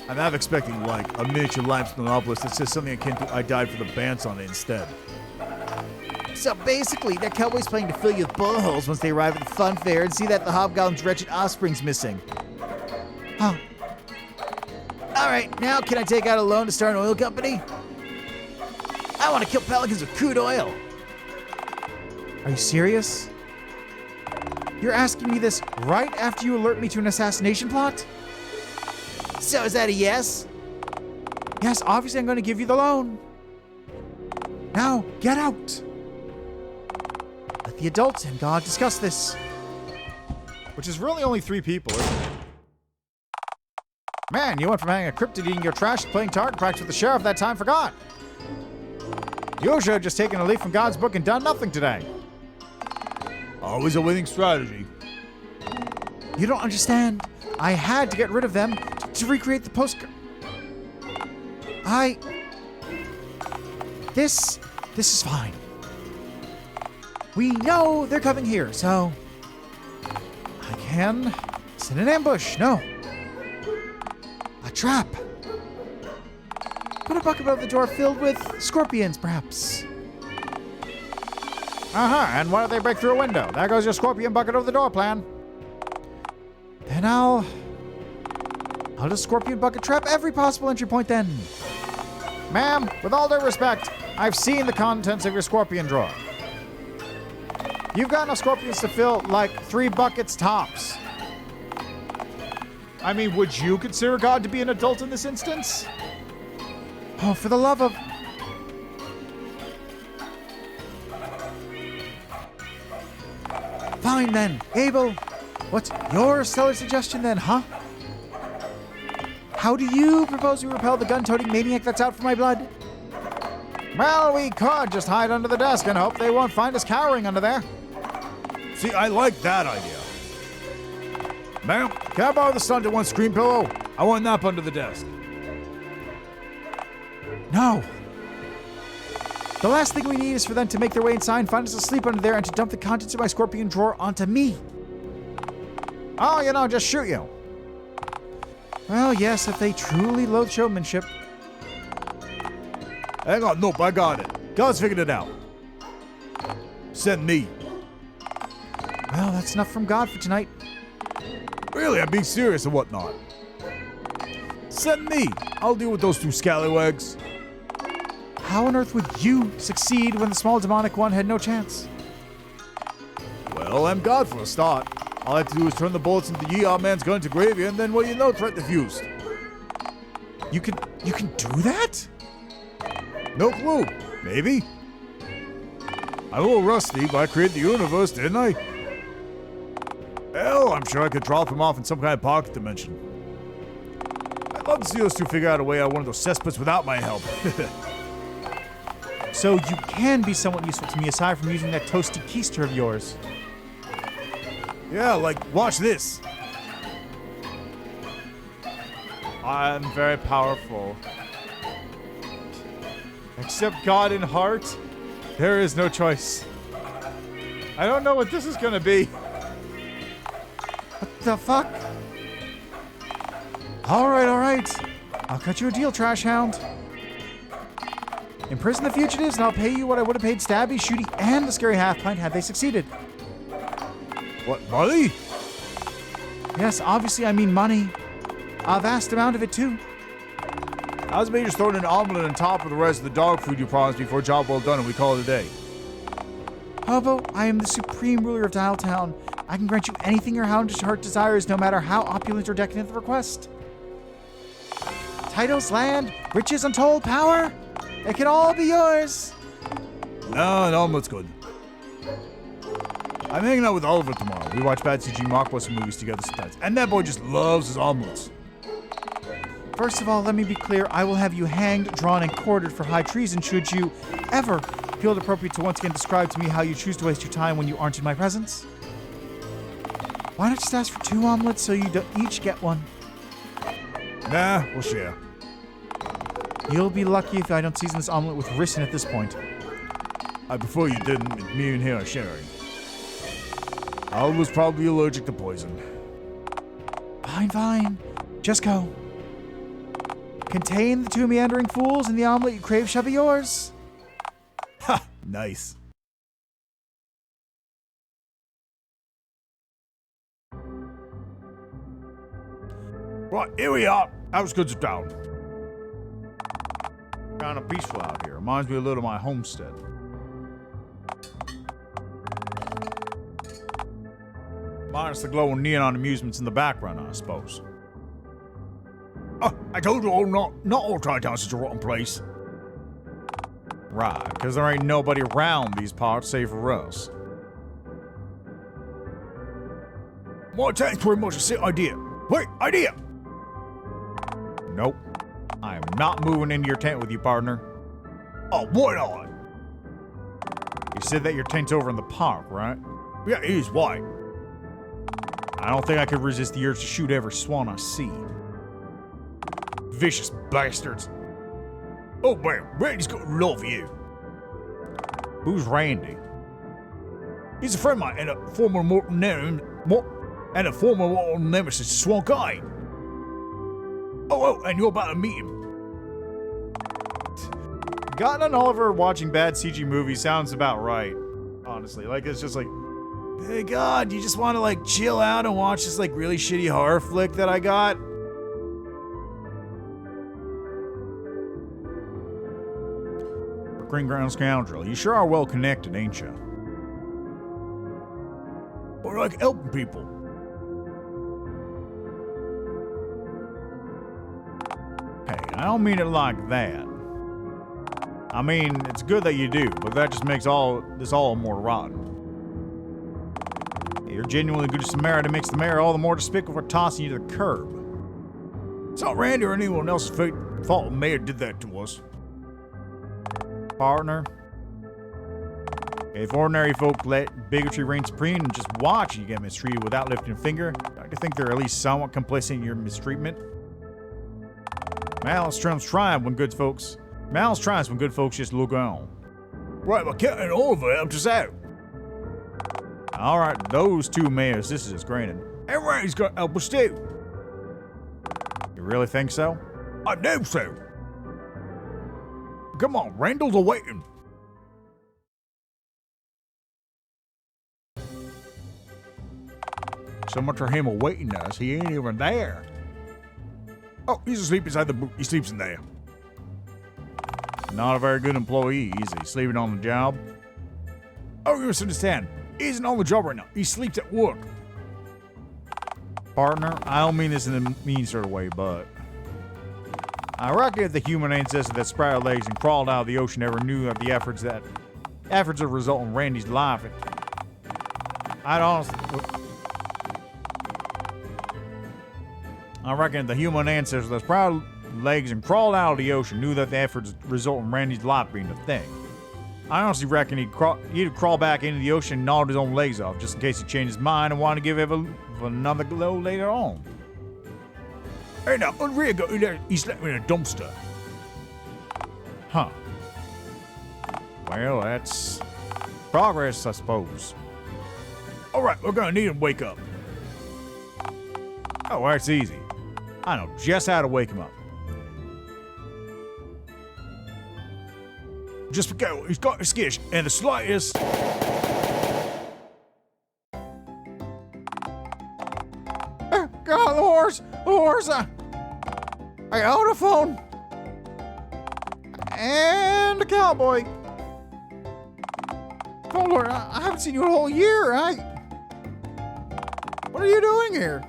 I'm half expecting like a miniature limestone obelisk that says something akin to "I died for the bands" on it instead. So basically, that cowboy's planning to fill you with bullet holes once they arrive at the fun fair and see that the hobgoblin's wretched offspring's missing. Huh. Alright, now can I take out a loan to start an oil company? I want to kill pelicans with crude oil. Are you serious? You're asking me this right after you alert me to an assassination plot? So is that a yes? Yes, obviously I'm going to give you the loan. Now, get out. Let the adults and God discuss this. Which is really only 3 people, isn't it? Man, you went from having a cryptid eating your trash to playing target practice with the sheriff that time forgot. You should have just taken a leaf from God's book and done nothing today. Always a winning strategy. You don't understand. I had to get rid of them to recreate the postcard. This is fine. We know they're coming here, so I can set an ambush. No. A trap. Put a bucket above the door filled with scorpions, perhaps. And why don't they break through a window? There goes your scorpion bucket over the door plan. Then I'll just scorpion bucket trap every possible entry point then. Ma'am, with all due respect, I've seen the contents of your scorpion drawer. You've got enough scorpions to fill like 3 buckets tops. I mean, would you consider God to be an adult in this instance? Oh, for the love of... Fine then, Abel. What's your stellar suggestion then, huh? How do you propose we repel the gun-toting maniac that's out for my blood? Well, we could just hide under the desk and hope they won't find us cowering under there. See, I like that idea. Ma'am, can I borrow the Sunday one screen pillow? I want a nap under the desk. No. The last thing we need is for them to make their way inside and find us asleep under there and to dump the contents of my scorpion drawer onto me. Oh, you know, just shoot you. Well, yes, if they truly loathe showmanship. Hang on, nope, I got it. God's figured it out. Send me. Well, that's enough from God for tonight. Really, I'm being serious and whatnot. Send me. I'll deal with those 2 scallywags. How on earth would you succeed when the small demonic one had no chance? Well, I'm God for a start. All I have to do is turn the bullets into the Yeehaw man's gun to gravy, and then, what do you know, threat diffused. You can do that? No clue. Maybe. I'm a little rusty, but I created the universe, didn't I? Hell, I'm sure I could drop him off in some kind of pocket dimension. I'd love to see those 2 figure out a way out of one of those cesspits without my help. So you can be somewhat useful to me aside from using that toasty keister of yours. Yeah, like, watch this. I'm very powerful. Except God in heart, there is no choice. I don't know what this is gonna be. What the fuck? Alright. I'll cut you a deal, trash hound. Imprison the fugitives and I'll pay you what I would have paid Stabby, Shooty, and the scary half-pint had they succeeded. What, money? Yes, obviously I mean money. A vast amount of it, too. How's about you just throwing an omelet on top of the rest of the dog food you promised me for a job well done and we call it a day? Hobo, I am the supreme ruler of Dialtown. I can grant you anything your houndish heart desires, no matter how opulent or decadent the request. Titles, land, riches, untold power. It can all be yours. No, an omelet's good. I'm hanging out with Oliver tomorrow. We watch bad CG mockbuster movies together sometimes. And that boy just loves his omelets. First of all, let me be clear. I will have you hanged, drawn, and quartered for high treason should you ever feel it appropriate to once again describe to me how you choose to waste your time when you aren't in my presence. Why not just ask for 2 omelets so you each get one? Nah, we'll share. You'll be lucky if I don't season this omelet with ricin at this point. I prefer you didn't. Me and here are sharing. I was probably allergic to poison. Fine. Just go. Contain the 2 meandering fools, and the omelet you crave shall be yours. Ha! Nice. Right, here we are. Outskirts of town. Kind of peaceful out here. Reminds me a little of my homestead. Minus the glowing neon amusements in the background, I suppose. Oh, I told you all not all Tri-Town's such a rotten place. Right, because there ain't nobody around these parts save for us. My attack's pretty much a sick idea. Wait, idea! Nope. I am not moving into your tent with you, partner. Oh, why not? You said that your tent's over in the park, right? Yeah, it is. Why? I don't think I could resist the urge to shoot every swan I see. Vicious bastards. Oh, man, Randy's got love you. Who's Randy? He's a friend of mine and a former mortal nemesis, Swan Guy. Oh, and you're about to meet him. Gotten on Oliver watching bad CG movies sounds about right. Honestly, like it's just like, Hey God, you just want to like chill out and watch this like really shitty horror flick that I got? green ground scoundrel. You sure are well connected, ain't you? I like helping people. Hey, I don't mean it like that. I mean, it's good that you do, but that just makes this all more rotten. You're genuinely good Samaritan makes the mayor all the more despicable for tossing you to the curb. It's not Randy or anyone else's fault the mayor did that to us. Partner, if ordinary folk let bigotry reign supreme and just watch you get mistreated without lifting a finger, I think they're at least somewhat complicit in your mistreatment. Malice triumphs when good folks just look on. Right, but counting all of it helped us out. All right, those two mayors, this is granted. And Randy's got to help us too. You really think so? I know so. Come on, Randall's awaiting. So much for him awaiting us, he ain't even there. Oh, he's asleep inside the boot. He sleeps in there. Not a very good employee, is he? Sleeping on the job? Oh, you misunderstand. He isn't on the job right now. He sleeps at work. Partner, I don't mean this in a mean sort of way, but I reckon if the human ancestor that sprouted legs and crawled out of the ocean ever knew of the efforts that result in Randy's life, I reckon if the human ancestor that sprouted legs and crawled out of the ocean knew that the efforts result in Randy's life being a thing, I honestly reckon he'd crawl back into the ocean and gnawed his own legs off just in case he changed his mind and wanted to give Eva another go later on. Hey now, on rear go, he slept in a dumpster. Huh. Well, that's progress, I suppose. Alright, we're gonna need him to wake up. Oh, that's easy. I know just how to wake him up. Just forget he's got a skish and the slightest. God, the horse! I got a phone! And a cowboy! Oh, Lord, I haven't seen you in a whole year, What are you doing here?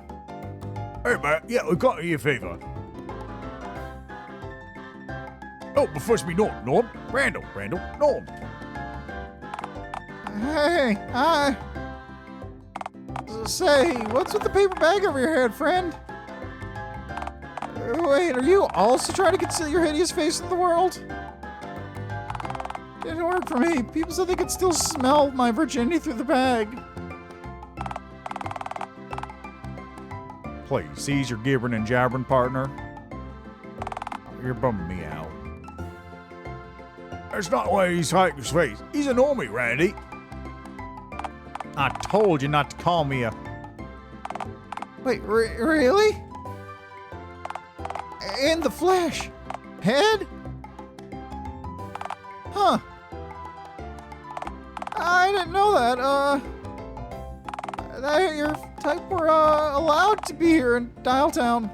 Hey, man, yeah, we got you a favor. Oh, but first be Norm. Randall, Norm. Hey, say, what's with the paper bag over your head, friend? Wait, are you also trying to conceal your hideous face from the world? Didn't work for me. People said they could still smell my virginity through the bag. Please, cease your gibbering and jabbering, partner. You're bumming me out. That's not why he's hiding his face. He's a normie, Randy. I told you not to call me a... Wait, really? In the flesh? Head? Huh. I didn't know that, that your type were, allowed to be here in Dialtown.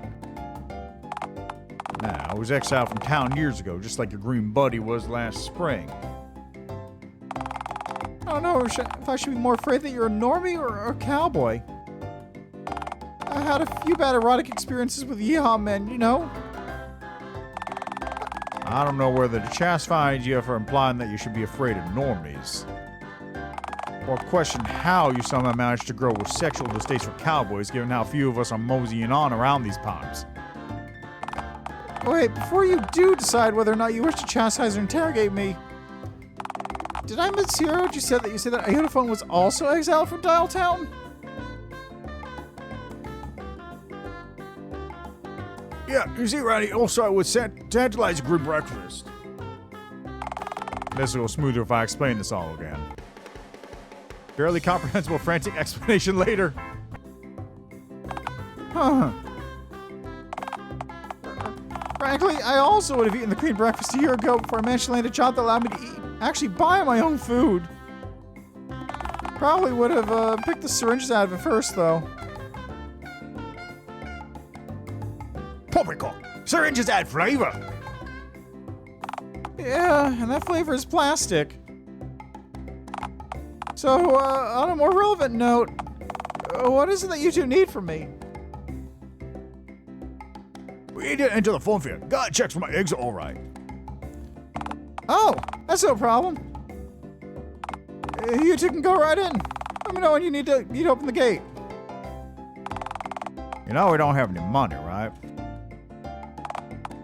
Nah, I was exiled from town years ago, just like your green buddy was last spring. I don't know if I should be more afraid that you're a normie or a cowboy. I had a few bad erotic experiences with yeehaw men, you know? I don't know whether to chastise you for implying that you should be afraid of normies, or question how you somehow managed to grow a sexual distaste for cowboys, given how few of us are moseying on around these parts. Wait, before you do decide whether or not you wish to chastise or interrogate me, did I mishear what you said that AyotoPhone was also exiled from Dialtown? Yeah, you see, Randy, also would tantalize a group breakfast. This will go smoother if I explain this all again. Barely comprehensible frantic explanation later. Huh. Frankly, I also would have eaten the Queen breakfast a year ago before I managed to land a job that allowed me to actually buy my own food. Probably would have picked the syringes out of it first, though. Poppycock! Syringes add flavor! Yeah, and that flavor is plastic. So, on a more relevant note, what is it that you two need from me? We need to enter the phone field. Gotta check for my eggs are alright. Oh, that's no problem. You two can go right in. Let me know when you need to open the gate. You know we don't have any money, right?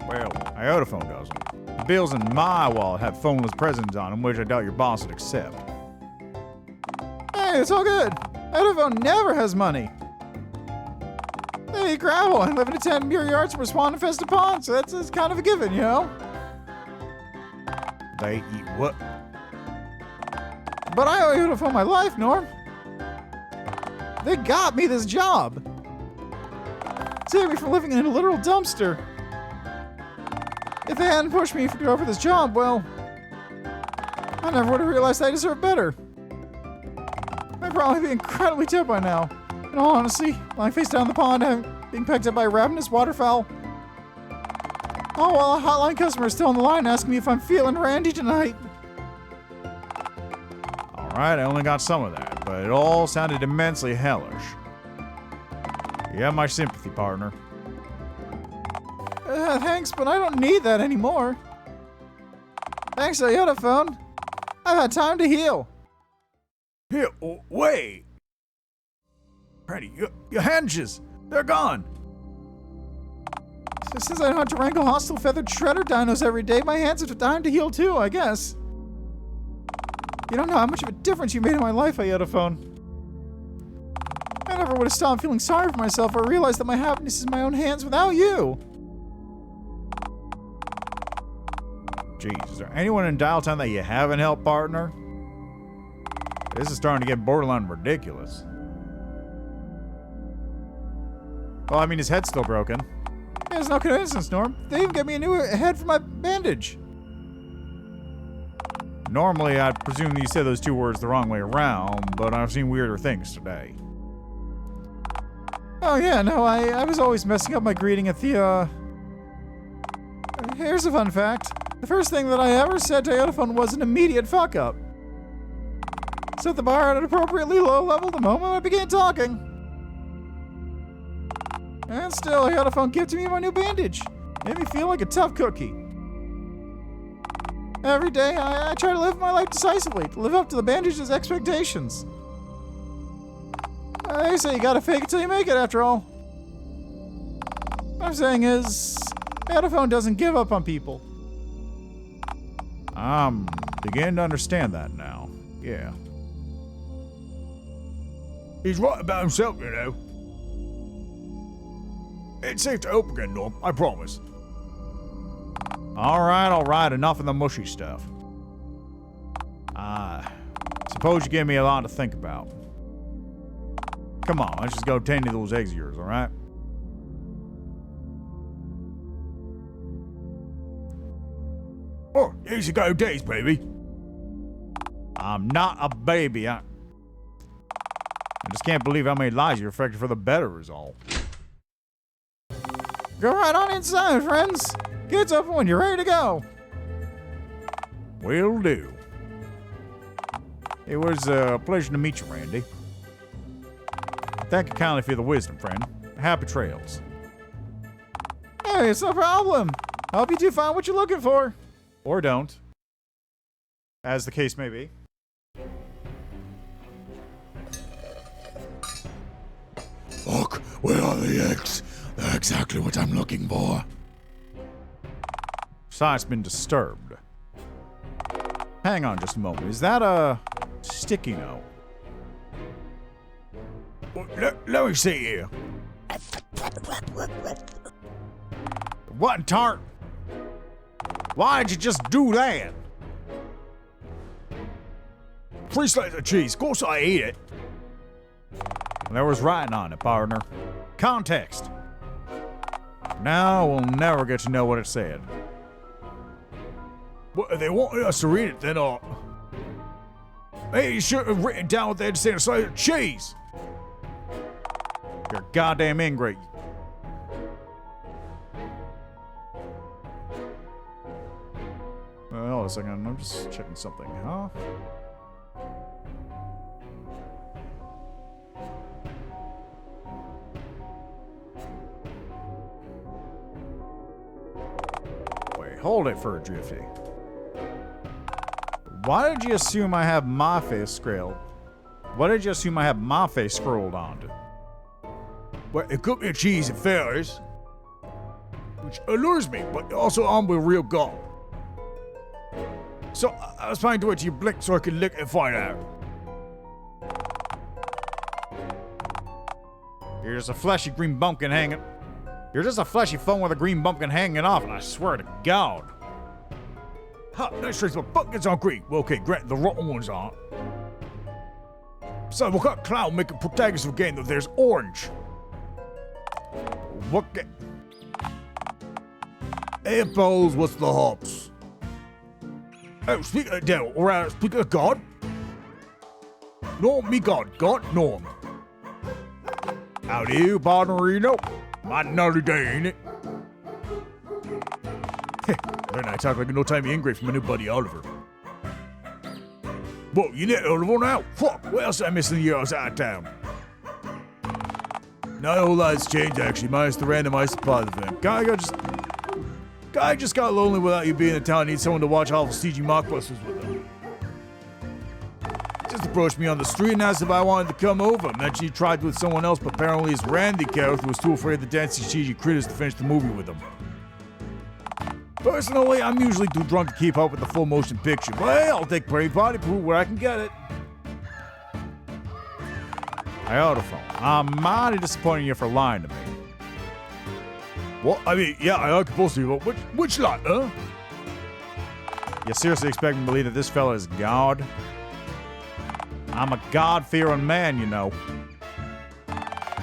Well, AyotoPhone doesn't. The bills in my wallet have phoneless presents on them, which I doubt your boss would accept. Hey, it's all good. AyotoPhone never has money. They eat gravel and live in a 10-meter yards from a swan-infested pond, so that's kind of a given, you know? They eat what? But I owe AyotoPhone my life, Norm. They got me this job. Saved me from living in a literal dumpster. If they hadn't pushed me to go for this job, well, I never would have realized I deserved better. I'd probably be incredibly dead by now. In all honesty, lying face down in the pond, being pecked at by a ravenous waterfowl. Oh, while a hotline customer is still on the line asking me if I'm feeling randy tonight. Alright, I only got some of that, but it all sounded immensely hellish. You have my sympathy, partner. Thanks, but I don't need that anymore. Thanks, AyotoPhone. I've had time to heal. Here, wait! Freddy, your hinges, they're gone! Since I don't have to wrangle hostile feathered shredder dinos every day, my hands have time to heal too, I guess. You don't know how much of a difference you made in my life, AyotoPhone. I never would have stopped feeling sorry for myself or realized that my happiness is in my own hands without you. Jeez, is there anyone in Dialtown that you haven't helped, partner? This is starting to get borderline ridiculous. Well, I mean, his head's still broken. There's no coincidence, Norm. They even gave me a new head for my bandage. Normally, I'd presume you said those two words the wrong way around, but I've seen weirder things today. Oh yeah, no, I was always messing up my greeting at the, Here's a fun fact. The first thing that I ever said to AyotoPhone was an immediate fuck-up. Set the bar at an appropriately low level the moment I began talking. And still, AyotoPhone gifted me my new bandage. Made me feel like a tough cookie. Every day, I try to live my life decisively, to live up to the bandage's expectations. They say you gotta fake it till you make it, after all. What I'm saying is, AyotoPhone doesn't give up on people. I'm beginning to understand that now. Yeah. He's right about himself, you know. It's safe to open again, Norm, I promise. Alright, enough of the mushy stuff. Suppose you give me a lot to think about. Come on, let's just go tend to those eggs of yours, alright? Oh, easy go days, baby. I'm not a baby. I just can't believe how many lies you affected for the better is all. Go right on inside, friends. Gates open when you're ready to go. Will do. It was a pleasure to meet you, Randy. Thank you kindly for the wisdom, friend. Happy trails. Hey, it's no problem. I hope you do find what you're looking for. Or don't. As the case may be. Look, where are the eggs? They're exactly what I'm looking for. Site's been disturbed. Hang on just a moment. Is that a sticky note? Well, let me see here. What in tart? Why'd you just do that? 3 slices of cheese. Of course I ate it. There was writing on it, partner. Context. Now we'll never get to know what it said. Well, if they wanted us to read it, then hey, you should have written down what they had to say on a slice of cheese. You're a goddamn ingrate. Well, Hold on a second. I'm just checking something, huh? Wait, hold it for a Drifty. Why did you assume I have my face scrolled? Why did you assume I have my face scrolled onto? Well, it could be a cheese and fairies, which allures me, but also armed with real gold. So I was trying to wait till you blink so I could lick and find out. You're just a fleshy green bumpkin hanging. You're just a fleshy phone with a green bumpkin hanging off, and I swear to God. Ha, nice trace of buckets on green. Well, okay, granted, the rotten ones aren't. So what kind of clown make a protagonist of a game that there's orange? What? Hey, Bowles, what's the hops? Oh, speak of the devil, or speak of God? Norm, me God, Norm. Howdy, Bonnerino. Mighty naughty day, ain't it? Then I talk like a no-timey ingrate from my new buddy Oliver. Whoa, you net Oliver now? Fuck, what else did I miss in the year I was out of town? Not a whole lot's changed, actually, minus the randomized supply event. Guy just got lonely without you being in town. Needs someone to watch awful CG mockbusters with him. Just approached me on the street and asked if I wanted to come over. Mentioned he tried with someone else, but apparently his Randy character was too afraid of the dancing CG critters to finish the movie with him. Personally, I'm usually too drunk to keep up with the full motion picture, but hey, I'll take pretty body proof where I can get it. Iotophone, I'm mighty disappointed in you for lying to me. What? I mean, yeah, I like supposed to be, but which lot, huh? You seriously expect me to believe that this fella is God? I'm a God-fearing man, you know.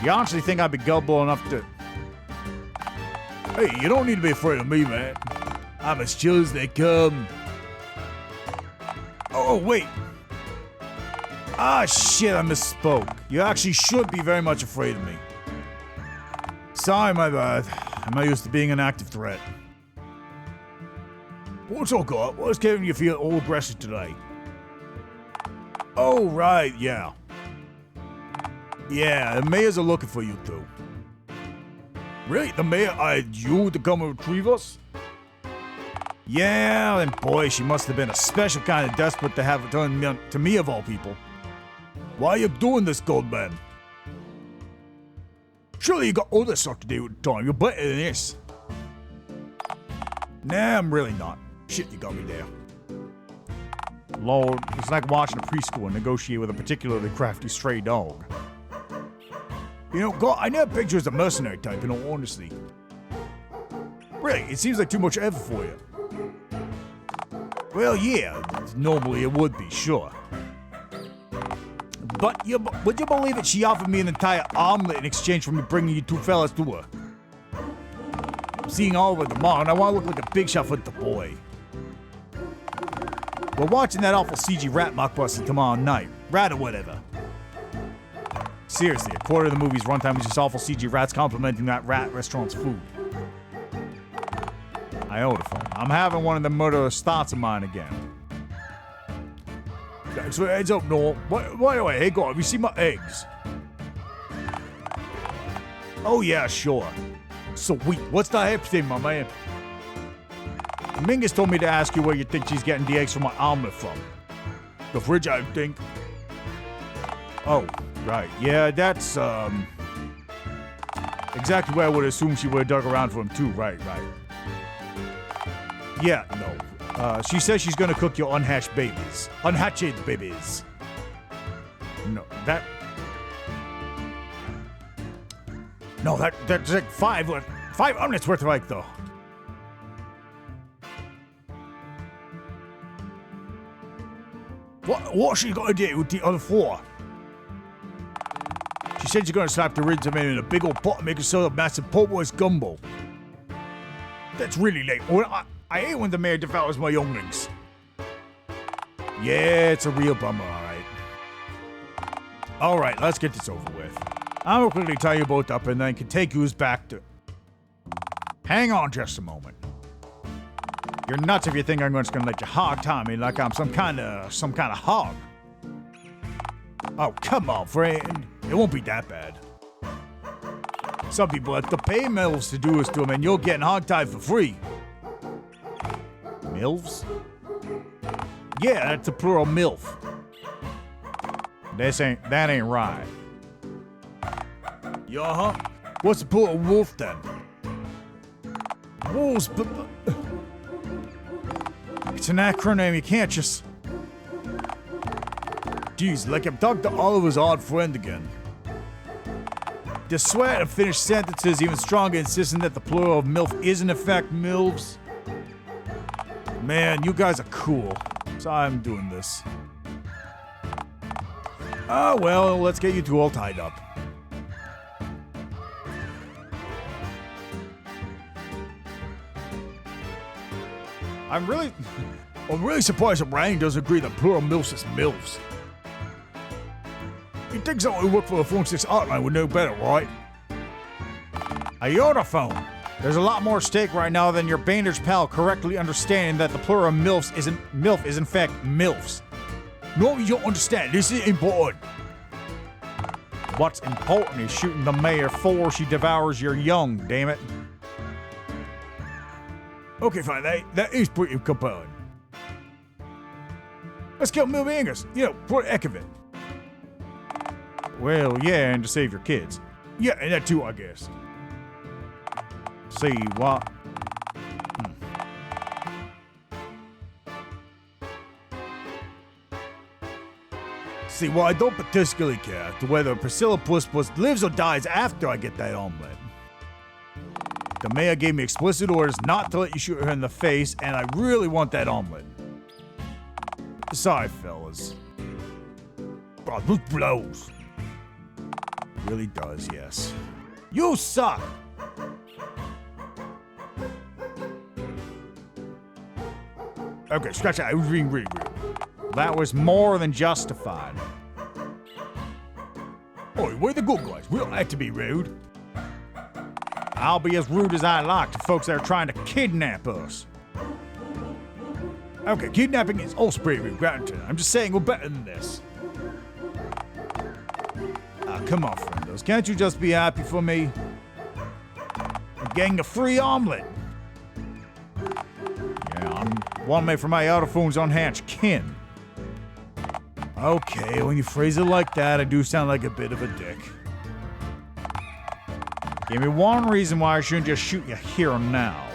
You honestly think I'd be gullible enough to... Hey, you don't need to be afraid of me, man. I'm as chill as they come. Oh, wait. Ah, shit, I misspoke. You actually should be very much afraid of me. Sorry, my bad. I'm not used to being an active threat. What's all good? What's making you feel all aggressive today? Oh, right, yeah. Yeah, the mayors are looking for you, too. Really? The mayor hired you to come and retrieve us? Yeah, and boy, she must have been a special kind of desperate to have it done to me of all people. Why are you doing this, Goldman? Surely you got other stuff to do with the time. You're better than this. Nah, I'm really not. Shit, you got me there. Lord, it's like watching a preschool negotiate with a particularly crafty stray dog. You know, God, I never picture you as a mercenary type, in all honesty. Really, it seems like too much effort for you. Well, yeah, normally it would be, sure. But would you believe it? She offered me an entire omelet in exchange for me bringing you two fellas to her. I'm seeing Oliver tomorrow, and I want to look like a big shot for the boy. We're watching that awful CG rat mockbuster tomorrow night. Rat or whatever. Seriously, a quarter of the movie's runtime is just awful CG rats complimenting that rat restaurant's food. Iotophone, I'm having one of the murderous thoughts of mine again. Thanks for the heads up, Noel. By the way, hey, God, have you seen my eggs? Oh, yeah, sure. Sweet. What's that happening, my man? Mingus told me to ask you where you think she's getting the eggs from my omelet from. The fridge, I think. Oh, right. Yeah, that's, exactly where I would assume she would have dug around for him, too. Right. Yeah, no. She says she's gonna cook your unhatched babies. Unhatched babies. No, that's like five omelets worth of egg, though. What's she gonna do with the other four? She said she's gonna slap the rinse of them in a big old pot and make herself a massive po' boy's gumbo. That's really late. I hate when the mayor devours my younglings. Yeah, it's a real bummer, alright. Alright, let's get this over with. I will quickly tie you both up and then can take you back to... Hang on just a moment. You're nuts if you think I'm just gonna let you hog tie me like I'm some kind of hog. Oh, come on, friend. It won't be that bad. Some people have to pay MILFs to do this to them, and you're getting hog-tied for free. MILFs? Yeah, that's a plural MILF. That ain't right. Yeah, huh? What's the plural wolf then? Wolves, but it's an acronym. You can't just. Jeez, like I'm talking to Oliver's odd friend again. To swear to finish sentences even stronger, insisting that the plural of MILF is in effect MILFs. Man, you guys are cool. So I'm doing this. Oh, well, let's get you two all tied up. I'm really surprised that Ryan doesn't agree that plural MILFs is MILFs. You'd think someone who worked for the Phone 6 hotline would know better, right? AyotoPhone. There's a lot more at stake right now than your bandage pal correctly understanding that the plural of MILF is in fact MILFs. No, you don't understand. This is important. What's important is shooting the mayor before she devours your young, damn it. Okay, fine. That is pretty compelling. Let's kill Milby Angus. For the heck of it. Well, yeah, and to save your kids. Yeah, and that too, I guess. See what? See, well, I don't particularly care to whether Priscilla Puss lives or dies after I get that omelet. The mayor gave me explicit orders not to let you shoot her in the face, and I really want that omelet. Sorry, fellas. Oh, this blows. Really does, yes. You suck! Okay, scratch that. It was really rude. That was more than justified. Oh, we're the good guys. We don't like to be rude. I'll be as rude as I like to folks that are trying to kidnap us. Okay, kidnapping is also pretty rude, granted. I'm just saying we're better than this. Come on, friendos. Can't you just be happy for me? I'm getting a free omelet. Yeah, I'm one made for my AyotoPhone's unhatched kin. Okay, when you phrase it like that, I do sound like a bit of a dick. Give me one reason why I shouldn't just shoot you here and now.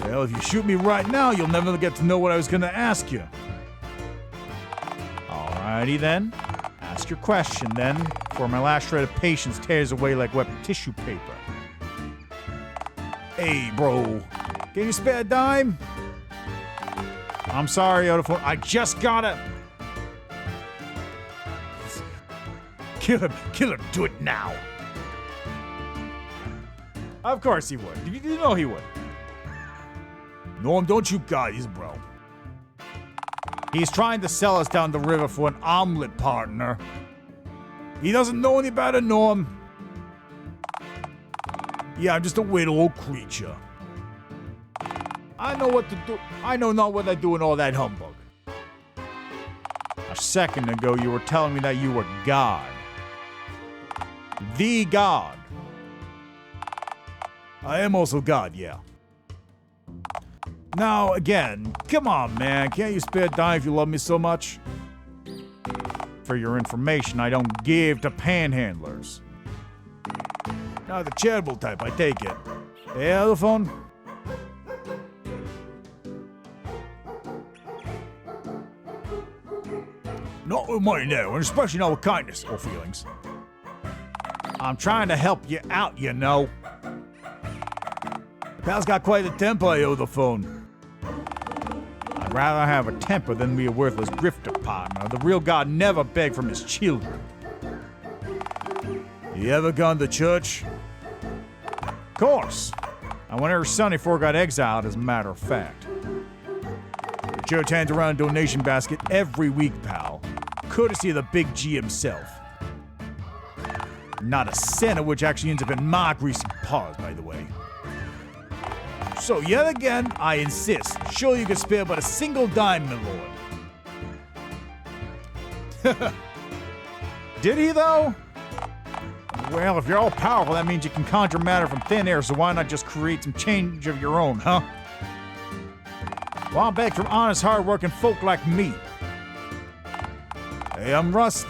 Well, if you shoot me right now, you'll never get to know what I was gonna ask you. Alrighty then. Ask your question then, before my last shred of patience tears away like wet tissue paper. Hey, bro. Can you spare a dime? I'm sorry, AyotoPhone. I just gotta... Kill him. Do it now. Of course he would. You know he would. Norm, don't you guys, bro. He's trying to sell us down the river for an omelet, partner. He doesn't know any better, Norm. Yeah, I'm just a weird old creature. I know what to do. I know not what I do in all that humbug. A second ago, you were telling me that you were God. The God. I am also God, yeah. Now, again, come on, man. Can't you spare a dime if you love me so much? For your information, I don't give to panhandlers. Not the charitable type, I take it. Hey, AyotoPhone? Not with money, no, and especially not with kindness or feelings. I'm trying to help you out, you know. Pal's got quite a temper, AyotoPhone. I'd rather have a temper than be a worthless grifter, partner. The real God never begged from his children. You ever gone to church? Of course. I went every Sunday before I got exiled, as a matter of fact. The church hands around a donation basket every week, pal. Courtesy of the Big G himself. Not a cent of which actually ends up in my greasy paws, by the way. So yet again, I insist. Surely you can spare but a single dime, my lord. Did he, though? Well, if you're all powerful, that means you can conjure matter from thin air, so why not just create some change of your own, huh? Well, I'm back from honest, hard-working folk like me. Hey, I'm Rusty.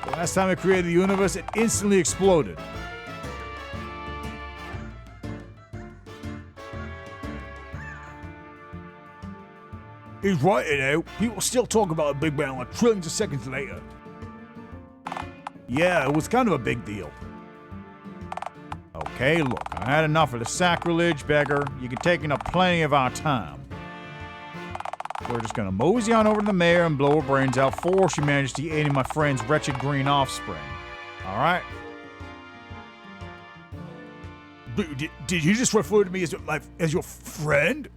The last time I created the universe, it instantly exploded. He's right, you know. People still talk about the Big Bang like trillions of seconds later. Yeah, it was kind of a big deal. Okay, look, I had enough of the sacrilege, beggar. You can take up plenty of our time. We're just gonna mosey on over to the mayor and blow her brains out before she manages to eat any of my friend's wretched green offspring. Alright? Did you just refer to me as your friend?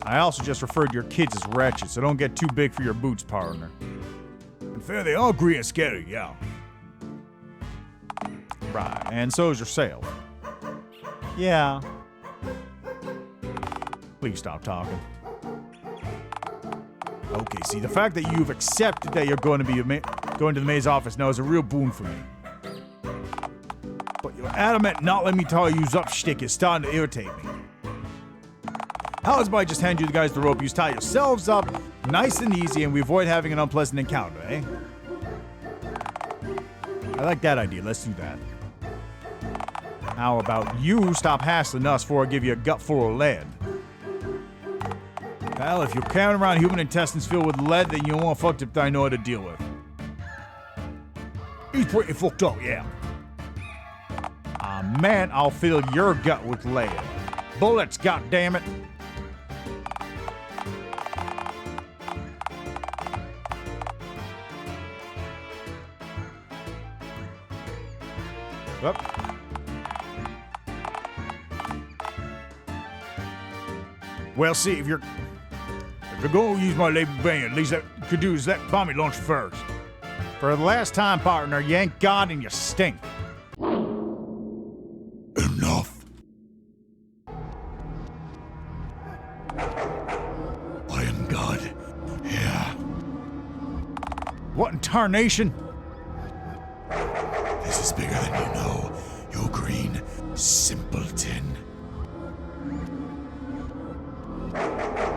I also just referred to your kids as wretched, so don't get too big for your boots, partner. And fair, they are green and scary, yeah. Right, and so is yourself. Yeah. Please stop talking. Okay, see, the fact that you've accepted that you're going to be going to the mayor's office now is a real boon for me. But your adamant not letting me tell you up shtick is starting to irritate me. How about I just hand you the guys the rope, you tie yourselves up, nice and easy, and we avoid having an unpleasant encounter, eh? I like that idea, let's do that. How about you stop hassling us before I give you a gut full of lead? Pal, if you're carrying around human intestines filled with lead, then you're more fucked up than I know how to deal with. He's pretty fucked up, yeah. Man, I'll fill your gut with lead. Bullets, goddammit. Up. Well, see, if you're going to use my label van, at least that you could do is let Bommy launch first. For the last time, partner, you ain't God and you stink. Enough. I am God. Yeah. What in tarnation? This is bigger than you know, you green simpleton.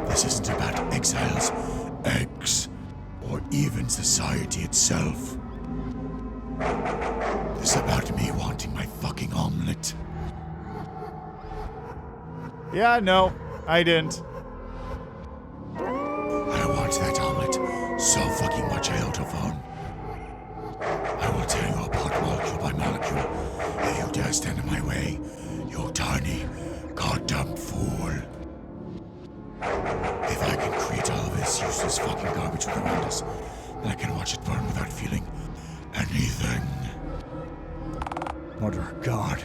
This isn't about exiles, eggs, or even society itself. This is about me wanting my fucking omelet. Yeah, no, I didn't. I want that omelet so fucking much, Ayotophone. I will tear you apart molecule by molecule if you dare stand in my way, you tiny, goddamn fool. If I can create all of this useless fucking garbage around us, then I can watch it burn without feeling anything. Mother of God.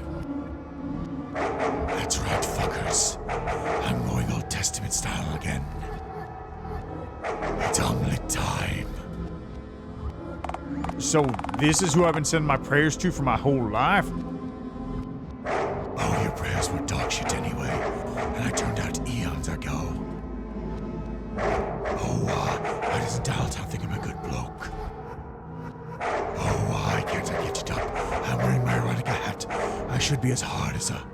That's right, fuckers. I'm going Old Testament style again. It's omelet time. So this is who I've been sending my prayers to for my whole life? Oh, your prayers were dog shit anyway, and I turned out eons ago. Oh, why doesn't Dialtown think I'm a good bloke? Oh, why can't I get it up? I'm wearing my erotica hat. I should be as hard as a...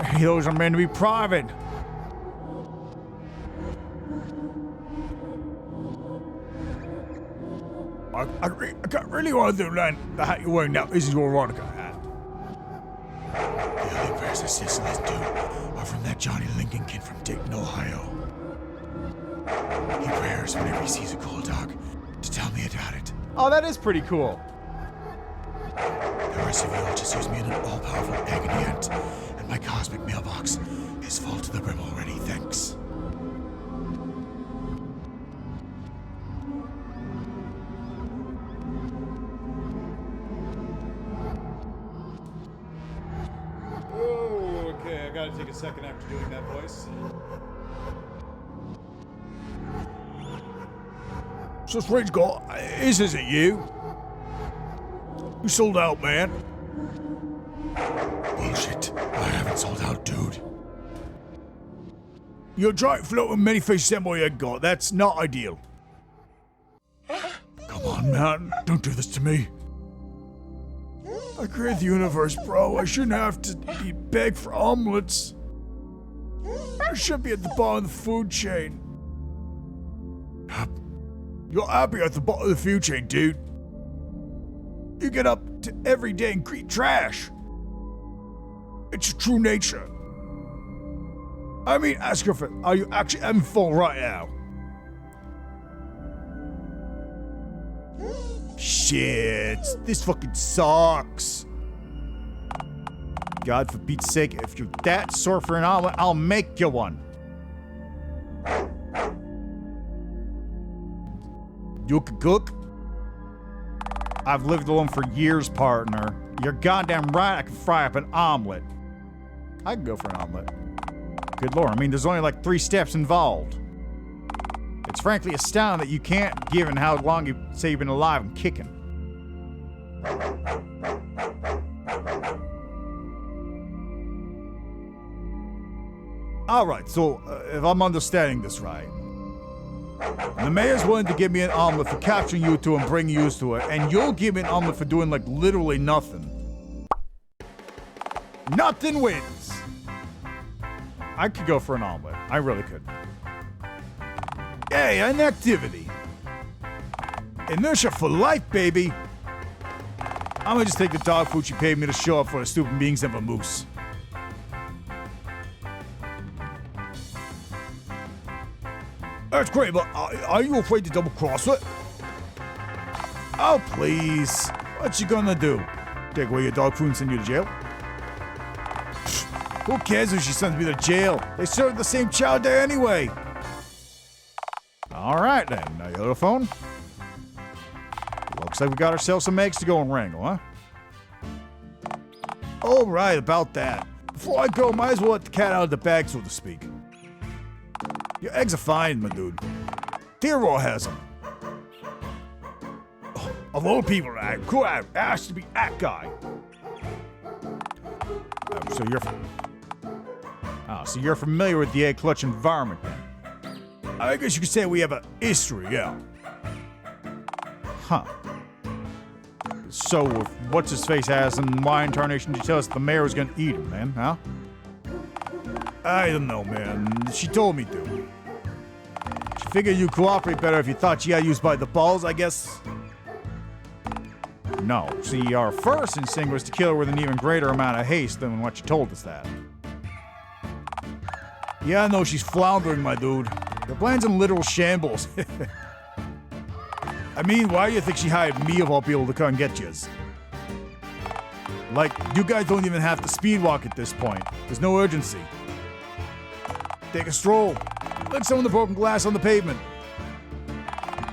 Hey, those are meant to be private. I really want to learn the hat you're wearing now. This is your erotica hat. The only prayers I still listen to are from that Johnny Lincoln kid from Dayton, Ohio. He prayers whenever he sees a cool dog to tell me about it. Oh, that is pretty cool. The rest of you will just use me in an all-powerful agony ant, and my cosmic mailbox is full to the brim already, thanks. Oh, okay, I gotta take a second after doing that voice. So, Strange God, this isn't you. You sold out, man. Bullshit. I haven't sold out, dude. Your giant floating many-faced symbol you got. That's not ideal. Come on, man. Don't do this to me. I created the universe, bro. I shouldn't have to be begged for omelets. I should be at the bottom of the food chain. You're happy at the bottom of the food chain, dude. You get up to every day and greet trash. It's your true nature. I mean, ask her are you actually having fun right now? Shit, this fucking sucks. God, for Pete's sake, if you're that sore for an omelet, I'll make you one. You can cook? I've lived alone for years, partner. You're goddamn right I can fry up an omelet. I can go for an omelet. Good lord, I mean, there's only like 3 steps involved. It's frankly astounding that you can't, given how long you say you've been alive and kicking. Alright, so if I'm understanding this right, the mayor's willing to give me an omelet for capturing you two and bringing you to it, and you'll give me an omelet for doing like literally nothing. Nothing wins. I could go for an omelet. I really could. Hey, an activity. Inertia for life, baby. I'm gonna just take the dog food she paid me to show up for the stupid beings of a moose. That's great, but are you afraid to double cross it? Oh, please. What you gonna do? Take away your dog food and send you to jail? Who cares if she sends me to jail? They serve the same child there anyway. All right, then. Now, phone. Looks like we got ourselves some eggs to go and wrangle, huh? All right, about that. Before I go, might as well let the cat out of the bag, so to speak. Your eggs are fine, my dude. Theodore has them. Of all people, I could have asked to be that guy. So you're familiar with the egg clutch environment, then? I guess you could say we have a history, yeah. Huh. So, if What's-His-Face has him, why in tarnation did you tell us the mayor was gonna eat him, man, huh? I don't know, man. She told me to. She figured you'd cooperate better if you thought she got used by the balls, I guess. No. See, our first instinct was to kill her with an even greater amount of haste than what you told us that. Yeah, I know she's floundering, my dude. Her plan's in literal shambles. I mean, why do you think she hired me of all people to come and get yous? Like, you guys don't even have to speed walk at this point. There's no urgency. Take a stroll. Lick some of the broken glass on the pavement.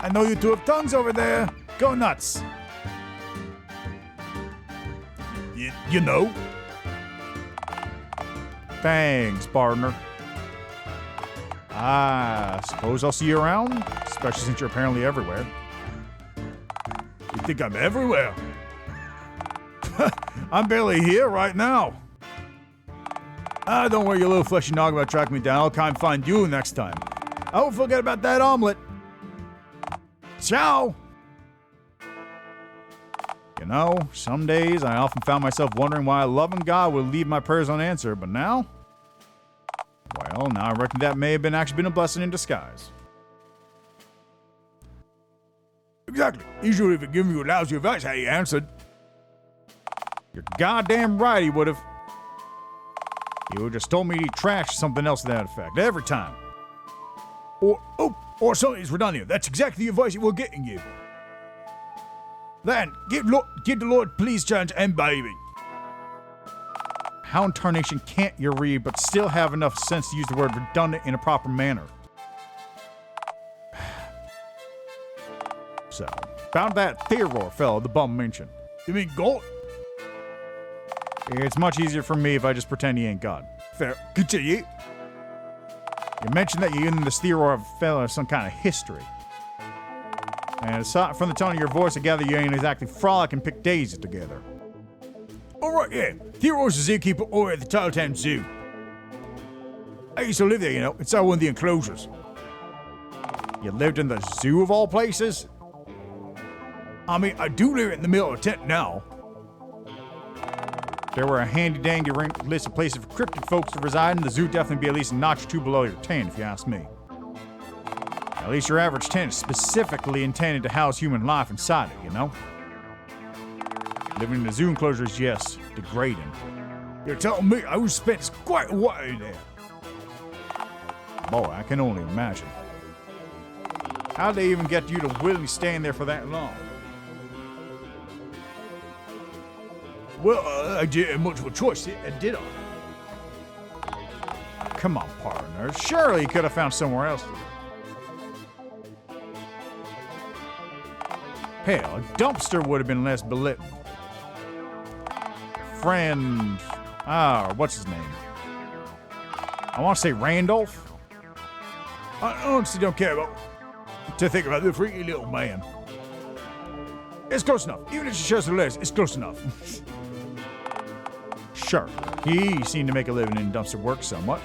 I know you two have tongues over there. Go nuts. You know? Thanks, partner. I suppose I'll see you around, especially since you're apparently everywhere. You think I'm everywhere? I'm barely here right now. Don't worry, your little fleshy nog about tracking me down. I'll come find you next time. I won't forget about that omelet. Ciao! You know, some days I often found myself wondering why a loving God would leave my prayers unanswered, but now... Well, now I reckon that may have actually been a blessing in disguise. Exactly. He should have given you lousy advice how you answered. You're goddamn right he would have. He would have just told me to eat trash or something else to that effect, every time. Or something is redundant. That's exactly the advice we're getting you. Then, give the Lord please chance and baby. How in tarnation can't you read but still have enough sense to use the word redundant in a proper manner? So, about that Theodore fellow the bum mentioned. You mean God? It's much easier for me if I just pretend he ain't God. Fair. Continue. You mentioned that you and this Theodore fellow have some kind of history. And from the tone of your voice, I gather you ain't exactly frolic and pick daisies together. Oh, right, yeah. Theodore's the zookeeper over at the Dialtown Zoo. I used to live there, you know, inside one of the enclosures. You lived in the zoo of all places? I mean, I do live in the middle of a tent now. If there were a handy-dandy list of places for cryptid folks to reside in, the zoo definitely be at least a notch or two below your tent, if you ask me. At least your average tent is specifically intended to house human life inside it, you know? Living in a zoo enclosure is, yes, degrading. You're telling me I was spent quite a while in there. Boy, I can only imagine. How'd they even get you to willingly stay in there for that long? Well, I didn't have much of a choice, did I? Come on, partner. Surely you could have found somewhere else to live. Hell, a dumpster would have been less belittling. Friend... what's his name? I want to say Randolph? I honestly don't care about... to think about the freaky little man. It's close enough. Even if she shows her legs, it's close enough. Sure. He seemed to make a living in dumpster work somewhat.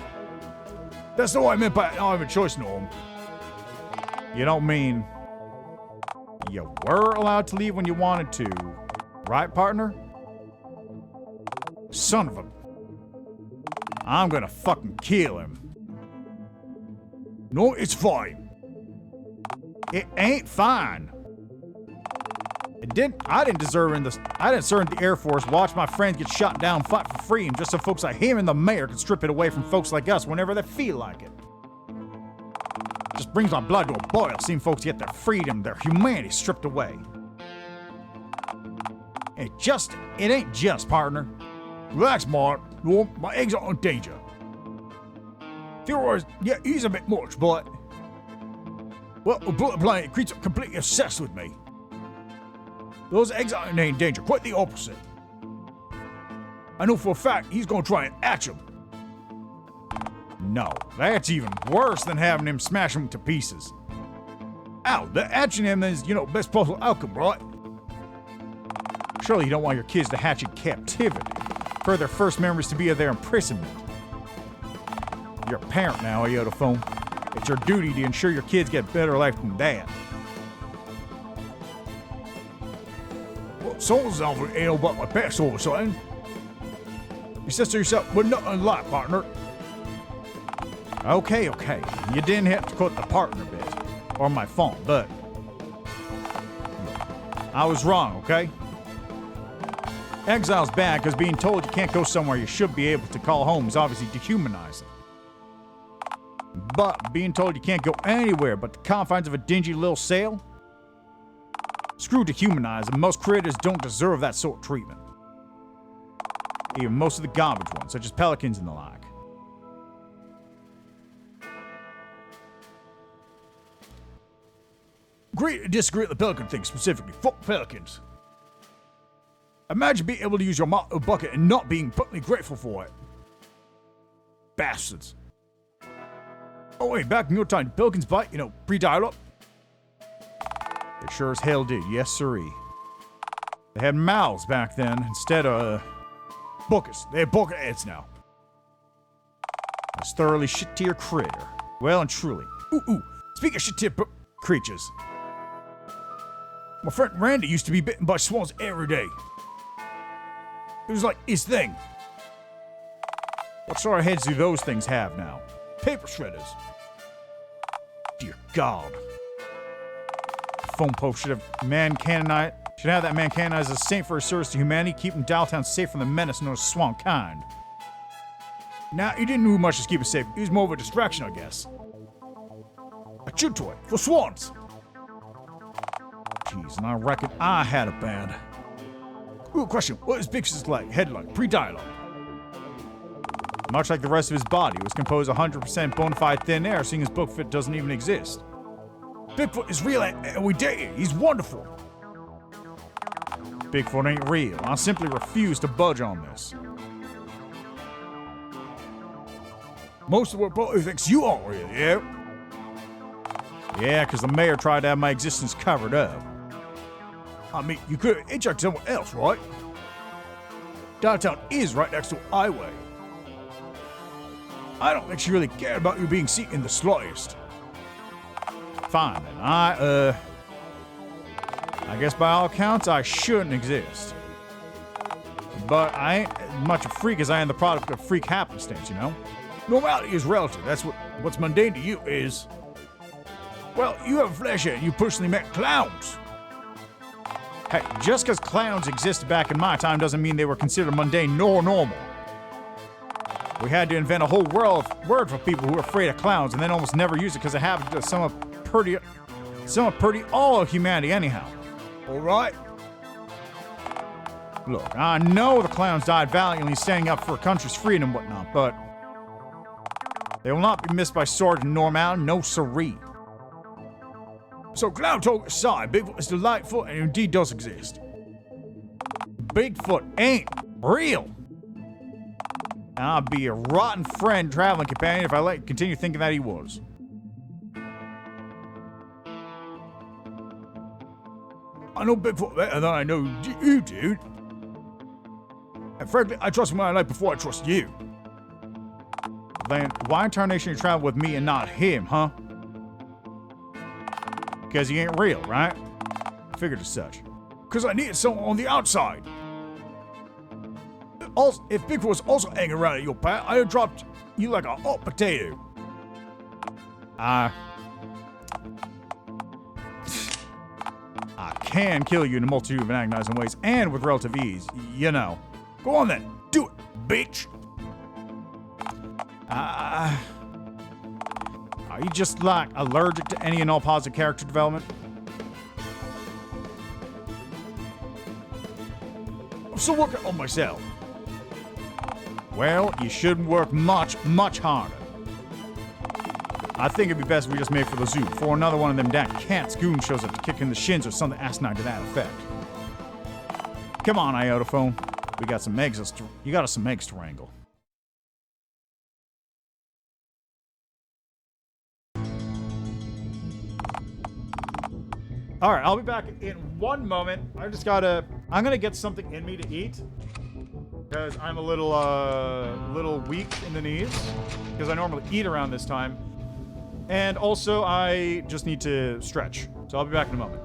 That's not what I meant by I don't have a choice, Norm. You don't mean... you were allowed to leave when you wanted to, right, partner? Son of a... I'm gonna fucking kill him. No, it's fine. It ain't fine. I didn't serve in the Air Force, watch my friends get shot down, fight for freedom, just so folks like him and the mayor can strip it away from folks like us whenever they feel like it. Just brings my blood to a boil seeing folks get their freedom, their humanity stripped away. It ain't just, partner. Relax, Mark. Norm, my eggs are in danger. Theodore, yeah, he's a bit much, but... well, a bullet blind creeps are completely obsessed with me. Those eggs aren't in danger, quite the opposite. I know for a fact he's gonna try and hatch him. No, that's even worse than having him smash him to pieces. Ow, the hatching him is, best possible outcome, right? Surely you don't want your kids to hatch in captivity, for their first memories to be of their imprisonment. You're a parent now, Ayotophone. It's your duty to ensure your kids get a better life than that. Well, someone's over ain't about my past all of a sudden. You said to yourself, we're not unlike, partner. Okay. You didn't have to quote the partner bit, or my phone, but... I was wrong, okay? Exile's bad because being told you can't go somewhere you should be able to call home is obviously dehumanizing. But being told you can't go anywhere but the confines of a dingy little cell? Screw dehumanizing, most critters don't deserve that sort of treatment. Even most of the garbage ones, such as pelicans and the like. Agree to disagree with the pelican thing specifically. Fuck pelicans. Imagine being able to use your bucket and not being perfectly grateful for it. Bastards. Oh wait, back in your time, did pelicans bite, pre-dial-up? They sure as hell did, yes siree. They had mouths back then, instead of... buckets. They have bucket heads now. That's thoroughly shit-tier critter. Well and truly. Ooh. Speaking of shit-tier creatures. My friend Randy used to be bitten by swans every day. It was like his thing. What sort of heads do those things have now? Paper shredders. Dear God. Phone Pope should have that man canonized as a saint for his service to humanity, keeping Dialtown safe from the menace known as swankind. Nah, he didn't do much to keep it safe. He was more of a distraction, I guess. A chew toy for swans. Jeez, and I reckon I had a bad. Ooh, question. What is Bigfoot's head like? Pre-dial-up. Much like the rest of his body, it was composed 100% bona fide thin air, seeing as Bigfoot doesn't even exist. Bigfoot is real and we date him. He's wonderful. Bigfoot ain't real. I simply refuse to budge on this. Most of the world probably thinks you aren't real, yeah? Yeah, because the mayor tried to have my existence covered up. I mean, you could have hitchhiked somewhere else, right? Dialtown is right next to a highway. I don't think she really cared about you being seen in the slightest. Fine then. I guess by all accounts I shouldn't exist. But I ain't as much a freak as I am the product of freak happenstance, you know? Normality is relative. That's what's mundane to you is. Well, you have a flesh head and you personally met clowns. Hey, just because clowns existed back in my time doesn't mean they were considered mundane nor normal. We had to invent a whole word for people who were afraid of clowns and then almost never use it because it happened to some of pretty all of humanity anyhow. All right. Look, I know the clowns died valiantly standing up for a country's freedom and whatnot, but they will not be missed by sword and normality, no siree. So clown talk aside, Bigfoot is delightful and indeed does exist. Bigfoot ain't real. And I'd be a rotten friend, traveling companion if I let you continue thinking that he was. I know Bigfoot better than I know you, dude. And frankly, I trust my life before I trust you. Then why in tarnation you travel with me and not him, huh? Because he ain't real, right? I figured as such. Because I needed someone on the outside. Also, if Bigfoot was also hanging around at your path, I'd have dropped you like a hot potato. I can kill you in a multitude of agonizing ways and with relative ease, you know. Go on then, do it, bitch. Are you just like allergic to any and all positive character development? I'm still working on myself. Well, you should work much, much harder. I think it'd be best if we just made for the zoo before another one of them damn cats goon shows up to kick in the shins or something asinine to that effect. Come on, Iotophone. We got some eggs. You got us some eggs to wrangle. All right, I'll be back in one moment. I'm gonna get something in me to eat because I'm a little weak in the knees because I normally eat around this time, and also I just need to stretch. So I'll be back in a moment.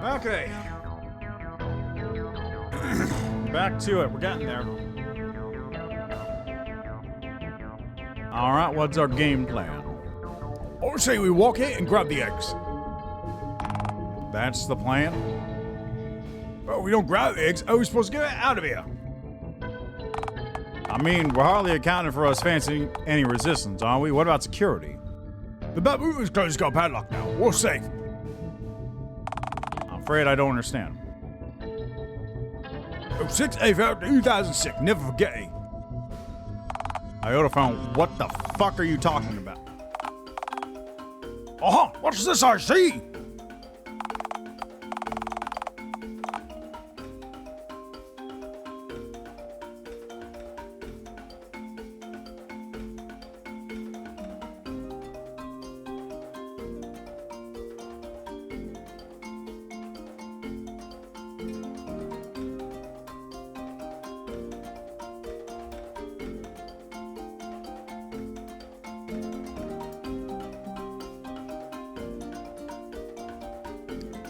Okay. Back to it. We're getting there. All right, what's our game plan? I say we walk in and grab the eggs. That's the plan? Well, we don't grab the eggs. How are we supposed to get out of here? I mean, we're hardly accounting for us fancying any resistance, are we? What about security? The baboon is closed, got padlock now. We're safe. I'm afraid I don't understand. 06 April 2006. Never forget it. AyotoStreaming, what the fuck are you talking about? Uh-huh. What's this I see?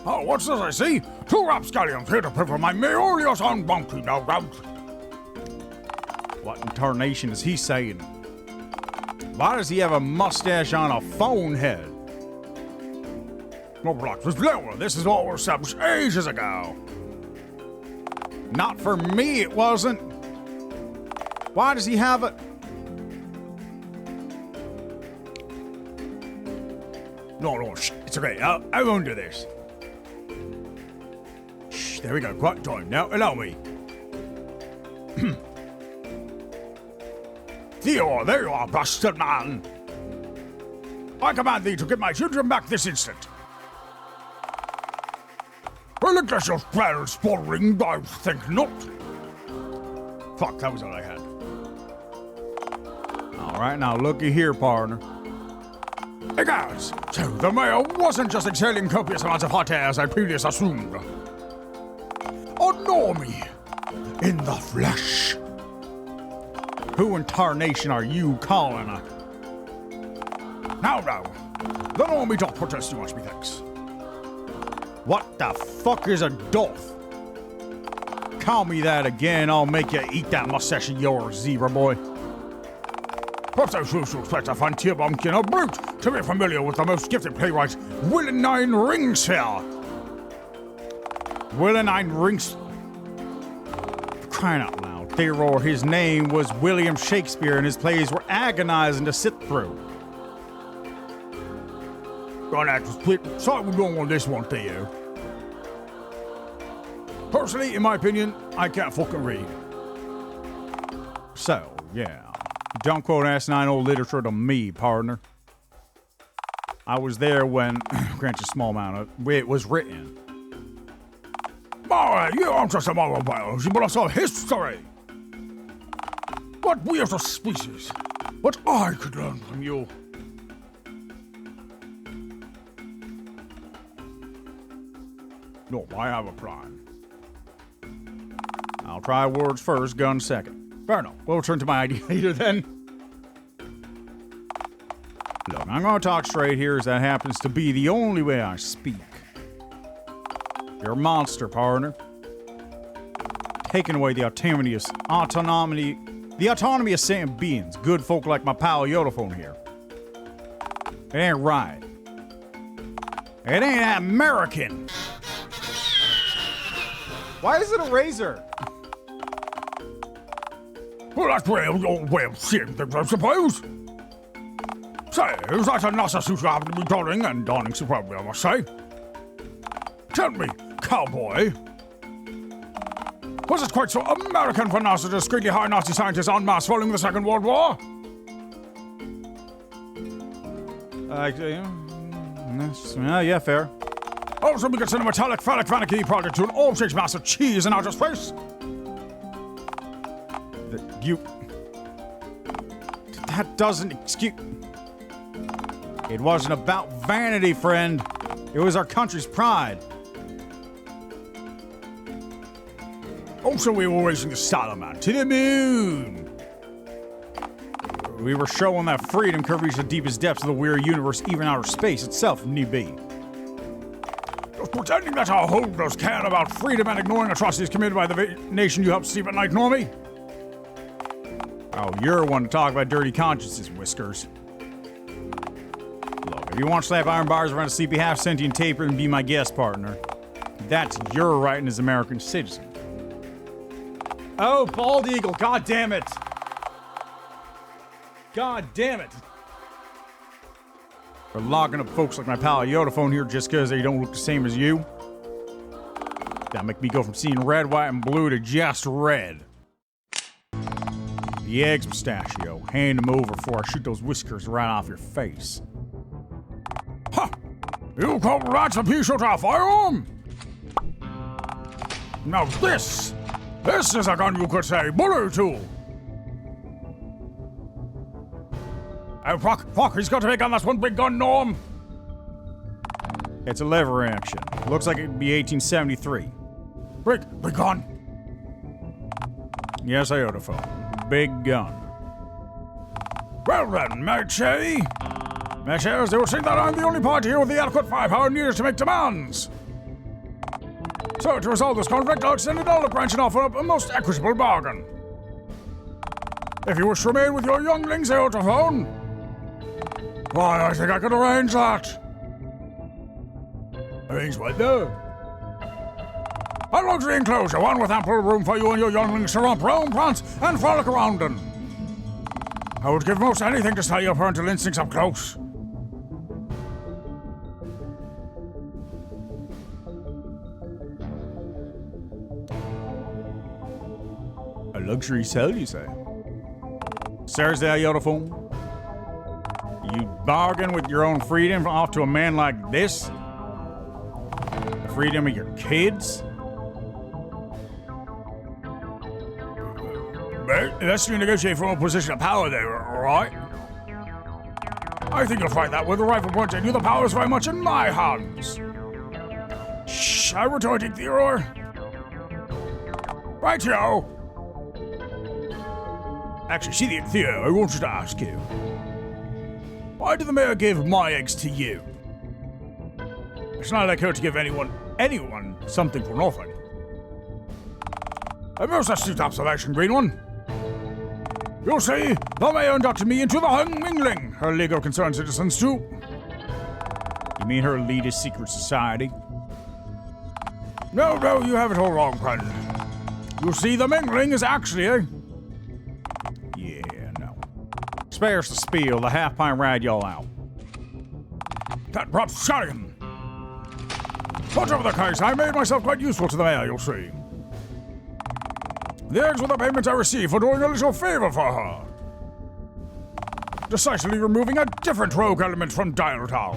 Oh, what's this I see? 2 rapscallions here to pay for my Meolios on bounty, no doubt. What in tarnation is he saying? Why does he have a mustache on a phone head? No blocks was lower. This is all established ages ago. Not for me, it wasn't. Why does he have it? No, shh. It's okay. I won't do this. Shh, there we go. Quiet time. Now, allow me. Theo, there you are, bastard man. I command thee to get my children back this instant. Well, I guess you're well spottering, I think not. Fuck, that was all I had. All right, now looky here, partner. Hey guys, so the mayor wasn't just exhaling copious amounts of hot air as I previously assumed. Ignore me in the flesh. Who in tarnation are you calling her? Now, the army don't protest too much, methinks. What the fuck is a doth? Call me that again, I'll make you eat that mustache of yours, zebra boy. Perhaps I should expect a frontier bumpkin, a brute, to be familiar with the most gifted playwright, Willenine Ringshare. Willenine Rings... Crying out loud. Theodore, his name was William Shakespeare, and his plays were agonizing to sit through. Gonna have to split. Sorry we don't want this one, Theo. Personally, in my opinion, I can't fucking read. So, yeah. Don't quote asinine old literature to me, partner. I was there when, grant you a small amount of it was written. Alright, you aren't just a moral biology, but also history. What we as a species, what I could learn from you. No, I have a plan. I'll try words first, guns second. Fair enough. We'll return to my idea later then. Look, I'm gonna talk straight here as that happens to be the only way I speak. You're a monster, partner. Taking away the autonomy of sentient beings. Good folk like my pal AyotoStreaming here. It ain't right. It ain't American. Why is it a razor? Well, that's your way of seeing things, I suppose. Say, is that a NASA suit you happen to be donning, and donning superbly, I must say? Tell me, cowboy, was it quite so American for NASA to discreetly hire Nazi scientists en masse following the Second World War? Yeah, fair. Also, we could send a metallic phallic vanity project to an all-shaped mass of cheese in outer space. That doesn't excuse... It wasn't about vanity, friend. It was our country's pride. Also, we were racing the Salaman to the moon. We were showing that freedom could reach the deepest depths of the weary universe, even outer space itself, if need be. Pretending that our holders care about freedom and ignoring atrocities committed by the nation you helped sleep at night, Normie? Oh, you're one to talk about dirty consciences, Whiskers. Look, if you want to slap iron bars around a sleepy half-sentient taper and be my guest partner, that's your right as an American citizen. Oh, bald eagle, god damn it! God damn it! For locking up folks like my pal AyotoPhone here just because they don't look the same as you. That'll make me go from seeing red, white, and blue to just red. The eggs, Mustachio. Hand them over before I shoot those whiskers right off your face. Ha! You call rats a piece of a firearm? Now this is a gun you could say bully to. Hey, fuck, he's got to make on this one big gun, Norm. It's a lever action. Looks like it'd be 1873. Big gun. Yes, AyotoPhone. Big gun. Well then, matey. Messieurs, they will see that I'm the only party here with the adequate firepower needed to make demands. So, to resolve this conflict, I'll extend an olive branch and offer up a most equitable bargain. If you wish to remain with your younglings, AyotoPhone, why, I think I could arrange that. Arrange what, though? A luxury enclosure, one with ample room for you and your younglings to romp, roam, prance, and frolic around in. I would give most anything to study your parental instincts up close. A luxury cell, you say? Sirs, the AyotoPhone? You bargain with your own freedom off to a man like this? The freedom of your kids? Let's negotiate from a position of power there, alright? I think you'll find that with the rifle pointed at you, the power is very much in my hands. Shh, I retorted, Theodore. Right, yo. Actually, Theo, I wanted to ask you. Why did the mayor give my eggs to you? It's not like her to give anyone something for nothing. A most astute observation, Green One. You see, the mayor inducted me into the Hung Mingling, her League of Concerned Citizens too. You mean her elitist secret society? No, you have it all wrong, friend. You see, the Mingling is actually Yeah, no. Spare us the spiel, the half-pint ride y'all out. That rapscallion. Whatever the case, I made myself quite useful to the mayor, you'll see. The eggs were the payment I received for doing a little favor for her. Decisively removing a different rogue element from Dialtown.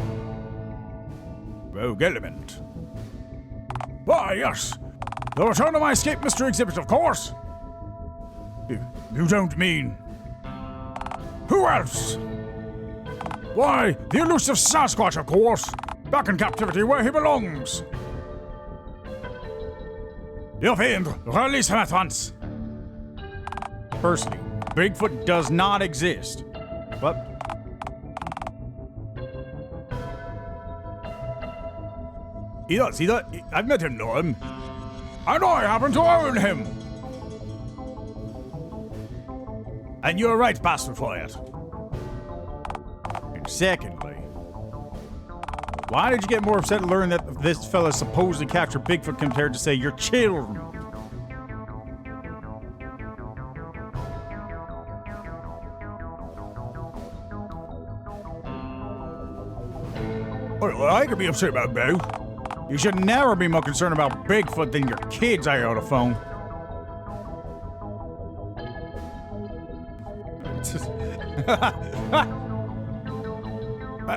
Rogue element? Why, yes. The return of my escape mystery exhibit, of course. You don't mean... Who else? Why, the elusive Sasquatch, of course. Back in captivity where he belongs. You fiend, release him at once. Firstly, Bigfoot does not exist. But he does. I've met him, Norm. I know I happen to own him. And you're right, bastard, for it. And secondly, why did you get more upset to learn that this fella supposedly captured Bigfoot compared to, say, your children? Well, I could be upset about both. You should never be more concerned about Bigfoot than your kids, AyotoPhone.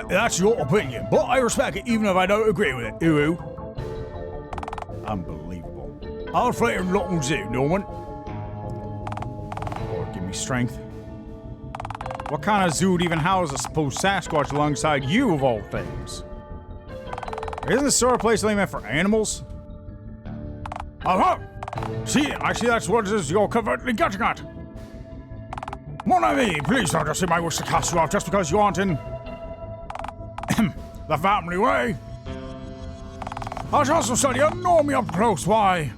That's your opinion, but I respect it even if I don't agree with it. Ooh. Unbelievable. I'll fight him long zoo, Norman. Lord, give me strength. What kind of zoo would even house a supposed Sasquatch alongside you, of all things? Isn't this sort of place only meant for animals? Uh-huh. See, I see that's what it is you're covertly getting at. Mon ami, please don't just see my wish to cast you off just because you aren't in... the family way. I also said you know me up close, why?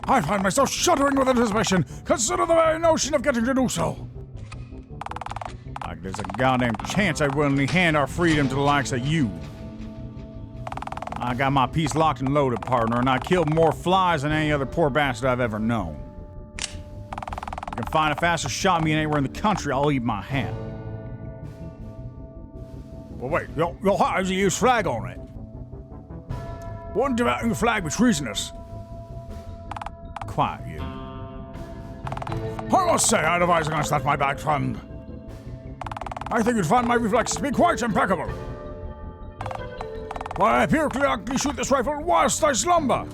I find myself shuddering with anticipation. Consider the very notion of getting to do so. Like there's a goddamn chance I'd willingly hand our freedom to the likes of you. I got my piece locked and loaded, partner, and I killed more flies than any other poor bastard I've ever known. You can find a faster shot than me anywhere in the country, I'll eat my hand. Well, wait, your hat has a used flag on it. Wouldn't demounting the flag be treasonous? Quiet, you. I must say, I'd advise against that, my bad friend. I think you'd find my reflexes to be quite impeccable. Why, I appear to actually shoot this rifle whilst I slumber.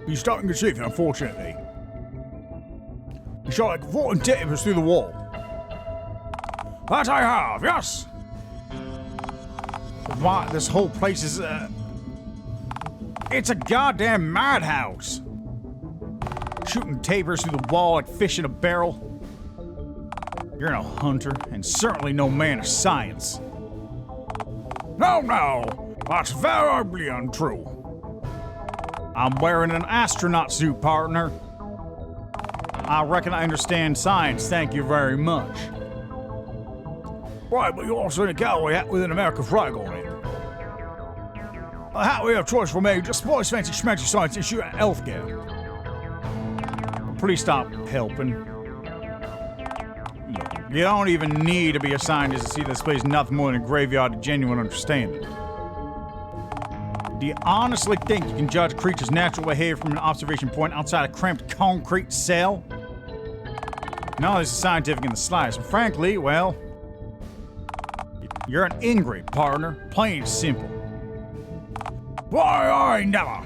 He's starting to achieve it, unfortunately. He shot like 14 tippers through the wall. That I have, yes. Why, this whole place is, it's a goddamn madhouse. Shooting tapers through the wall like fish in a barrel. You're no hunter, and certainly no man of science. No, that's very untrue. I'm wearing an astronaut suit, partner. I reckon I understand science, thank you very much. Right, but you're also in a cowboy hat with an American flag on it. A hat we have choice for me, just spoils fancy schmancy science and shoot at healthcare. Please stop helping. Look, you don't even need to be a scientist to see this place nothing more than a graveyard of genuine understanding. Do you honestly think you can judge a creature's natural behavior from an observation point outside a cramped concrete cell? None of this is scientific in the slightest, and frankly, well, you're an ingrate, partner. Plain and simple. Why, I never.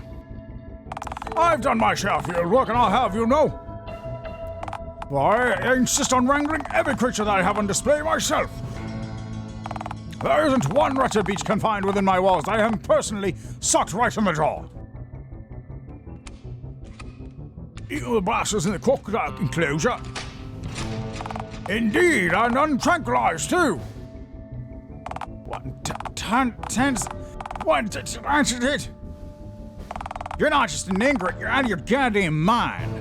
I've done my share of field work, and I'll have you know. Why, I insist on wrangling every creature that I have on display myself. There isn't one wretched beach confined within my walls that I haven't personally sucked right in the jaw. Even the bastards in the crocodile enclosure. Indeed, and untranquilized too. What answered it? You're not just an ingrate, you're out of your goddamn mind.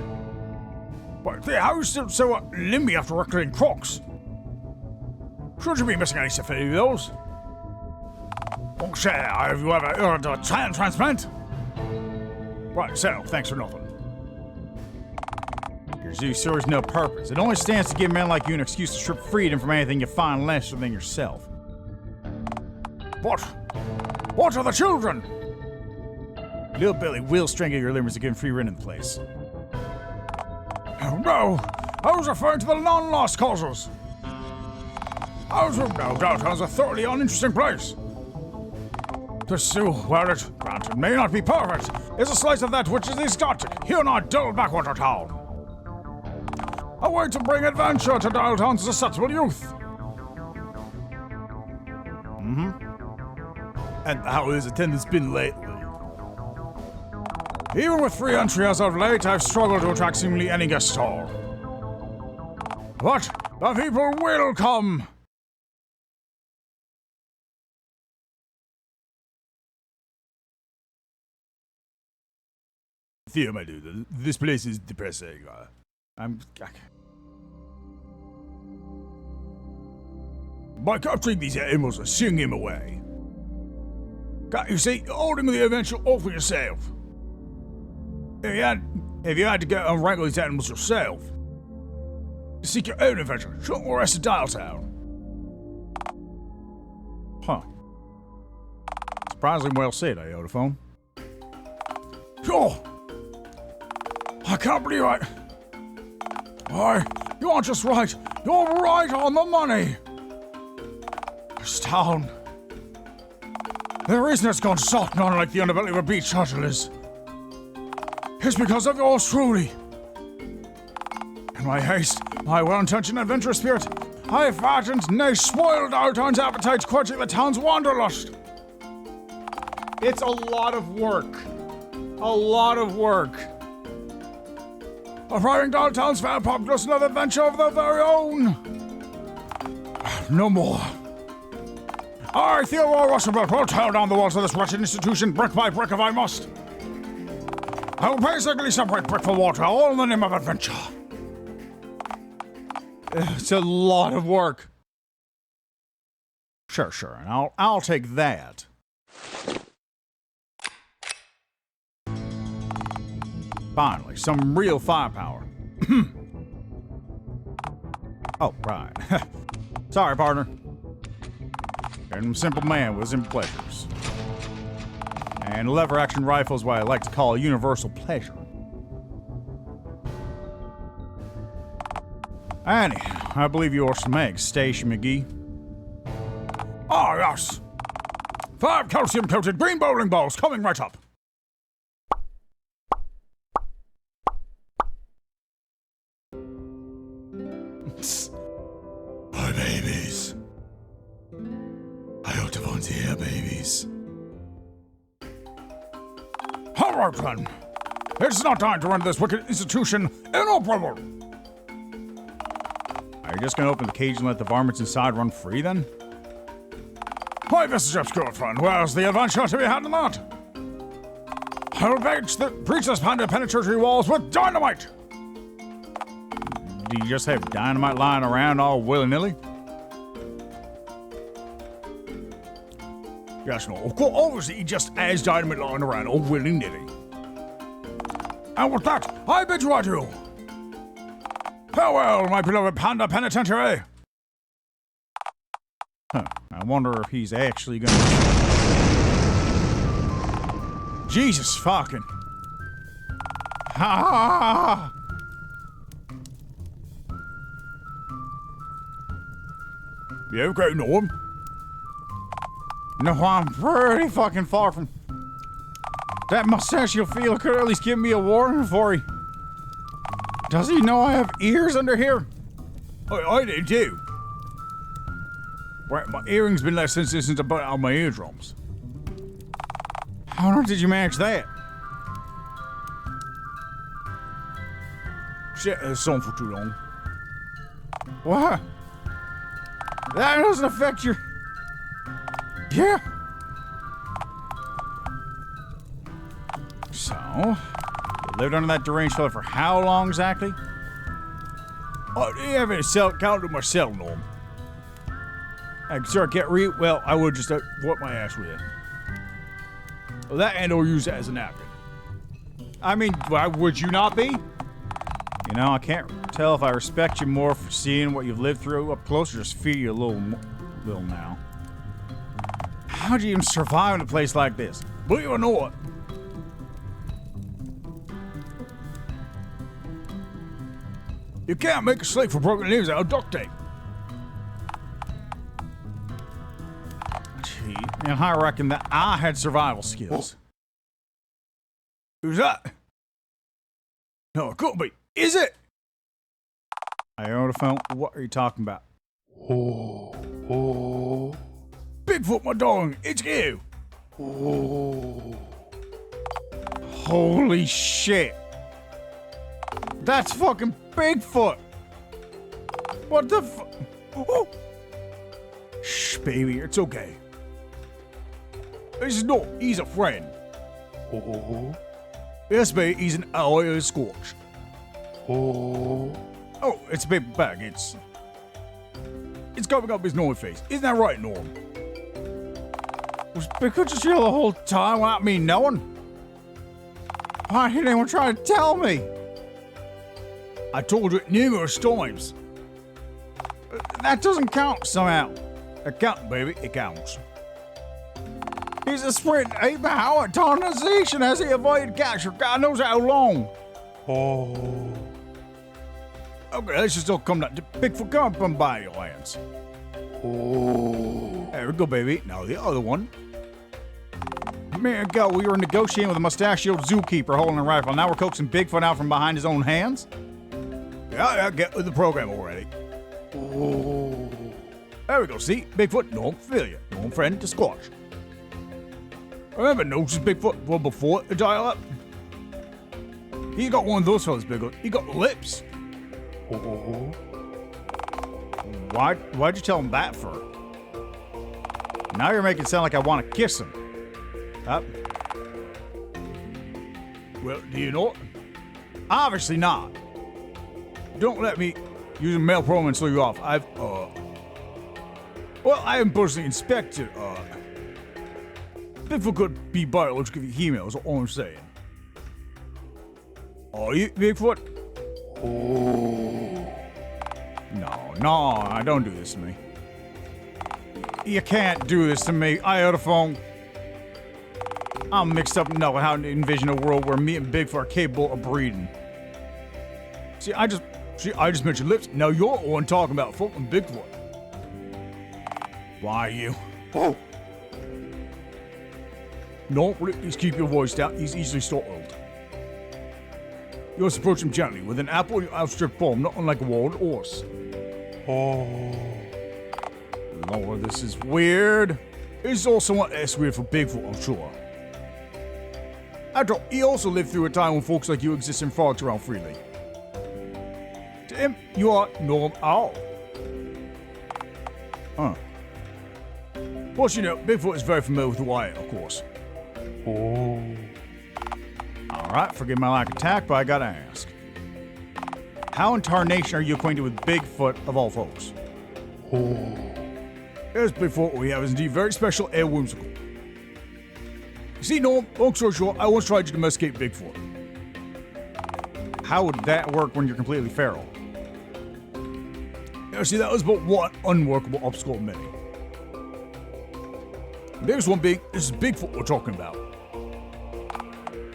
But how is it so limby after reckoning crocs? Should you be missing any sympathy of those? Bon cher, have you ever heard of a transplant? Right, so, thanks for nothing. Your zoo serves no purpose. It only stands to give men like you an excuse to strip freedom from anything you find lesser than yourself. What are the children? Little Billy will strangle your limbers to give him free rein in the place. Oh no! I was referring to the non-lost causes. I was no doubt it was a thoroughly uninteresting place. The zoo, where it, granted, may not be perfect, is a slice of that which is exotic, here in our dull backwater town. A way to bring adventure to Dialtown's susceptible youth. And how has attendance been lately? Even with free entry as of late, I've struggled to attract seemingly any guest star. But the people will come. Theo, my dude, this place is depressing. By capturing these animals and seeing him away. Can't you see, you're holding the eventual all for yourself. If you had to go and wrangle these animals yourself, seek your own adventure, shouldn't the rest of Dialtown. Huh. Surprisingly well said, Ayotophone. Sure. I can't believe it. Why, you aren't just right, you're right on the money. This town. The reason it's gone soft on like the underbelly of a beach turtle is because of yours truly. In my haste, my well-intentioned adventurous spirit, I have fattened, nay spoiled Dialtown's appetite, quenching the town's wanderlust. It's a lot of work. A lot of work. Depriving Dialtown's fair populace another adventure of their very own. No more. I, Theodore Roosevelt, will tear down the walls of this wretched institution brick by brick if I must. I will basically separate brick from water, all in the name of adventure. It's a lot of work. Sure, and I'll take that. Finally, some real firepower. Oh, right. Sorry, partner. I'm a simple man with simple pleasures. And lever-action rifle is what I like to call a universal pleasure. Annie, I believe you are some eggs, Station McGee. Ah, yes. 5 calcium-coated green bowling balls coming right up. Hi, babies. Ayoto's here, babies. All right, then. It's not time to run this wicked institution inoperable. Are you just gonna open the cage and let the varmints inside run free, then? Why, this is Jeff's girlfriend. Where's the adventure to be had in that? I'll breach this panda penetratory walls with dynamite! Do you just have dynamite lying around all willy-nilly? Yes, no, of course, obviously he just has dynamite lying around all willy-nilly. And with that, I bid you adieu. Farewell, my beloved panda penitentiary. Huh. I wonder if he's actually gonna... Jesus fucking... Ha! You okay, Norm? No, I'm pretty fucking far from... That mustachio feel could at least give me a warning before he... Does he know I have ears under here? I do too. Right, my earring's been less sensitive since I put out my eardrums. How on earth did you manage that? Shit, it's on for too long. What? That doesn't affect your... Yeah. So, you lived under that deranged fella for how long exactly? I didn't have any count to myself, Norm. Sir, get well, I would just wipe my ass with it. Well, that and or use it as a napkin. I mean, why would you not be? You know, I can't tell if I respect you more for seeing what you've lived through up close or just feel you a little now. How'd you even survive in a place like this? Believe it or not, you can't make a slate for broken limbs out of duct tape. Gee, and I reckon that I had survival skills. Who's that? No, it couldn't be. Is it? Phone. What are you talking about? Bigfoot, my darling, it's you. Holy shit. That's fucking Bigfoot. What the Oh. Shh, baby, it's okay. This is not, he's a friend. Yes, baby, he's an ally of Scorch. Oh, it's a paper bag, it's covering up his Norm face. Isn't that right, Norm? Was Bigfoot just here the whole time without me knowing? Why didn't anyone try to tell me? I told you it numerous times. That doesn't count somehow. It counts, baby, it counts. He's a sprint ape. How autonomization has he avoided capture? God knows how long. Okay, let's just all come down. Bigfoot, come up and by your hands. There we go, baby. Now the other one. A minute ago, we were negotiating with a mustachioed zookeeper holding a rifle. Now we're coaxing Bigfoot out from behind his own hands? Yeah, get with the program already. There we go, see? Bigfoot, no failure. No friend to squash. Remember, notice Bigfoot well before the dial up? He got one of those fellas, Bigfoot. He got lips. Why'd you tell him that for? Now you're making it sound like I want to kiss him. Up. Well, do you know it? Obviously not. Don't let me use a male pronoun and slow you off. Well, I haven't personally inspected, Bigfoot could be biologically female, is all I'm saying. Are you, Bigfoot? No, don't do this to me. You can't do this to me, Iotophone. I'm mixed up enough with how to envision a world where me and Bigfoot are capable of breeding. See, I just mentioned lips. Now you're the one talking about fucking Bigfoot. Why you? Oh. No, please keep your voice down. He's easily startled. You must approach him gently. With an apple in your outstretched palm, not unlike a wild horse. Oh. Lord, this is weird. It's also somewhat less weird for Bigfoot, I'm sure. After all, he also lived through a time when folks like you exist in frogs around freely. To him, you are normal owl. Huh. Plus, you know, Bigfoot is very familiar with who I am, of course. Oh. Alright, forgive my lack of tact, but I gotta ask. How in tarnation are you acquainted with Bigfoot of all folks? Oh. Yes, Bigfoot we have is indeed very special and whimsical. You see, Norm, long story short, I once tried to domesticate Bigfoot. How would that work when you're completely feral? Yeah, see, that was but one unworkable obstacle of many. The biggest one being, this is Bigfoot we're talking about.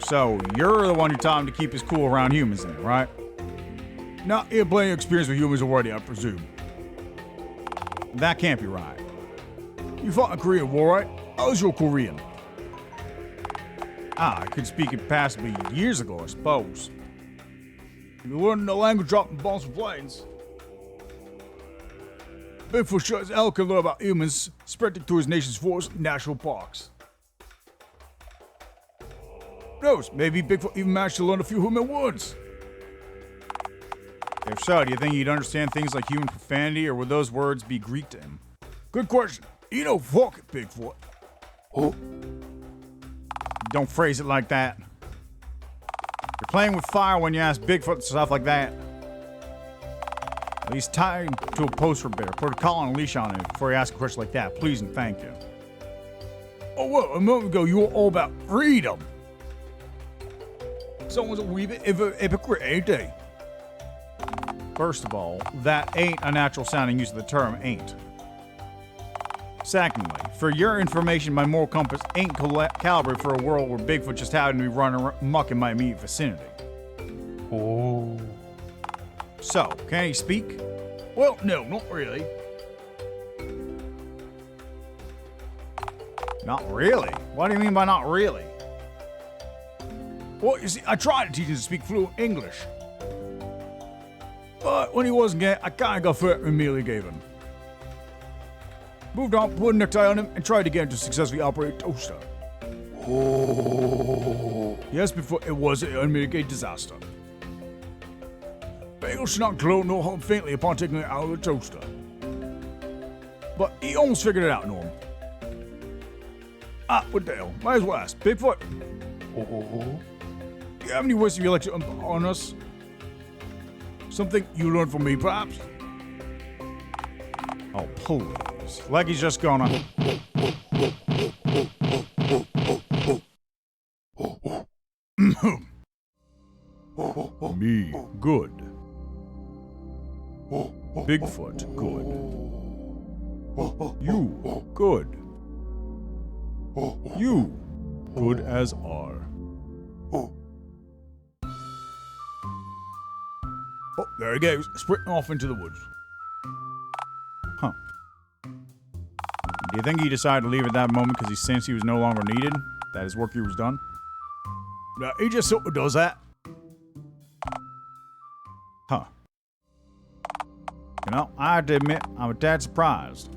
So, you're the one who taught him to keep his cool around humans then, right? Now, he had plenty of experience with humans already, I presume. That can't be right. You fought in the Korean War, right? How was your Korean? I could speak it passably years ago, I suppose. You learned the language dropping bombs from planes. Bigfoot sure as hell can learn about humans spreading through his nation's forests and national parks. Who knows, maybe Bigfoot even managed to learn a few human words. If so, do you think he'd understand things like human profanity, or would those words be Greek to him? Good question. You know, fuck it, Bigfoot. Oh. Don't phrase it like that. You're playing with fire when you ask Bigfoot stuff like that. At least tie him to a post for a bit, or put a collar and a leash on him before you ask a question like that. Please and thank you. Oh, well, a moment ago you were all about freedom. Someone's a wee bit of a hypocrite, ain't they? First of all, that ain't a natural sounding use of the term, ain't. Secondly, for your information, my moral compass ain't calibrated for a world where Bigfoot just happened to be running muck in my immediate vicinity. Oh. So, can he speak? Well, no, not really. Not really? What do you mean by not really? Well, you see, I tried to teach him to speak fluent English. But when he wasn't getting it, I kinda got fed and immediately gave him. Moved on, put a necktie on him, and tried to get him to successfully operate a toaster. Oh. Yes, before it was an unmitigated disaster. Bagel should not glow nor hum faintly upon taking it out of the toaster. But he almost figured it out, Norm. Ah, what the hell? Might as well ask. Bigfoot? Oh. Do you have any wisdom you'd like to impart on us? Something you learned from me, perhaps? Oh, please. Like he's just gonna... Me, good. Bigfoot, good. You, good. You, good as are. Oh, there he goes, sprinting off into the woods. Huh. Do you think he decided to leave at that moment because he sensed he was no longer needed? That his work here was done? Now, he just sort of does that. Huh. You know, I have to admit, I'm a tad surprised.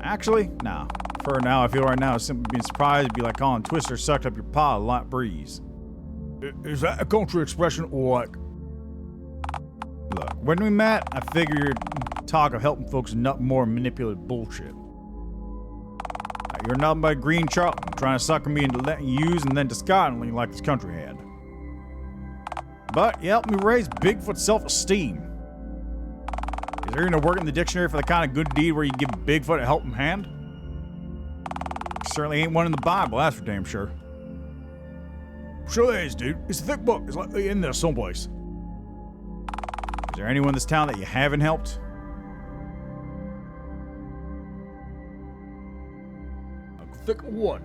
Actually, nah. For now, I feel right now simply being surprised would be like calling Twister sucked up your paw a light breeze. Is that a cultural expression or like... Look, when we met, I figured talk of helping folks nut more manipulative bullshit. You're nothing but a green charlatan trying to sucker me into letting you use and then discarding me like this country had. But you helped me raise Bigfoot's self-esteem. Is there even a word in the dictionary for the kind of good deed where you give Bigfoot a helping hand? Certainly ain't one in the Bible, that's for damn sure. Sure there is, dude. It's a thick book. It's likely in there someplace. Is there anyone in this town that you haven't helped? A thick one.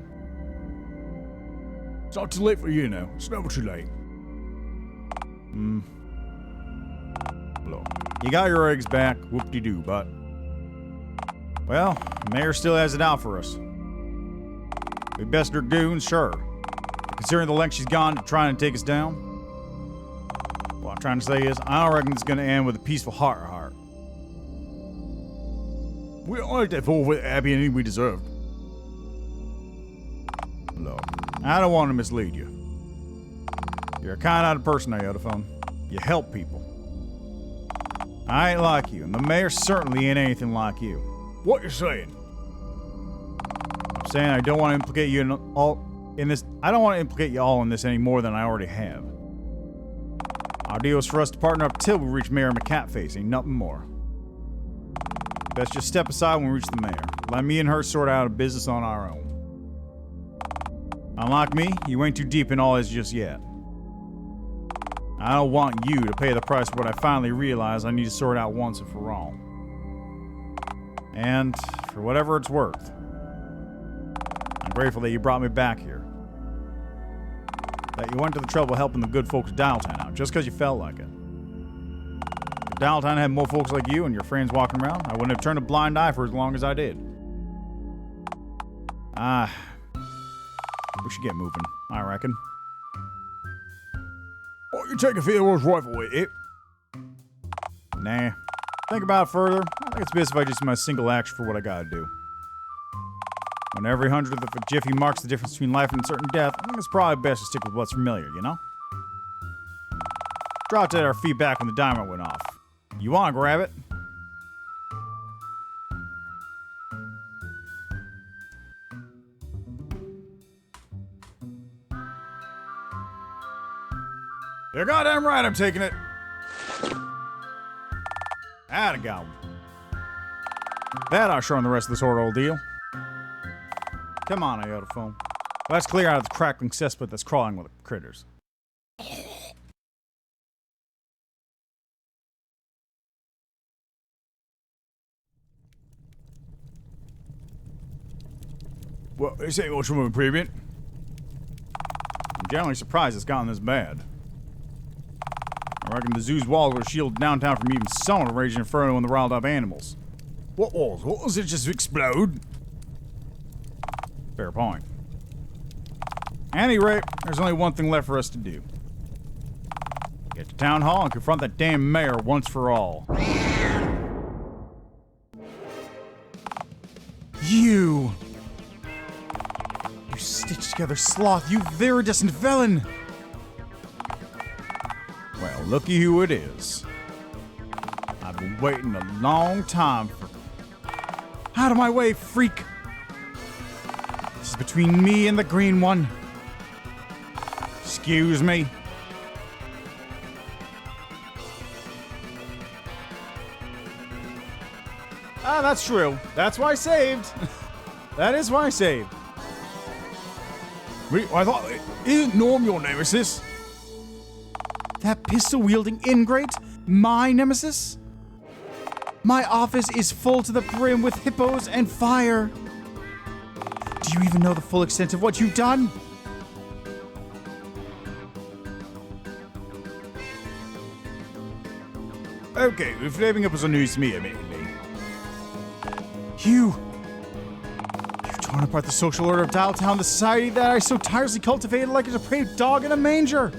It's not too late for you now. It's never too late. Look, you got your eggs back, whoop-de-doo, but... Well, the mayor still has it out for us. We best her goons, sure. Considering the length she's gone to trying to take us down. What I'm trying to say is, I don't reckon it's gonna end with a peaceful heart. We don't like that fool with Abby anything we deserved. Look, I don't want to mislead you. You're a kind-hearted person, Ayotophone. You help people. I ain't like you, and the mayor certainly ain't anything like you. What you saying? I'm saying I don't want to implicate you in this. I don't want to implicate you all in this any more than I already have. Our deal is for us to partner up till we reach Mayor McCatface, ain't nothing more. Best just step aside when we reach the mayor. Let me and her sort out a business on our own. Unlike me, you ain't too deep in all this just yet. I don't want you to pay the price for what I finally realize I need to sort out once and for all. And for whatever it's worth, I'm grateful that you brought me back here. That you went to the trouble of helping the good folks of Dialtown out, just because you felt like it. If Dialtown had more folks like you and your friends walking around, I wouldn't have turned a blind eye for as long as I did. We should get moving, I reckon. Oh, you take a Theodore's rifle with it? Nah. Think about it further. I think it's best if I just do my single action for what I gotta do. When every hundredth of a jiffy marks the difference between life and certain death, I think it's probably best to stick with what's familiar, you know? Dropped at our feet back when the dynamite went off. You wanna grab it? You're goddamn right, I'm taking it. Atta got one. That I'll show on the rest of this old deal. Come on, Ayotophone. Let's clear out of the crackling cesspit that's crawling with the critters. Well, this ain't much of an improvement. I'm generally surprised it's gotten this bad. I reckon the zoo's walls would shield downtown from even some of the raging inferno and the riled up animals. What walls? What was it just explode? Fair point. At any rate, there's only one thing left for us to do. Get to town hall and confront that damn mayor once for all. You stitched together sloth, you viridescent villain! Well, looky who it is. I've been waiting a long time for... Out of my way, freak! This is between me and the green one. Excuse me. Ah, that's true. That's why I saved. That is why I saved. Wait, I thought... Isn't Norm your nemesis? That pistol-wielding ingrate? My nemesis? My office is full to the brim with hippos and fire. Do you even know the full extent of what you've done? Okay, flaming up was news to me, admittedly. You've torn apart the social order of Dialtown, the society that I so tirelessly cultivated like a depraved dog in a manger.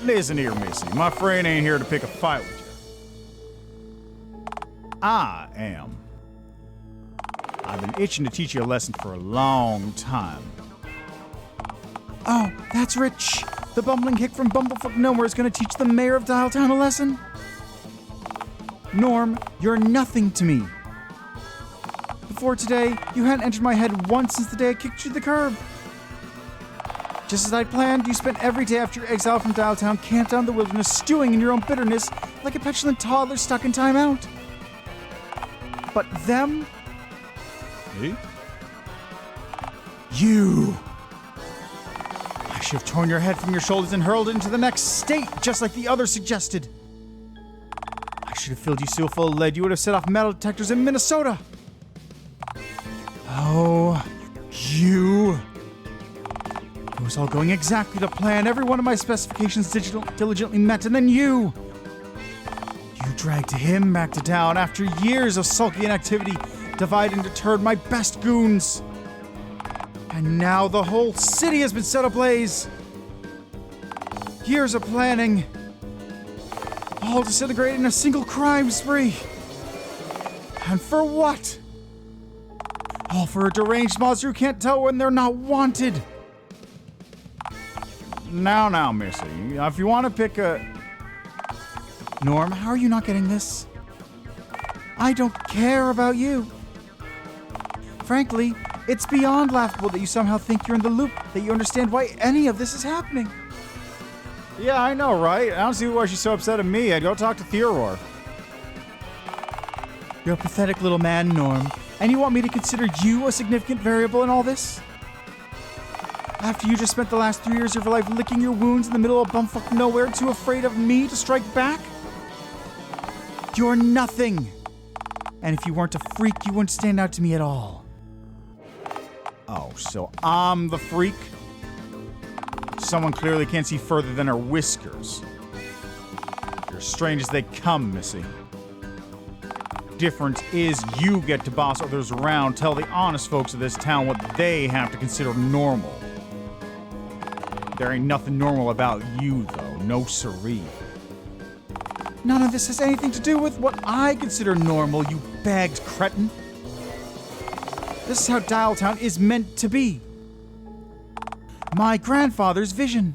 Listen here, Missy. My friend ain't here to pick a fight with you. I am. I've been itching to teach you a lesson for a long time. Oh, that's Rich. The bumbling hick from Bumblefuck Nowhere is going to teach the mayor of Dialtown a lesson. Norm, you're nothing to me. But before today, you hadn't entered my head once since the day I kicked you to the curb. Just as I'd planned, you spent every day after your exile from Dialtown camped out in the wilderness, stewing in your own bitterness like a petulant toddler stuck in timeout. But them? Me? You! I should have torn your head from your shoulders and hurled it into the next state, just like the others suggested. I should have filled you so full of lead you would have set off metal detectors in Minnesota. Oh, you... It was all going exactly to plan. Every one of my specifications diligently met, and then you dragged him back to town after years of sulky inactivity, divided and deterred my best goons. And now the whole city has been set ablaze. Years of planning, all disintegrated in a single crime spree. And for what? All for a deranged monster who can't tell when they're not wanted. Now, Missy, if you want to pick a... Norm, how are you not getting this? I don't care about you. Frankly, it's beyond laughable that you somehow think you're in the loop, that you understand why any of this is happening. Yeah, I know, right? I don't see why she's so upset at me. I'd go talk to Theodore. You're a pathetic little man, Norm, and you want me to consider you a significant variable in all this? After you just spent the last 3 years of your life licking your wounds in the middle of bumfuck nowhere, too afraid of me to strike back? You're nothing. And if you weren't a freak, you wouldn't stand out to me at all. Oh, so I'm the freak? Someone clearly can't see further than her whiskers. You're as strange as they come, Missy. Difference is you get to boss others around, tell the honest folks of this town what they have to consider normal. There ain't nothing normal about you, though. No siree. None of this has anything to do with what I consider normal, you bagged cretin. This is how Dialtown is meant to be. My grandfather's vision.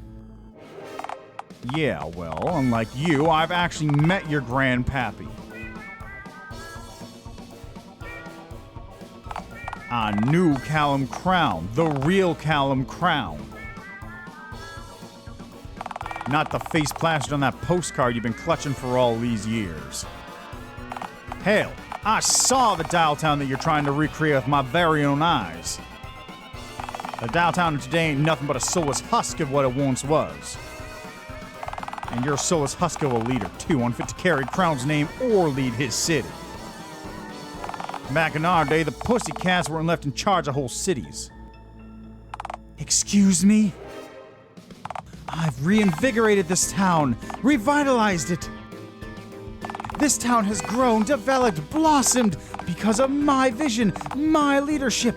Yeah, well, unlike you, I've actually met your grandpappy. I knew Callum Crown, the real Callum Crown. Not the face plastered on that postcard you've been clutching for all these years. Hell, I saw the Dialtown that you're trying to recreate with my very own eyes. The Dialtown of today ain't nothing but a soulless husk of what it once was. And you're a soulless husk of a leader, too, unfit to carry Crown's name or lead his city. Back in our day, the pussycats weren't left in charge of whole cities. Excuse me? I've reinvigorated this town, revitalized it. This town has grown, developed, blossomed because of my vision, my leadership.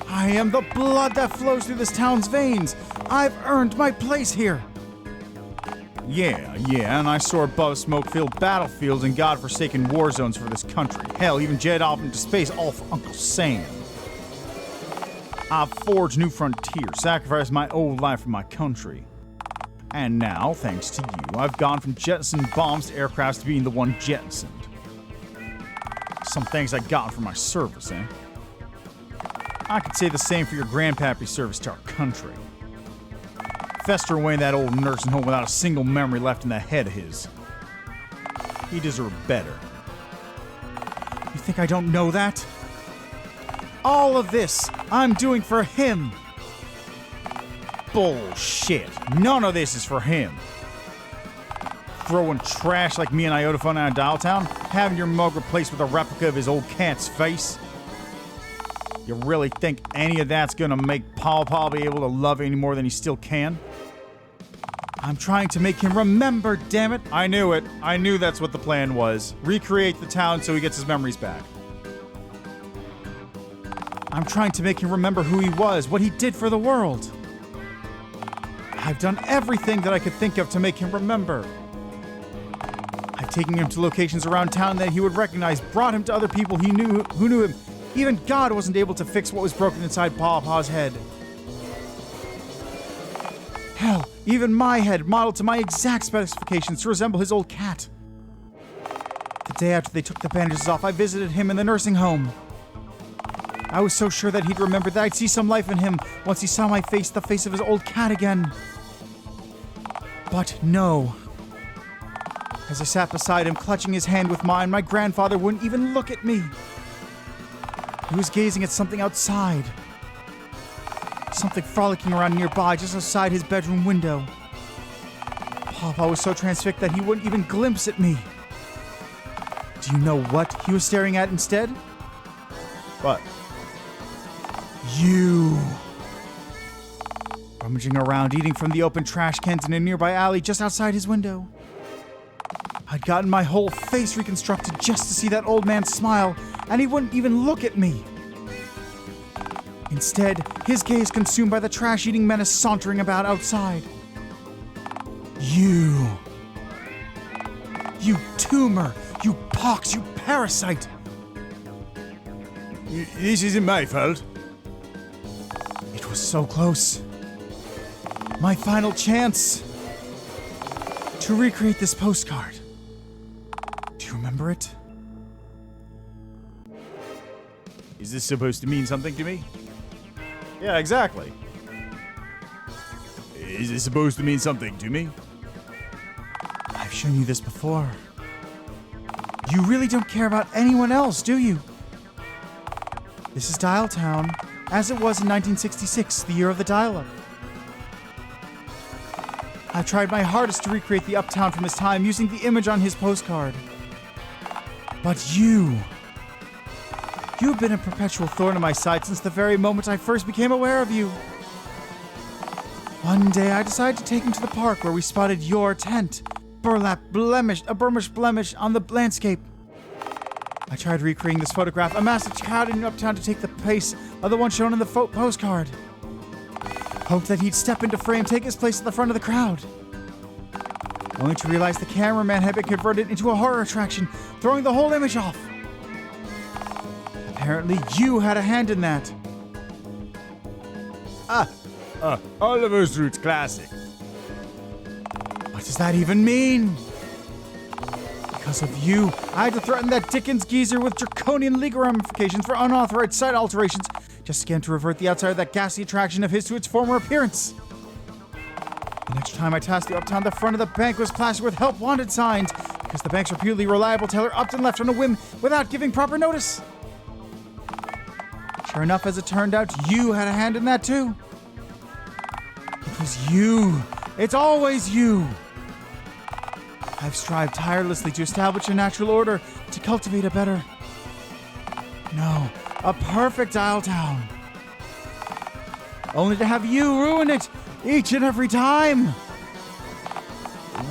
I am the blood that flows through this town's veins. I've earned my place here. Yeah, and I soar above smoke-filled battlefields and godforsaken war zones for this country. Hell, even jet off into space all for Uncle Sam. I've forged new frontiers, sacrificed my old life for my country. And now, thanks to you, I've gone from jettisoning bombs to aircrafts to being the one jettisoned. Some thanks I got for my service, eh? I could say the same for your grandpappy's service to our country. Festering away in that old nursing home without a single memory left in that head of his. He deserved better. You think I don't know that? All of this I'm doing for him. Bullshit. None of this is for him. Throwing trash like me and AyotoStreaming out of Dialtown, having your mug replaced with a replica of his old cat's face. You really think any of that's gonna make Paw be able to love you any more than he still can? I'm trying to make him remember, damn it. I knew it. I knew that's what the plan was. Recreate the town so he gets his memories back. I'm trying to make him remember who he was, what he did for the world. I've done everything that I could think of to make him remember. I've taken him to locations around town that he would recognize, brought him to other people he knew who knew him. Even God wasn't able to fix what was broken inside Pawpaw's head. Hell, even my head modeled to my exact specifications to resemble his old cat. The day after they took the bandages off, I visited him in the nursing home. I was so sure that he'd remember, that I'd see some life in him once he saw my face, the face of his old cat again. But no. As I sat beside him, clutching his hand with mine, my grandfather wouldn't even look at me. He was gazing at something outside. Something frolicking around nearby, just outside his bedroom window. Papa was so transfixed that he wouldn't even glimpse at me. Do you know what he was staring at instead? What? You. Rummaging around, eating from the open trash cans in a nearby alley just outside his window. I'd gotten my whole face reconstructed just to see that old man smile, and he wouldn't even look at me. Instead, his gaze consumed by the trash-eating menace sauntering about outside. You tumor, you pox, you parasite. This isn't my fault. It was so close. My final chance to recreate this postcard. Do you remember it? Is this supposed to mean something to me? Yeah, exactly. Is this supposed to mean something to me? I've shown you this before. You really don't care about anyone else, do you? This is Dialtown, as it was in 1966, the year of the dial-up. I tried my hardest to recreate the uptown from his time using the image on his postcard. But you've been a perpetual thorn in my side since the very moment I first became aware of you. One day I decided to take him to the park where we spotted your tent. A burnished blemish on the landscape. I tried recreating this photograph, a massive crowd in uptown to take the place of the one shown in the postcard. Hoped that he'd step into frame, take his place at the front of the crowd. Only to realize the cameraman had been converted into a horror attraction, throwing the whole image off. Apparently, you had a hand in that. Oliver's Roots Classic. What does that even mean? Because of you, I had to threaten that Dickens geezer with draconian legal ramifications for unauthorized site alterations, just again to revert the outside of that ghastly attraction of his to its former appearance. The next time I tasked you uptown, the front of the bank was plastered with help wanted signs, because the bank's reputedly reliable teller upped and left on a whim without giving proper notice. Sure enough, as it turned out, you had a hand in that too. It was you. It's always you. I've strived tirelessly to establish a natural order, to cultivate a better... No, a perfect Dialtown. Only to have you ruin it, each and every time.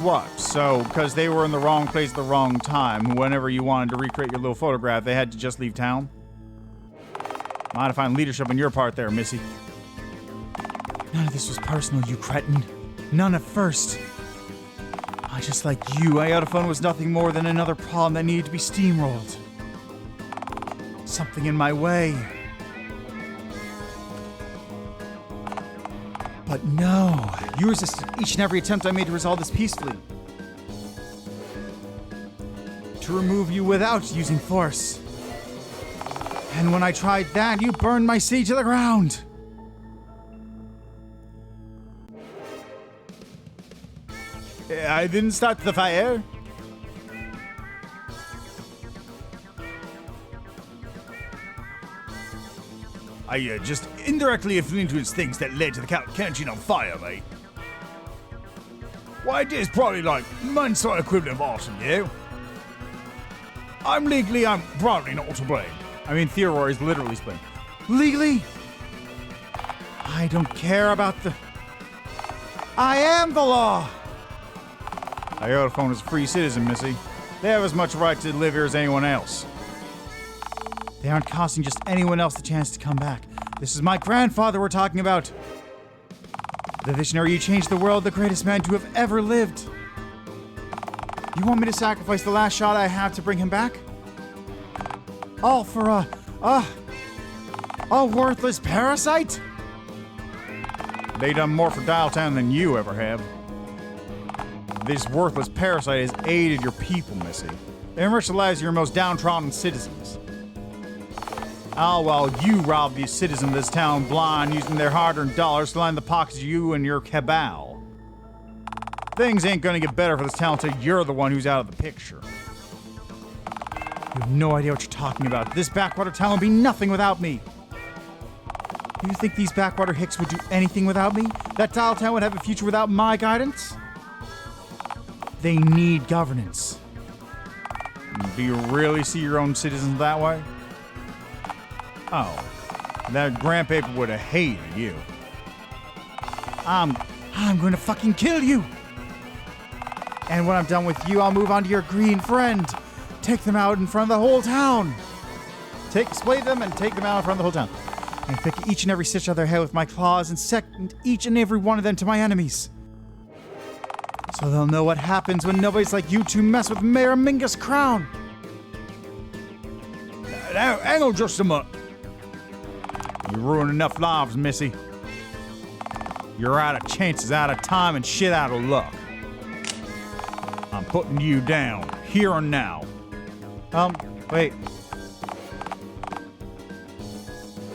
What? So, because they were in the wrong place at the wrong time, whenever you wanted to recreate your little photograph, they had to just leave town? Modifying leadership on your part there, Missy. None of this was personal, you cretin. None at first. Just like you, Ayotophone was nothing more than another problem that needed to be steamrolled. Something in my way. But no, you resisted each and every attempt I made to resolve this peacefully. To remove you without using force. And when I tried that, you burned my city to the ground. I didn't start the fire. I just indirectly influenced things that led to the catching on fire, mate. Why, it is probably like months or equivalent of awesome, yeah? I'm probably not to blame. I mean, Theodore is literally split. Legally? I don't care about the... I am the law! Ayotophone is a free citizen, Missy. They have as much right to live here as anyone else. They aren't costing just anyone else the chance to come back. This is my grandfather we're talking about. The visionary who changed the world, the greatest man to have ever lived. You want me to sacrifice the last shot I have to bring him back? All for a worthless parasite? They done more for Dialtown than you ever have. This worthless parasite has aided your people, Missy. enrich the lives of your most downtrodden citizens. All while you rob these citizens of this town blind, using their hard-earned dollars to line the pockets of you and your cabal. Things ain't gonna get better for this town until you're the one who's out of the picture. You have no idea what you're talking about. This backwater town would be nothing without me. Do you think these backwater hicks would do anything without me? That Dialtown would have a future without my guidance? They need governance. Do you really see your own citizens that way? Oh, that grandpaper would have hated you. I'm going to fucking kill you. And when I'm done with you, I'll move on to your green friend. Take them out in front of the whole town. Split them and take them out in front of the whole town. And pick each and every stitch of their head with my claws and send each and every one of them to my enemies. So they'll know what happens when nobodies like you two mess with Mayor Mingus' crown. Now, hang on just a minute. You ruined enough lives, Missy. You're out of chances, out of time, and shit out of luck. I'm putting you down, here and now. Wait.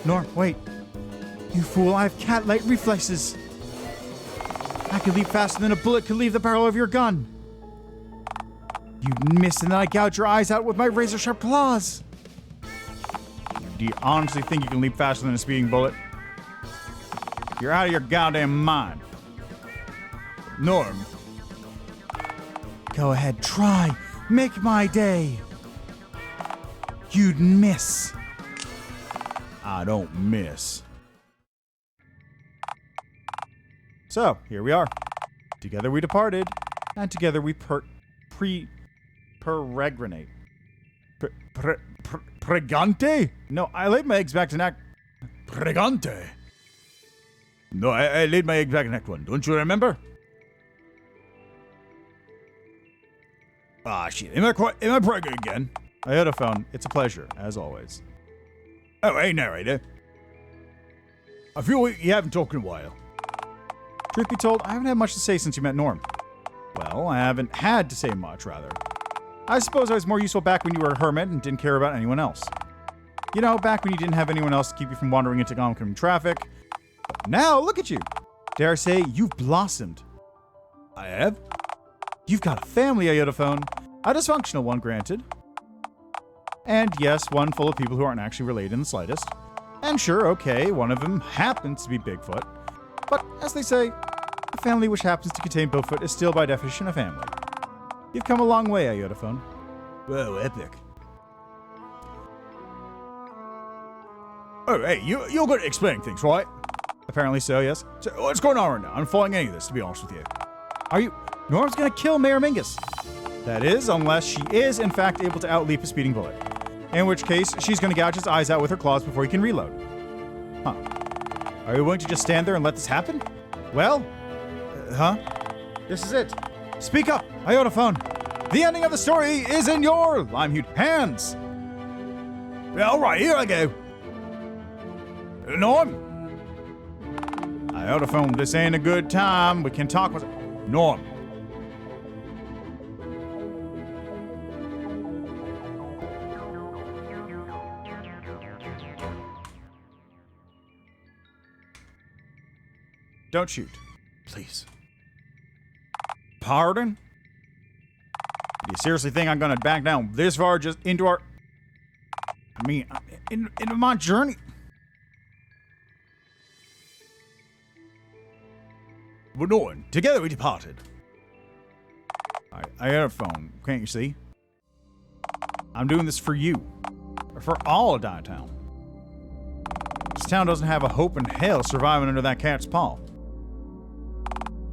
Norm, wait. You fool, I have cat-like reflexes. I can leap faster than a bullet could leave the barrel of your gun. You'd miss, and then I gouge your eyes out with my razor-sharp claws. Do you honestly think you can leap faster than a speeding bullet? You're out of your goddamn mind. Norm. Go ahead, try. Make my day. You'd miss. I don't miss. So, here we are. Together we departed, and together we peregrinate. Pregante? No, I laid my eggs back to Act... Pregante? No, I laid my eggs back in Act 1. Don't you remember? Ah, shit. Am I pregnant again? Ayotophone, it's a pleasure, as always. Oh, hey, narrator. I feel you haven't talked in a while. Truth be told, I haven't had much to say since you met Norm. Well, I haven't had to say much, rather. I suppose I was more useful back when you were a hermit and didn't care about anyone else. You know, back when you didn't have anyone else to keep you from wandering into oncoming traffic. But now, look at you. Dare I say, you've blossomed. I have? You've got a family, Ayotophone. A dysfunctional one, granted. And yes, one full of people who aren't actually related in the slightest. And sure, okay, one of them happens to be Bigfoot. But, as they say, a family which happens to contain Bigfoot is still by definition a family. You've come a long way, Ayotophone. Whoa, epic. Oh, hey, you're good at explaining things, right? Apparently so, yes. So, what's going on right now? I'm not following any of this, to be honest with you. Are you... Norm's gonna kill Mayor Mingus. That is, unless she is, in fact, able to outleap a speeding bullet. In which case, she's gonna gouge his eyes out with her claws before he can reload. Huh. Are you willing to just stand there and let this happen? Well... This is it. Speak up, Ayotophone. The ending of the story is in your lime-hued hands. Yeah, alright, here I go. Norm? Ayotophone, this ain't a good time. We can talk with... Norm. Don't shoot. Please. Pardon? Do you seriously think I'm gonna back down this far just into our... I mean, into my journey? But Norm, together we departed. I had a phone, can't you see? I'm doing this for you. For all of Dialtown. This town doesn't have a hope in hell surviving under that cat's paw.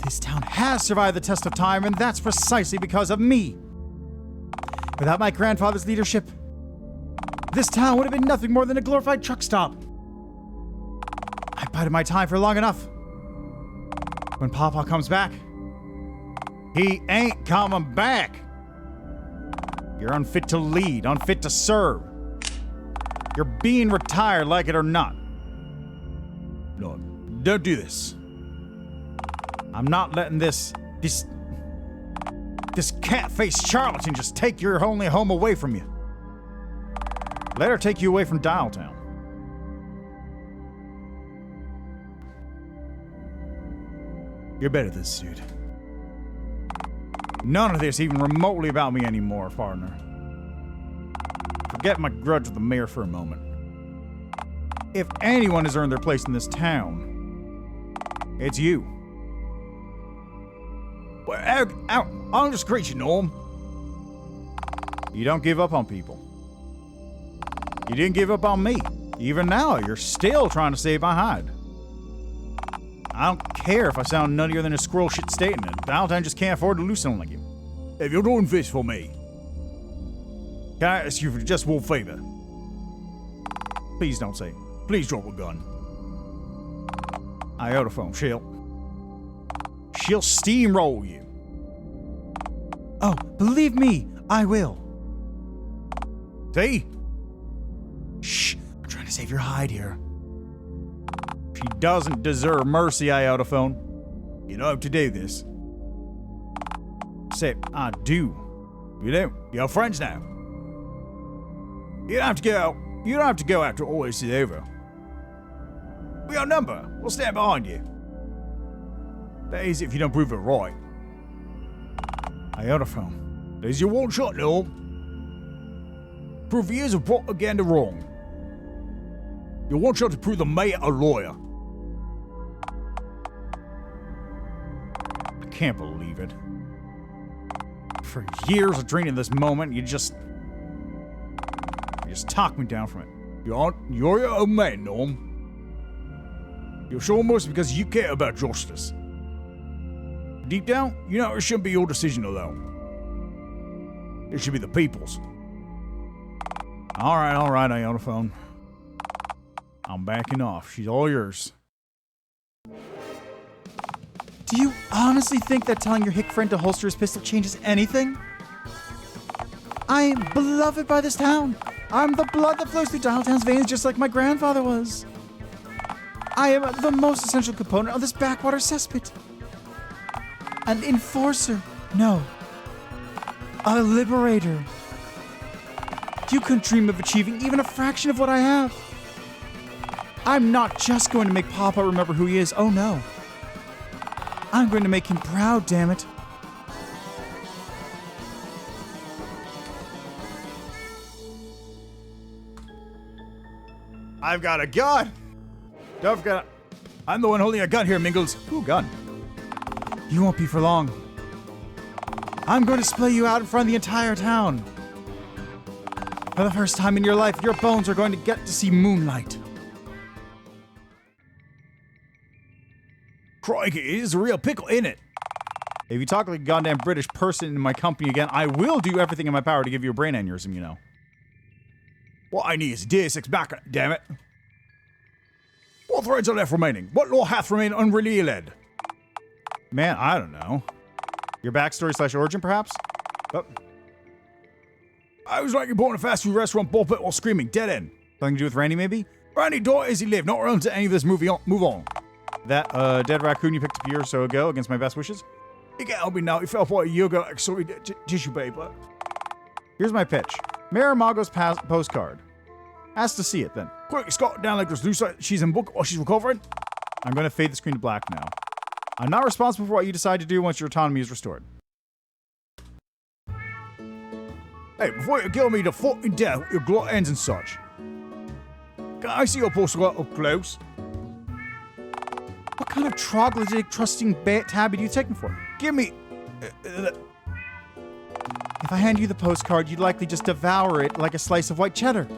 This town has survived the test of time, and that's precisely because of me. Without my grandfather's leadership, this town would have been nothing more than a glorified truck stop. I bided my time for long enough. When Pawpaw comes back, he ain't coming back. You're unfit to lead, unfit to serve. You're being retired, like it or not. No, don't do this. I'm not letting this this cat-faced charlatan just take your only home away from you. Let her take you away from Dialtown. You're better than this, dude. None of this even remotely about me anymore, partner. Forget my grudge with the mayor for a moment. If anyone has earned their place in this town, it's you. Well, I'm just a creature, Norm. You don't give up on people. You didn't give up on me. Even now, you're still trying to save my hide. I don't care if I sound nuttier than a squirrel shit stating it. Dialtown just can't afford to lose someone like you. If you're doing this for me, Can I ask you for just one favor? Please don't say it. please drop a gun. Iotophone, she'll steamroll you. Oh, believe me, I will. See? Shh, I'm trying to save your hide here. She doesn't deserve mercy, Iotophone. You don't have to do this. Except I do. You do. You're friends now. You don't have to go. You don't have to go after all this is over. We got a number. We'll stand behind you. That is, if you don't prove it right. Iotophone. There's your one shot, no. Prove years of propaganda wrong. Your one shot to prove the mayor a lawyer. I can't believe it. For years of dreaming of this moment, you just talked me down from it. You're your own man, Norm. You're showing mercy because you care about justice. Deep down, you know it shouldn't be your decision alone. It should be the people's. All right, Iotophone. I'm backing off. She's all yours. Do you honestly think that telling your hick friend to holster his pistol changes anything? I am beloved by this town. I'm the blood that flows through Dialtown's veins just like my grandfather was. I am the most essential component of this backwater cesspit. An enforcer. No. A liberator. You couldn't dream of achieving even a fraction of what I have. I'm not just going to make Papa remember who he is. Oh no. I'm going to make him proud, damn it. I've got a gun. I'm the one holding a gun here, Mingles. Ooh, gun. You won't be for long. I'm going to splay you out in front of the entire town. For the first time in your life, your bones are going to get to see moonlight. Crikey, it is a real pickle, ain't it? If you talk like a goddamn British person in my company again, I will do everything in my power to give you a brain aneurysm, you know. What I need is Deus Ex Machina, damn it. What threads are left remaining? What law hath remained unrevealed? Man, I don't know. Your backstory / origin, perhaps? Oh. I was like reporting a fast food restaurant ball pit while screaming, dead end. Something to do with Randy, maybe? Randy died as he lived, not relevant to any of this movie. Move on. That dead raccoon you picked up a year or so ago against my best wishes? You can't help me now. He fell apart a year ago like sorry tissue paper. Here's my pitch. Mayor Mago's postcard. Ask to see it, then. Quick, Scott, down like this loose. She's in book while she's recovering. I'm going to fade the screen to black now. I'm not responsible for what you decide to do once your autonomy is restored. Hey, before you kill me to fucking death with your glut ends and such. Can I see your postcard up close? What kind of troglodytic trusting tabby do you take me for? Give me... If I hand you the postcard, you'd likely just devour it like a slice of white cheddar.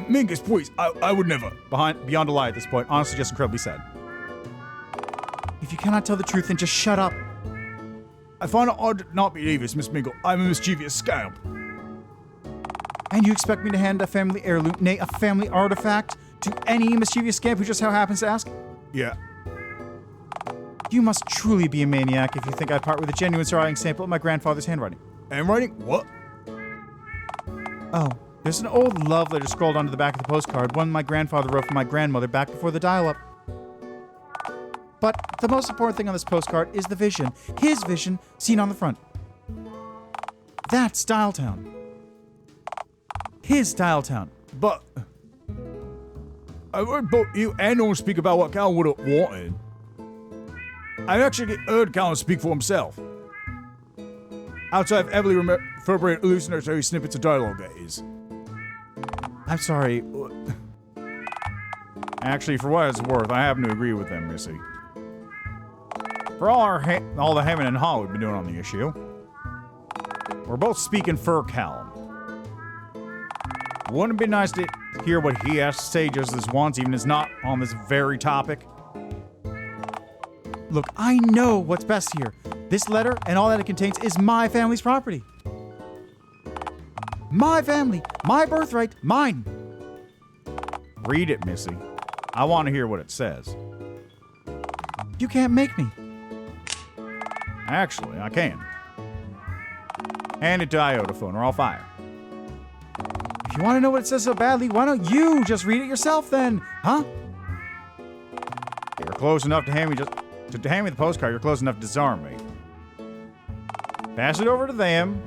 Mingus, please, I would never. Beyond a lie at this point. Honestly, just incredibly sad. If you cannot tell the truth, then just shut up. I find it odd to not believe this, Miss Mingle. I'm a mischievous scamp. And you expect me to hand a family heirloom, nay, a family artifact, to any mischievous scamp who just so happens to ask? Yeah. You must truly be a maniac if you think I'd part with a genuine surviving sample of my grandfather's handwriting. Handwriting? What? Oh, there's an old love letter scrawled onto the back of the postcard, one my grandfather wrote for my grandmother back before the dial-up. But the most important thing on this postcard is the vision. His vision seen on the front. That's Dialtown. His Dialtown. But I heard both you and Owen speak about what Cal would have wanted. I actually heard Cal speak for himself. Outside of heavily reverberated hallucinatory snippets of dialogue, that is. I'm sorry. Actually, for what it's worth, I happen to agree with them, Missy. For all the hemming and haw we've been doing on the issue, we're both speaking for Cal. Wouldn't it be nice to hear what he has to say just this once, even if it's not on this very topic? Look, I know what's best here. This letter and all that it contains is my family's property. My family, my birthright, mine. Read it, Missy. I want to hear what it says. You can't make me. Actually, I can. Hand it to Iotophone or I'll fire. If you want to know what it says so badly, why don't you just read it yourself then, huh? You're close enough to hand me the postcard. You're close enough to disarm me. Pass it over to them.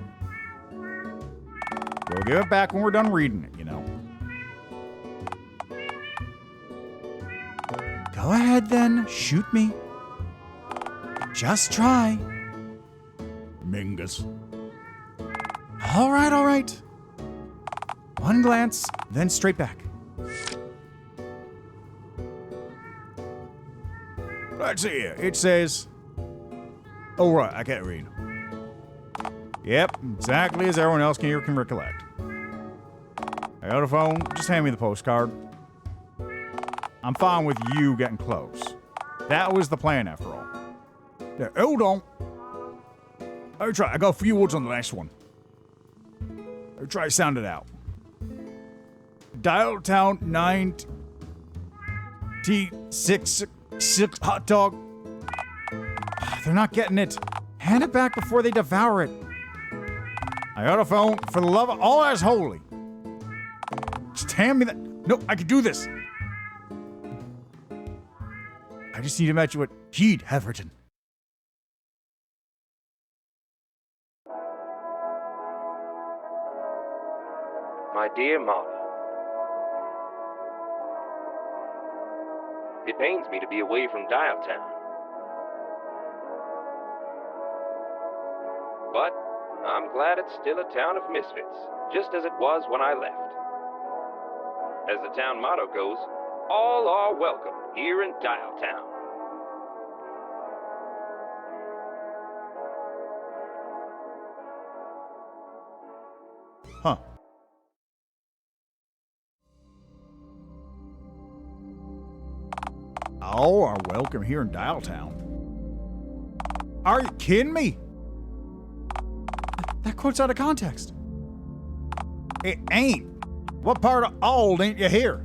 We'll give it back when we're done reading it, you know. Go ahead then, shoot me. Just try. Mingus. All right. One glance, then straight back. Let's see here. It says... Oh, right. I can't read. Yep, exactly as everyone else here can recollect. Iotophone, just hand me the postcard. I'm fine with you getting close. That was the plan, after all. Now, hold on. I'll try. I got a few words on the last one. I'll try to sound it out. Dialtown 9 T66 hot dog. They're not getting it. Hand it back before they devour it. Iotophone, for the love of all that's holy. Just hand me that. No, I can do this. I just need to match what he'd have written. My dear Molly, it pains me to be away from Dialtown. But I'm glad it's still a town of misfits, just as it was when I left. As the town motto goes, all are welcome here in Dialtown. Huh. All are welcome here in Dialtown. Are you kidding me? That quote's out of context. It ain't. What part of old ain't you here?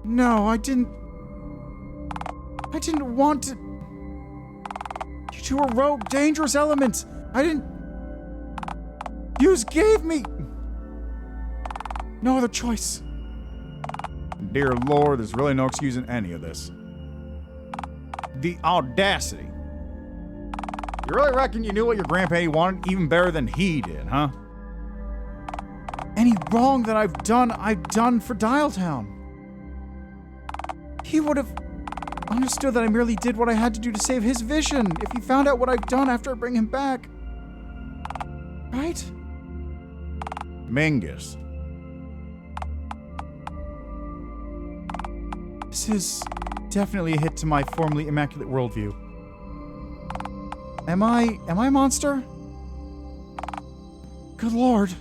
No, I didn't want to. You two are rogue, dangerous elements. You just gave me no other choice. Dear Lord, there's really no excusing any of this. The audacity. You really reckon you knew what your grandpappy wanted even better than he did, huh? Any wrong that I've done for Dialtown. He would have understood that I merely did what I had to do to save his vision if he found out what I've done after I bring him back. Right? Mingus. This is definitely a hit to my formerly immaculate worldview. Am I a monster? Good Lord.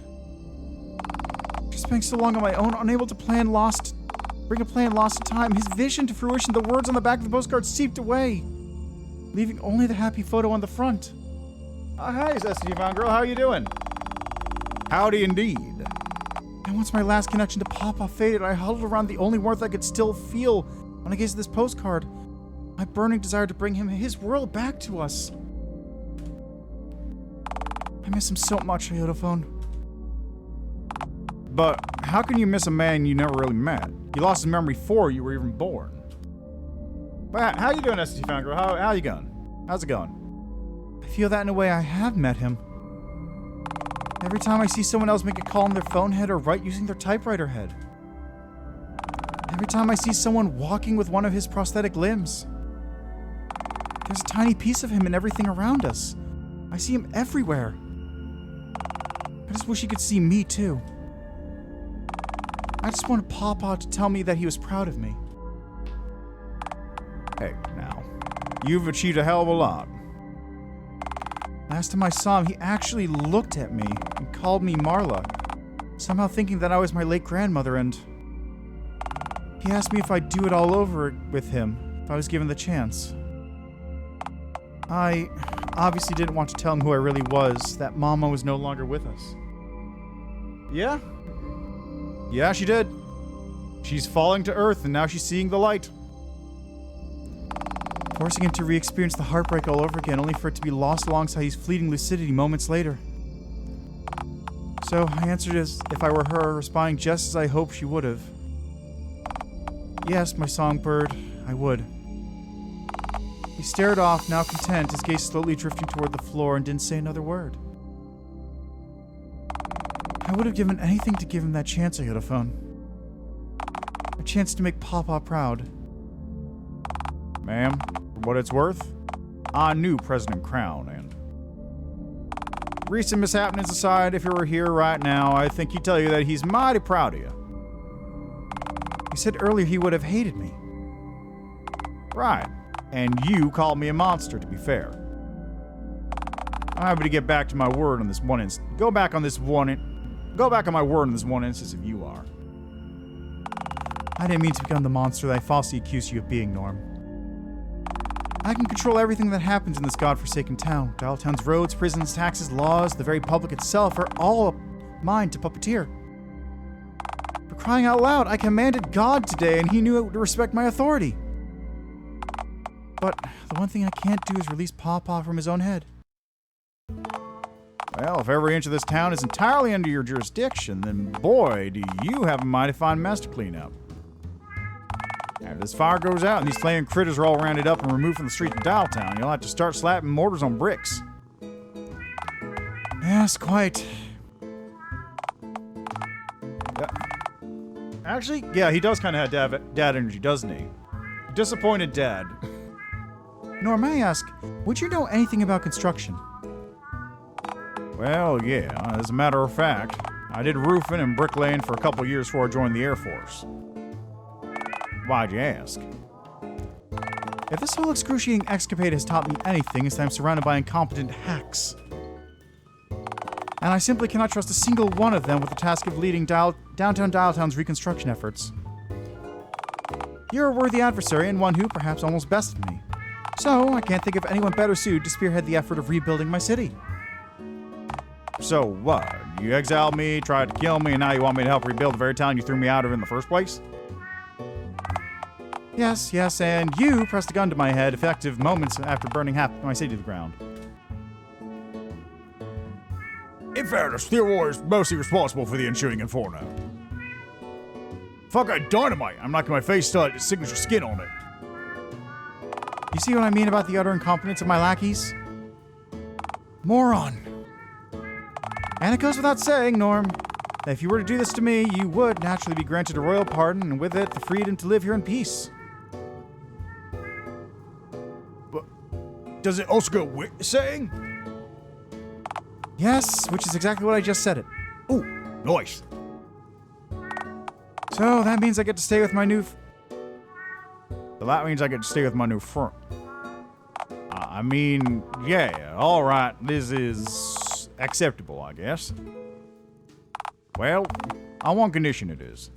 Just spending so long on my own, unable to bring a plan lost to time. His vision to fruition, the words on the back of the postcard seeped away, leaving only the happy photo on the front. Hi, Zesty Von Girl, how you doing? Howdy indeed. And once my last connection to Papa faded, I huddled around the only warmth I could still feel when I gazed at this postcard. My burning desire to bring him his world back to us. I miss him so much, Iotophone. But how can you miss a man you never really met? You lost his memory before you were even born. But how you doing, ST Fangirl? How you going? How's it going? I feel that in a way I have met him. Every time I see someone else make a call on their phone head or write using their typewriter head. Every time I see someone walking with one of his prosthetic limbs. There's a tiny piece of him in everything around us. I see him everywhere. I just wish he could see me too. I just wanted Pawpaw to tell me that he was proud of me. Hey, now. You've achieved a hell of a lot. Last time I saw him, he actually looked at me and called me Marla, somehow thinking that I was my late grandmother, and he asked me if I'd do it all over with him if I was given the chance. I obviously didn't want to tell him who I really was, that Mama was no longer with us. Yeah? Yeah, she did. She's falling to earth, and now she's seeing the light. Forcing him to re-experience the heartbreak all over again, only for it to be lost alongside his fleeting lucidity moments later. So I answered as if I were her, responding just as I hoped she would have. Yes, my songbird, I would. He stared off, now content, his gaze slowly drifting toward the floor, and didn't say another word. I would have given anything to give him that chance, Ayotophone. A chance to make Pawpaw proud. Ma'am, for what it's worth, I knew President Crown, and recent mishappenings aside, if he were here right now, I think he'd tell you that he's mighty proud of you. He said earlier he would have hated me. Right. And you called me a monster, to be fair. I'm happy to get back to my word on this one instance. Go back on my word on this one instance if you are. I didn't mean to become the monster that I falsely accused you of being, Norm. I can control everything that happens in this godforsaken town. Dialtown's roads, prisons, taxes, laws, the very public itself are all mine to puppeteer. For crying out loud, I commanded God today, and he knew to respect my authority. But the one thing I can't do is release Pawpaw from his own head. Well, if every inch of this town is entirely under your jurisdiction, then boy, do you have a mighty fine mess to clean up. After this fire goes out and these flaming critters are all rounded up and removed from the streets of Dialtown, you'll have to start slapping mortars on bricks. Yes, quite. Yeah. Actually, yeah, he does kind of have dad energy, doesn't he? Disappointed dad. Norm, may I ask, would you know anything about construction? Well, yeah, as a matter of fact, I did roofing and bricklaying for a couple years before I joined the Air Force. Why'd you ask? If this whole excruciating escapade has taught me anything, it's that I'm surrounded by incompetent hacks. And I simply cannot trust a single one of them with the task of leading downtown Dialtown's reconstruction efforts. You're a worthy adversary and one who perhaps almost bested me. So, I can't think of anyone better suited to spearhead the effort of rebuilding my city. So what? You exiled me, tried to kill me, and now you want me to help rebuild the very town you threw me out of in the first place? Yes, and you pressed a gun to my head effective moments after burning half my city to the ground. In fairness, the war is mostly responsible for the ensuing inferno. Fuck a dynamite! I'm knocking my face till it's signature skin on it. You see what I mean about the utter incompetence of my lackeys? Moron. And it goes without saying, Norm, that if you were to do this to me, you would naturally be granted a royal pardon, and with it, the freedom to live here in peace. Does it also go with saying? Yes, which is exactly what I just said it. Ooh, nice. So that means I get to stay with my new... Well, that means I get to stay with my new friend. I mean, yeah, alright, this is acceptable, I guess. Well, on one condition it is.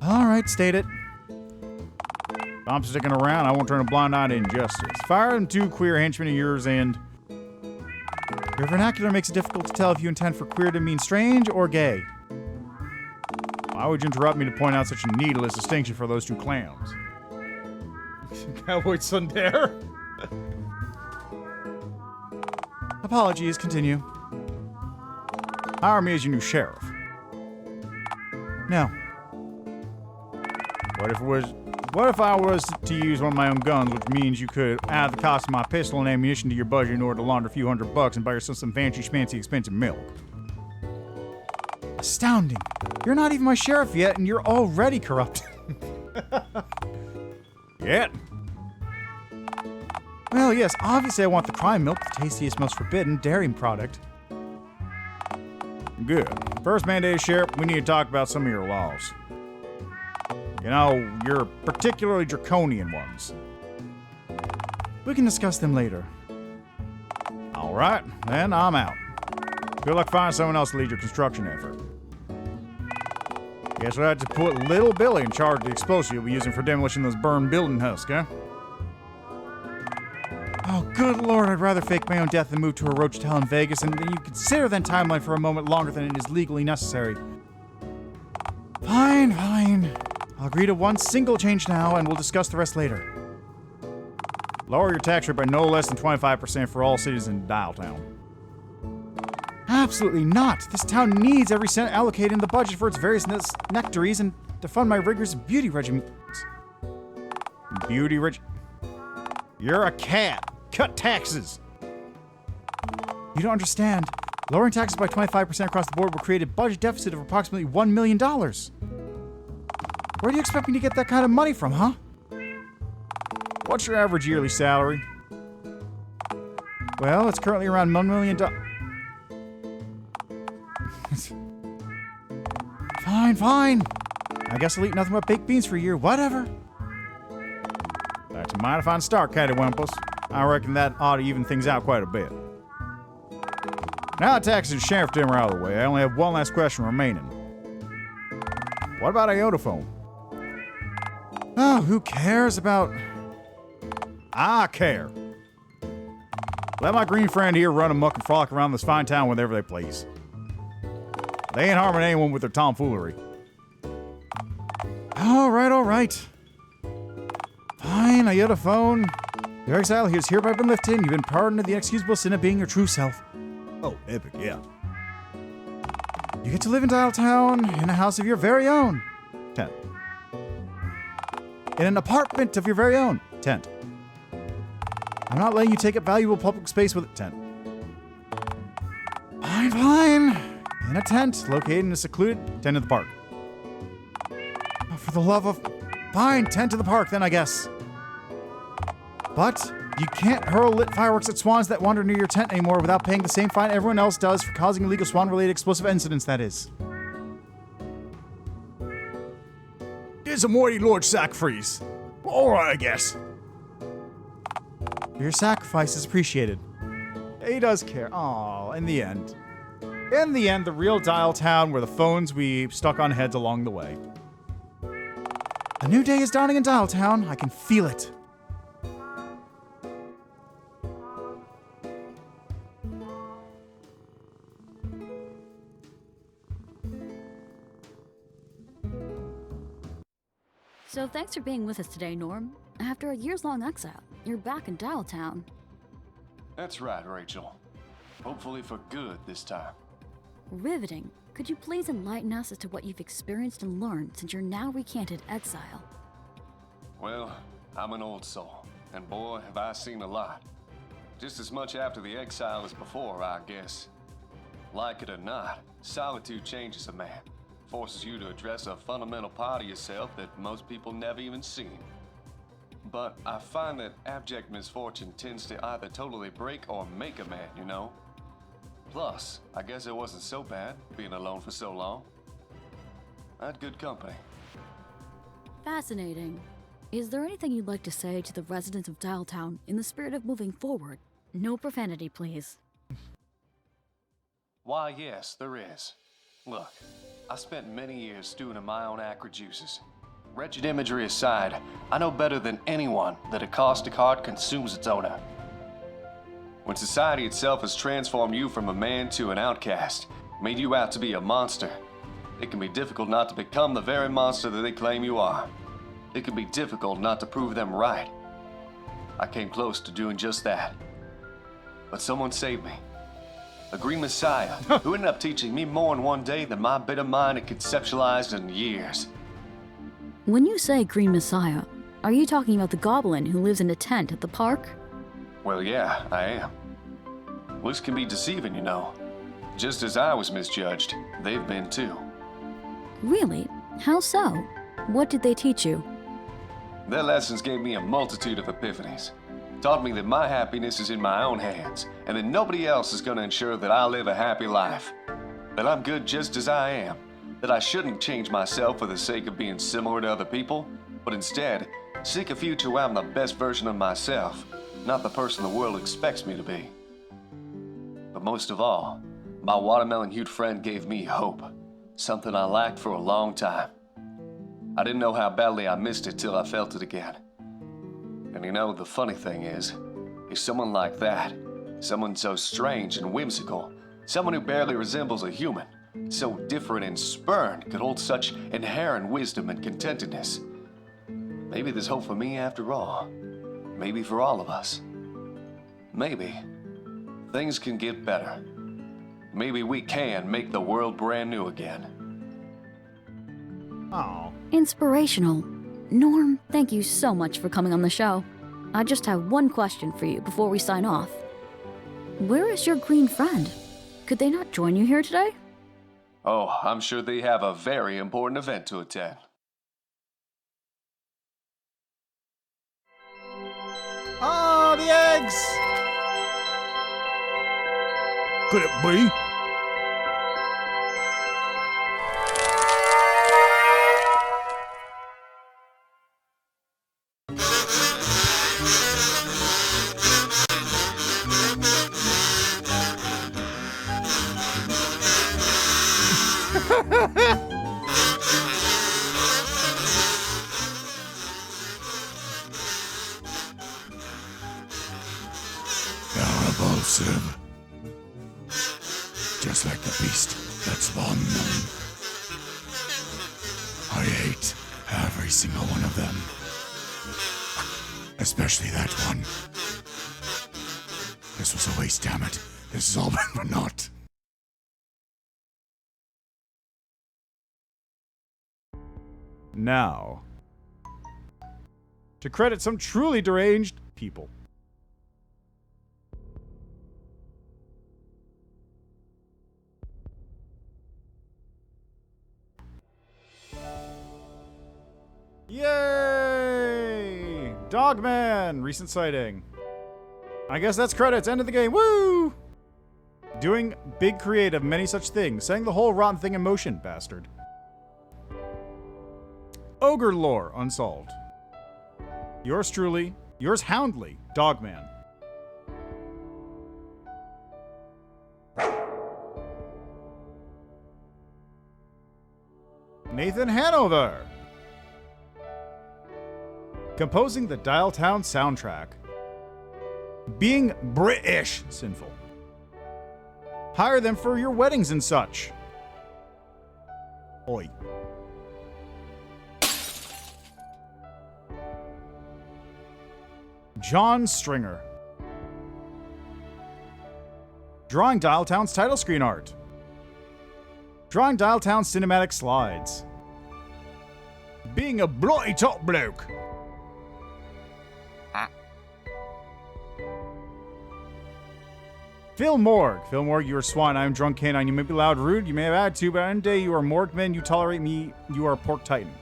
Alright, state it. If I'm sticking around, I won't turn a blind eye to injustice. Fire them two queer henchmen of yours and... Your vernacular makes it difficult to tell if you intend for queer to mean strange or gay. Why would you interrupt me to point out such a needless distinction for those two clowns? Cowboy Sundare? Apologies, continue. Hire me as your new sheriff. No. What if I was to use one of my own guns, which means you could add the cost of my pistol and ammunition to your budget in order to launder a few $100 and buy yourself some fancy schmancy expensive milk? Astounding. You're not even my sheriff yet, and you're already corrupt. Yet. Well, yes, obviously I want the crime milk, the tastiest, most forbidden dairy product. Good. First mandated sheriff, we need to talk about some of your laws. You know, your particularly draconian ones. We can discuss them later. All right, then I'm out. Good luck finding someone else to lead your construction effort. Guess we'll have to put Little Billy in charge of the explosive you'll be using for demolishing those burned building husks, huh? Oh, good lord, I'd rather fake my own death than move to a roach town in Vegas, and then you consider that timeline for a moment longer than it is legally necessary. Fine, fine. I'll agree to one single change now, and we'll discuss the rest later. Lower your tax rate by no less than 25% for all cities in Dialtown. Absolutely not. This town needs every cent allocated in the budget for its various nectaries and to fund my rigorous beauty regimens. Beauty reg... You're a cat. Cut taxes. You don't understand. Lowering taxes by 25% across the board will create a budget deficit of approximately $1 million. Where do you expect me to get that kind of money from, huh? What's your average yearly salary? Well, it's currently around $1 million. Fine, fine. I guess I'll eat nothing but baked beans for a year. Whatever. That's a mighty fine start, Cattywampus. I reckon that ought to even things out quite a bit. Now the taxes and sheriff dim are out of the way, I only have one last question remaining. What about Ayotophone? Oh, who cares about... I care. Let my green friend here run amok and frolic around this fine town whenever they please. They ain't harming anyone with their tomfoolery. All right. Fine, Ayotophone. Your exile has hereby been lifted, and you've been pardoned of the inexcusable sin of being your true self. Oh, epic, yeah. You get to live in Dialtown in a house of your very own. 10. In an apartment of your very own. 10. I'm not letting you take up valuable public space with it. 10. Fine. In a tent located in a secluded 10 in the park. Oh, for the love of... Fine, 10 to the park then, I guess. But you can't hurl lit fireworks at swans that wander near your tent anymore without paying the same fine everyone else does for causing illegal swan-related explosive incidents, that is. There's a mighty large sacrifice. All right, I guess. Your sacrifice is appreciated. He does care. Aw, in the end. In the end, the real Dialtown were the phones we stuck on heads along the way. A new day is dawning in Dialtown. I can feel it. So thanks for being with us today, Norm. After a years-long exile, you're back in Dialtown. That's right, Rachel. Hopefully for good this time. Riveting. Could you please enlighten us as to what you've experienced and learned since your now recanted exile? Well, I'm an old soul, and boy, have I seen a lot. Just as much after the exile as before, I guess. Like it or not, solitude changes a man. Forces you to address a fundamental part of yourself that most people never even seen. But I find that abject misfortune tends to either totally break or make a man, you know? Plus, I guess it wasn't so bad being alone for so long. I had good company. Fascinating. Is there anything you'd like to say to the residents of Dialtown in the spirit of moving forward? No profanity, please. Why, yes, there is. Look, I spent many years stewing in my own acrid juices. Wretched imagery aside, I know better than anyone that a caustic heart consumes its owner. When society itself has transformed you from a man to an outcast, made you out to be a monster, it can be difficult not to become the very monster that they claim you are. It can be difficult not to prove them right. I came close to doing just that. But someone saved me. A green messiah who ended up teaching me more in one day than my bit of mind had conceptualized in years. When you say Green Messiah, are you talking about the goblin who lives in a tent at the park? Well, yeah, I am. Looks can be deceiving, you know. Just as I was misjudged, they've been too. Really? How so? What did they teach you? Their lessons gave me a multitude of epiphanies. Taught me that my happiness is in my own hands, and that nobody else is going to ensure that I live a happy life. That I'm good just as I am. That I shouldn't change myself for the sake of being similar to other people, but instead, seek a future where I'm the best version of myself, not the person the world expects me to be. But most of all, my watermelon-hued friend gave me hope, something I lacked for a long time. I didn't know how badly I missed it till I felt it again. And you know, the funny thing is someone like that, someone so strange and whimsical, someone who barely resembles a human, so different and spurned, could hold such inherent wisdom and contentedness. Maybe there's hope for me after all. Maybe for all of us. Maybe things can get better. Maybe we can make the world brand new again. Oh. Inspirational. Norm, thank you so much for coming on the show. I just have one question for you before we sign off. Where is your green friend? Could they not join you here today? Oh, I'm sure they have a very important event to attend. Oh, the eggs! Could it be? They're repulsive. Just like the beast that spawned them. I hate every single one of them. Especially that one. This was a waste, damn it. This has all been for naught. Now, to credit some truly deranged people. Yay! Dogman! Recent sighting. I guess that's credits. End of the game. Woo! Doing big creative, many such things. Setting the whole rotten thing in motion, bastard. Ogre lore unsolved. Yours truly, yours houndly, Dogman. Nathan Hanover. Composing the Dialtown soundtrack. Being British sinful. Hire them for your weddings and such. Oi. John Stringer. Drawing Dialtown's title screen art. Drawing Dialtown's cinematic slides. Being a bloody top bloke. Phil Morg. Phil Morg, you are swine. I am drunk canine. You may be loud, rude. You may have attitude, but one day you are Morgman. You tolerate me. You are a pork titan.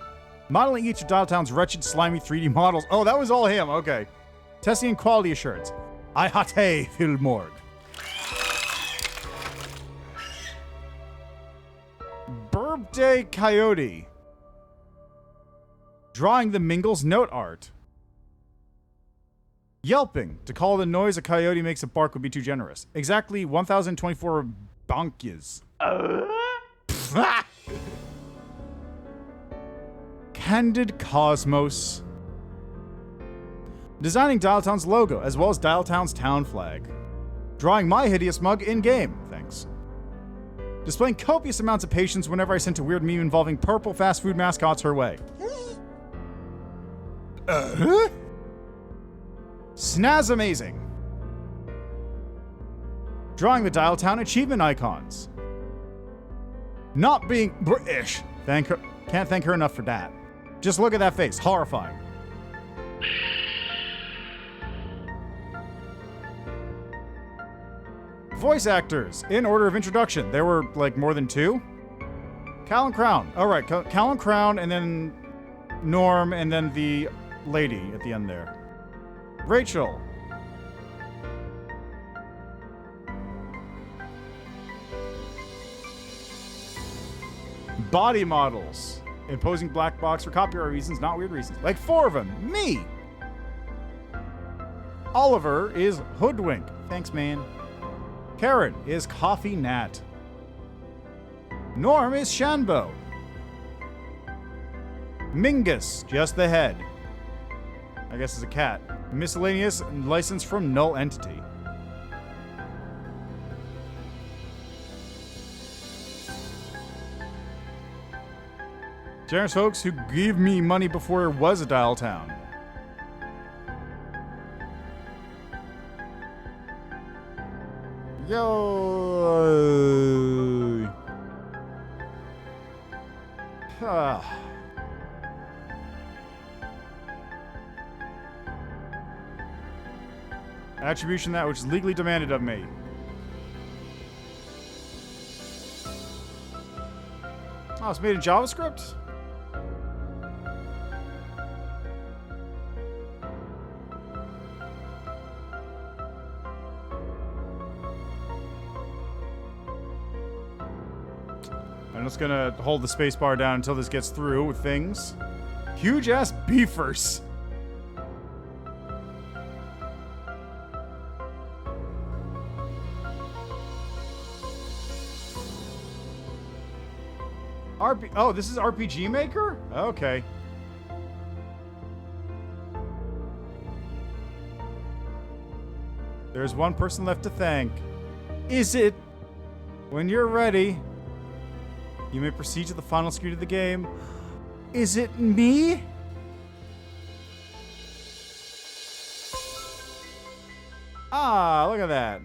Modeling each of Dialtown's wretched, slimy 3D models. Oh, that was all him. Okay. Testing and quality assurance. I hate Phil Morg. Birthday Coyote. Drawing the Mingles note art. Yelping. To call the noise a coyote makes a bark would be too generous. Exactly 1,024 bonkies. Candid Cosmos. Designing Dialtown's logo, as well as Dialtown's town flag. Drawing my hideous mug in-game. Thanks. Displaying copious amounts of patience whenever I sent a weird meme involving purple fast food mascots her way. Snaz amazing. drawing the Dialtown achievement icons. Not being British. Thank her. Can't thank her enough for that. Just look at that face. Horrifying. Voice actors, in order of introduction. There were, like, more than 2? Cal and Crown. All right, Cal and Crown, and then Norm, and then the lady at the end there. Rachel. Body models. Imposing black box for copyright reasons, not weird reasons. Like 4 of them. Me. Oliver is Hoodwink. Thanks, man. Karen is Coffee Nat. Norm is Shanbo. Mingus, just the head. I guess it's a cat. Miscellaneous, license from null entity. Generous folks who gave me money before there was a Dialtown. Yo. Attribution that which is legally demanded of me. Oh, it's made in JavaScript? I'm just gonna hold the spacebar down until this gets through with things. Huge ass beefers. Oh, this is RPG Maker? Okay. There's one person left to thank. Is it? When you're ready, you may proceed to the final screen of the game. Is it me? Ah, look at that.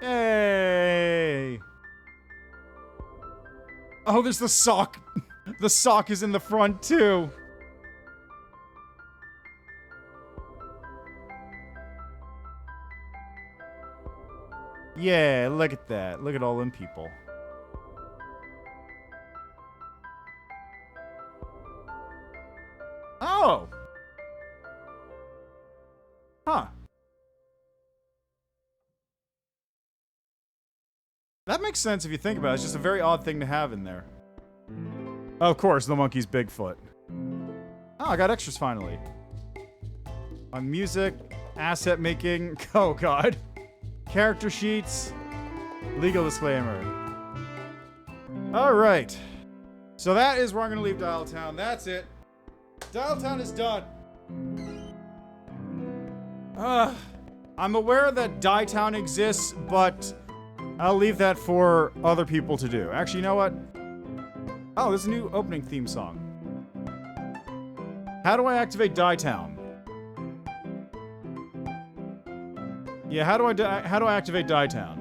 Hey. Oh, there's the sock. The sock is in the front, too. Yeah, look at that. Look at all them people. Oh! Huh. That makes sense if you think about it. It's just a very odd thing to have in there. Of course, the monkey's Bigfoot. Oh, I got extras finally. On music, asset making, oh god. Character sheets, legal disclaimer. Alright. So that is where I'm going to leave Dialtown. That's it. Dialtown is done. I'm aware that Dialtown exists, but I'll leave that for other people to do. Actually, you know what? Oh, there's a new opening theme song. How do I activate Dialtown? Yeah, how do I activate Dialtown?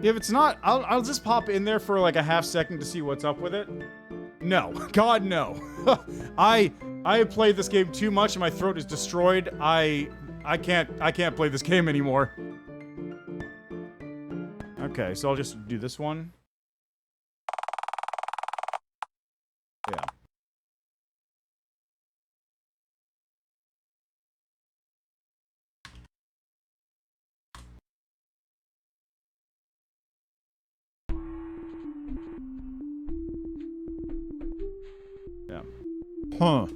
If it's not, I'll just pop in there for like a half second to see what's up with it. No, God no. I have played this game too much and my throat is destroyed. I can't play this game anymore. Okay, so I'll just do this one. Yeah. Yeah. Huh.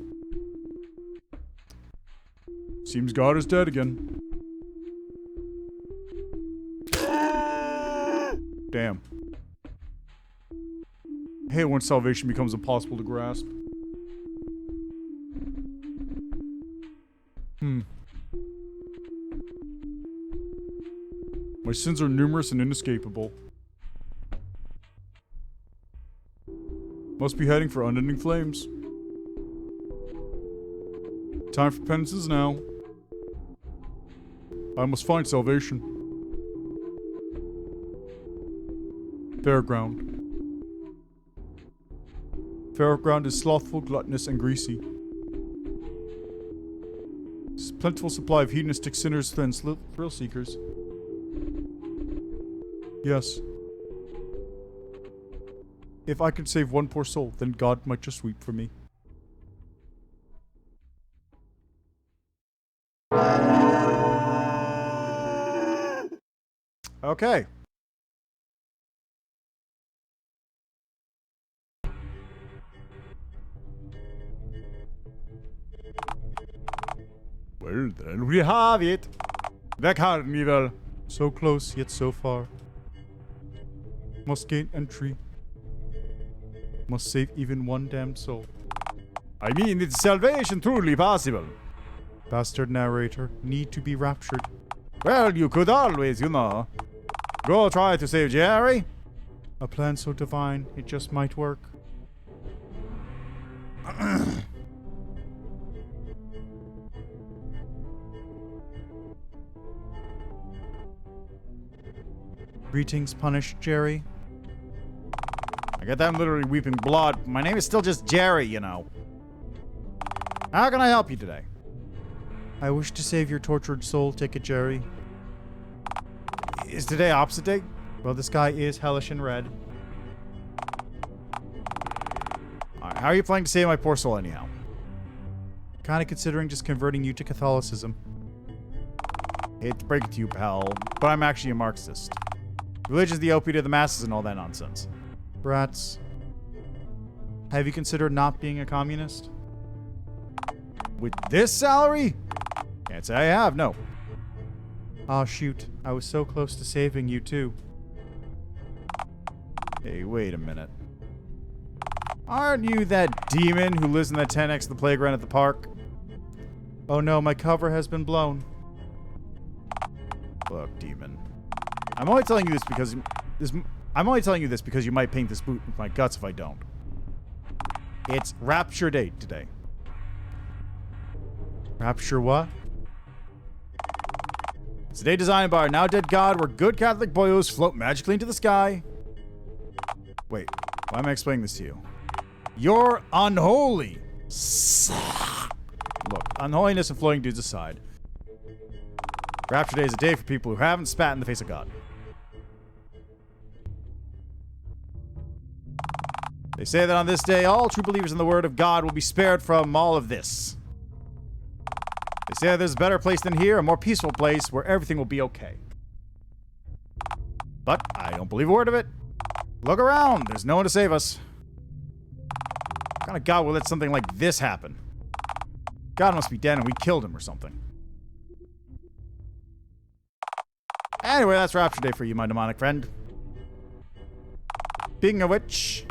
Seems God is dead again. Damn. I hate when salvation becomes impossible to grasp. My sins are numerous and inescapable. Must be heading for unending flames. Time for penances now. I must find salvation. Fairground. Fairground is slothful, gluttonous, and greasy. It's a plentiful supply of hedonistic sinners and thrill seekers. Yes. If I could save one poor soul, then God might just weep for me. Okay. Well, then we have it. The carnival. So close, yet so far. Must gain entry. Must save even one damned soul. I mean, is salvation truly possible? Bastard narrator, need to be raptured. Well, you could always, you know. Go try to save Jerry. A plan so divine, it just might work. Greetings, punished Jerry. I get that I'm literally weeping blood. My name is still just Jerry, you know. How can I help you today? I wish to save your tortured soul. Take it, Jerry. Is today opposite day? Well, this guy is hellish in red. Alright, how are you planning to save my poor soul anyhow? Kinda considering just converting you to Catholicism. Hate to break it to you, pal, but I'm actually a Marxist. Religion's the opiate of the masses and all that nonsense. Brats. Have you considered not being a communist? With this salary? Can't say I have, no. Aw, shoot. I was so close to saving you, too. Hey, wait a minute. Aren't you that demon who lives in that 10X next to the playground at the park? Oh no, my cover has been blown. Look, demon. I'm only telling you this because you might paint this boot with my guts if I don't. It's Rapture Day today. Rapture what? It's a day designed by our now dead god where good Catholic boyos float magically into the sky. Wait, why am I explaining this to you? You're unholy. Look, unholiness and floating dudes aside. Rapture Day is a day for people who haven't spat in the face of God. They say that on this day, all true believers in the word of God will be spared from all of this. They say that there's a better place than here, a more peaceful place where everything will be okay. But I don't believe a word of it. Look around. There's no one to save us. What kind of God will let something like this happen? God must be dead and we killed him or something. Anyway, that's Rapture Day for you, my demonic friend. Speaking of which,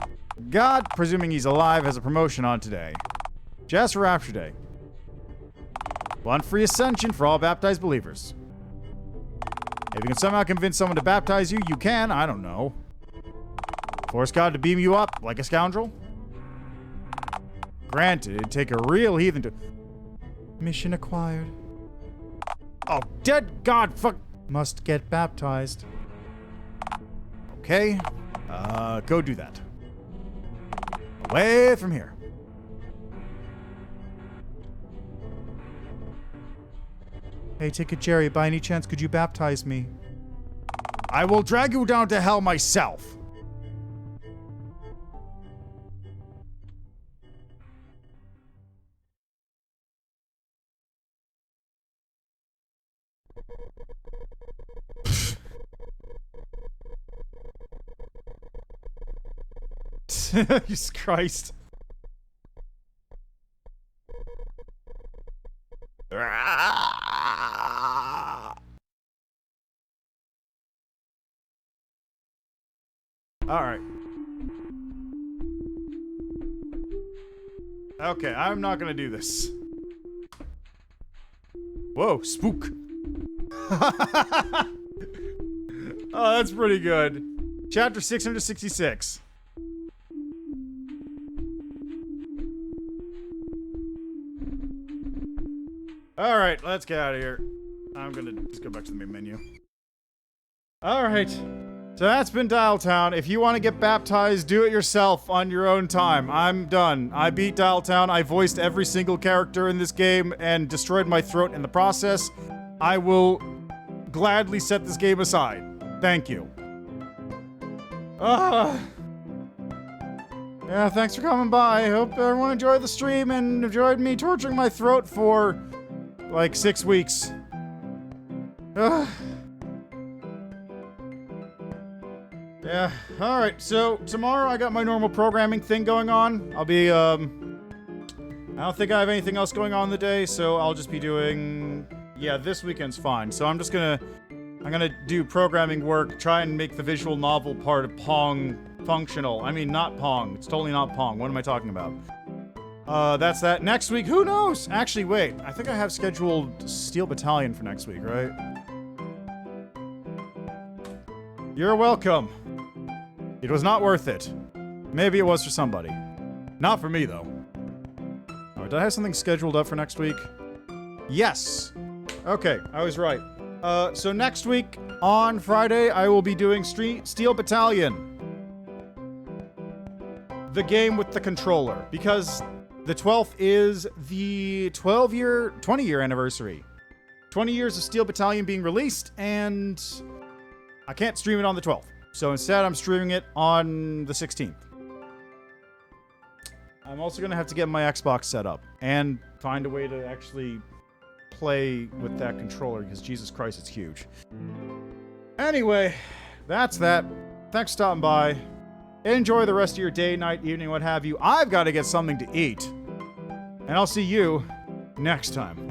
God, presuming he's alive, has a promotion on today. Just for Rapture Day. One free ascension for all baptized believers. If you can somehow convince someone to baptize you, you can, I don't know. Force God to beam you up like a scoundrel? Granted, it'd take a real heathen to... Mission acquired. Oh, dead God, fuck... Must get baptized. Okay. Go do that. Away from here. Hey, Ticket Jerry, by any chance, could you baptize me? I will drag you down to hell myself. Jesus Christ. Alright. Okay, I'm not gonna do this. Whoa, spook. Oh, that's pretty good. Chapter 666. Alright, let's get out of here. I'm gonna just go back to the main menu. Alright. So that's been Dialtown. If you want to get baptized, do it yourself on your own time. I'm done. I beat Dialtown. I voiced every single character in this game and destroyed my throat in the process. I will gladly set this game aside. Thank you. Yeah, thanks for coming by. I hope everyone enjoyed the stream and enjoyed me torturing my throat for like 6 weeks. Yeah, alright, so tomorrow I got my normal programming thing going on. I'll be, I don't think I have anything else going on the day, so I'll just be doing, yeah, this weekend's fine. So I'm gonna do programming work, try and make the visual novel part of Pong functional. I mean, not Pong. It's totally not Pong. What am I talking about? That's that. Next week, who knows? Actually, wait, I think I have scheduled Steel Battalion for next week, right? You're welcome. It was not worth it. Maybe it was for somebody. Not for me, though. Oh, did I have something scheduled up for next week? Yes. Okay, I was right. So next week, on Friday, I will be doing Steel Battalion. The game with the controller. Because the 12th is the 20-year anniversary. 20 years of Steel Battalion being released, and I can't stream it on the 12th. So instead, I'm streaming it on the 16th. I'm also going to have to get my Xbox set up and find a way to actually play with that controller, because Jesus Christ, it's huge. Anyway, that's that. Thanks for stopping by. Enjoy the rest of your day, night, evening, what have you. I've got to get something to eat. And I'll see you next time.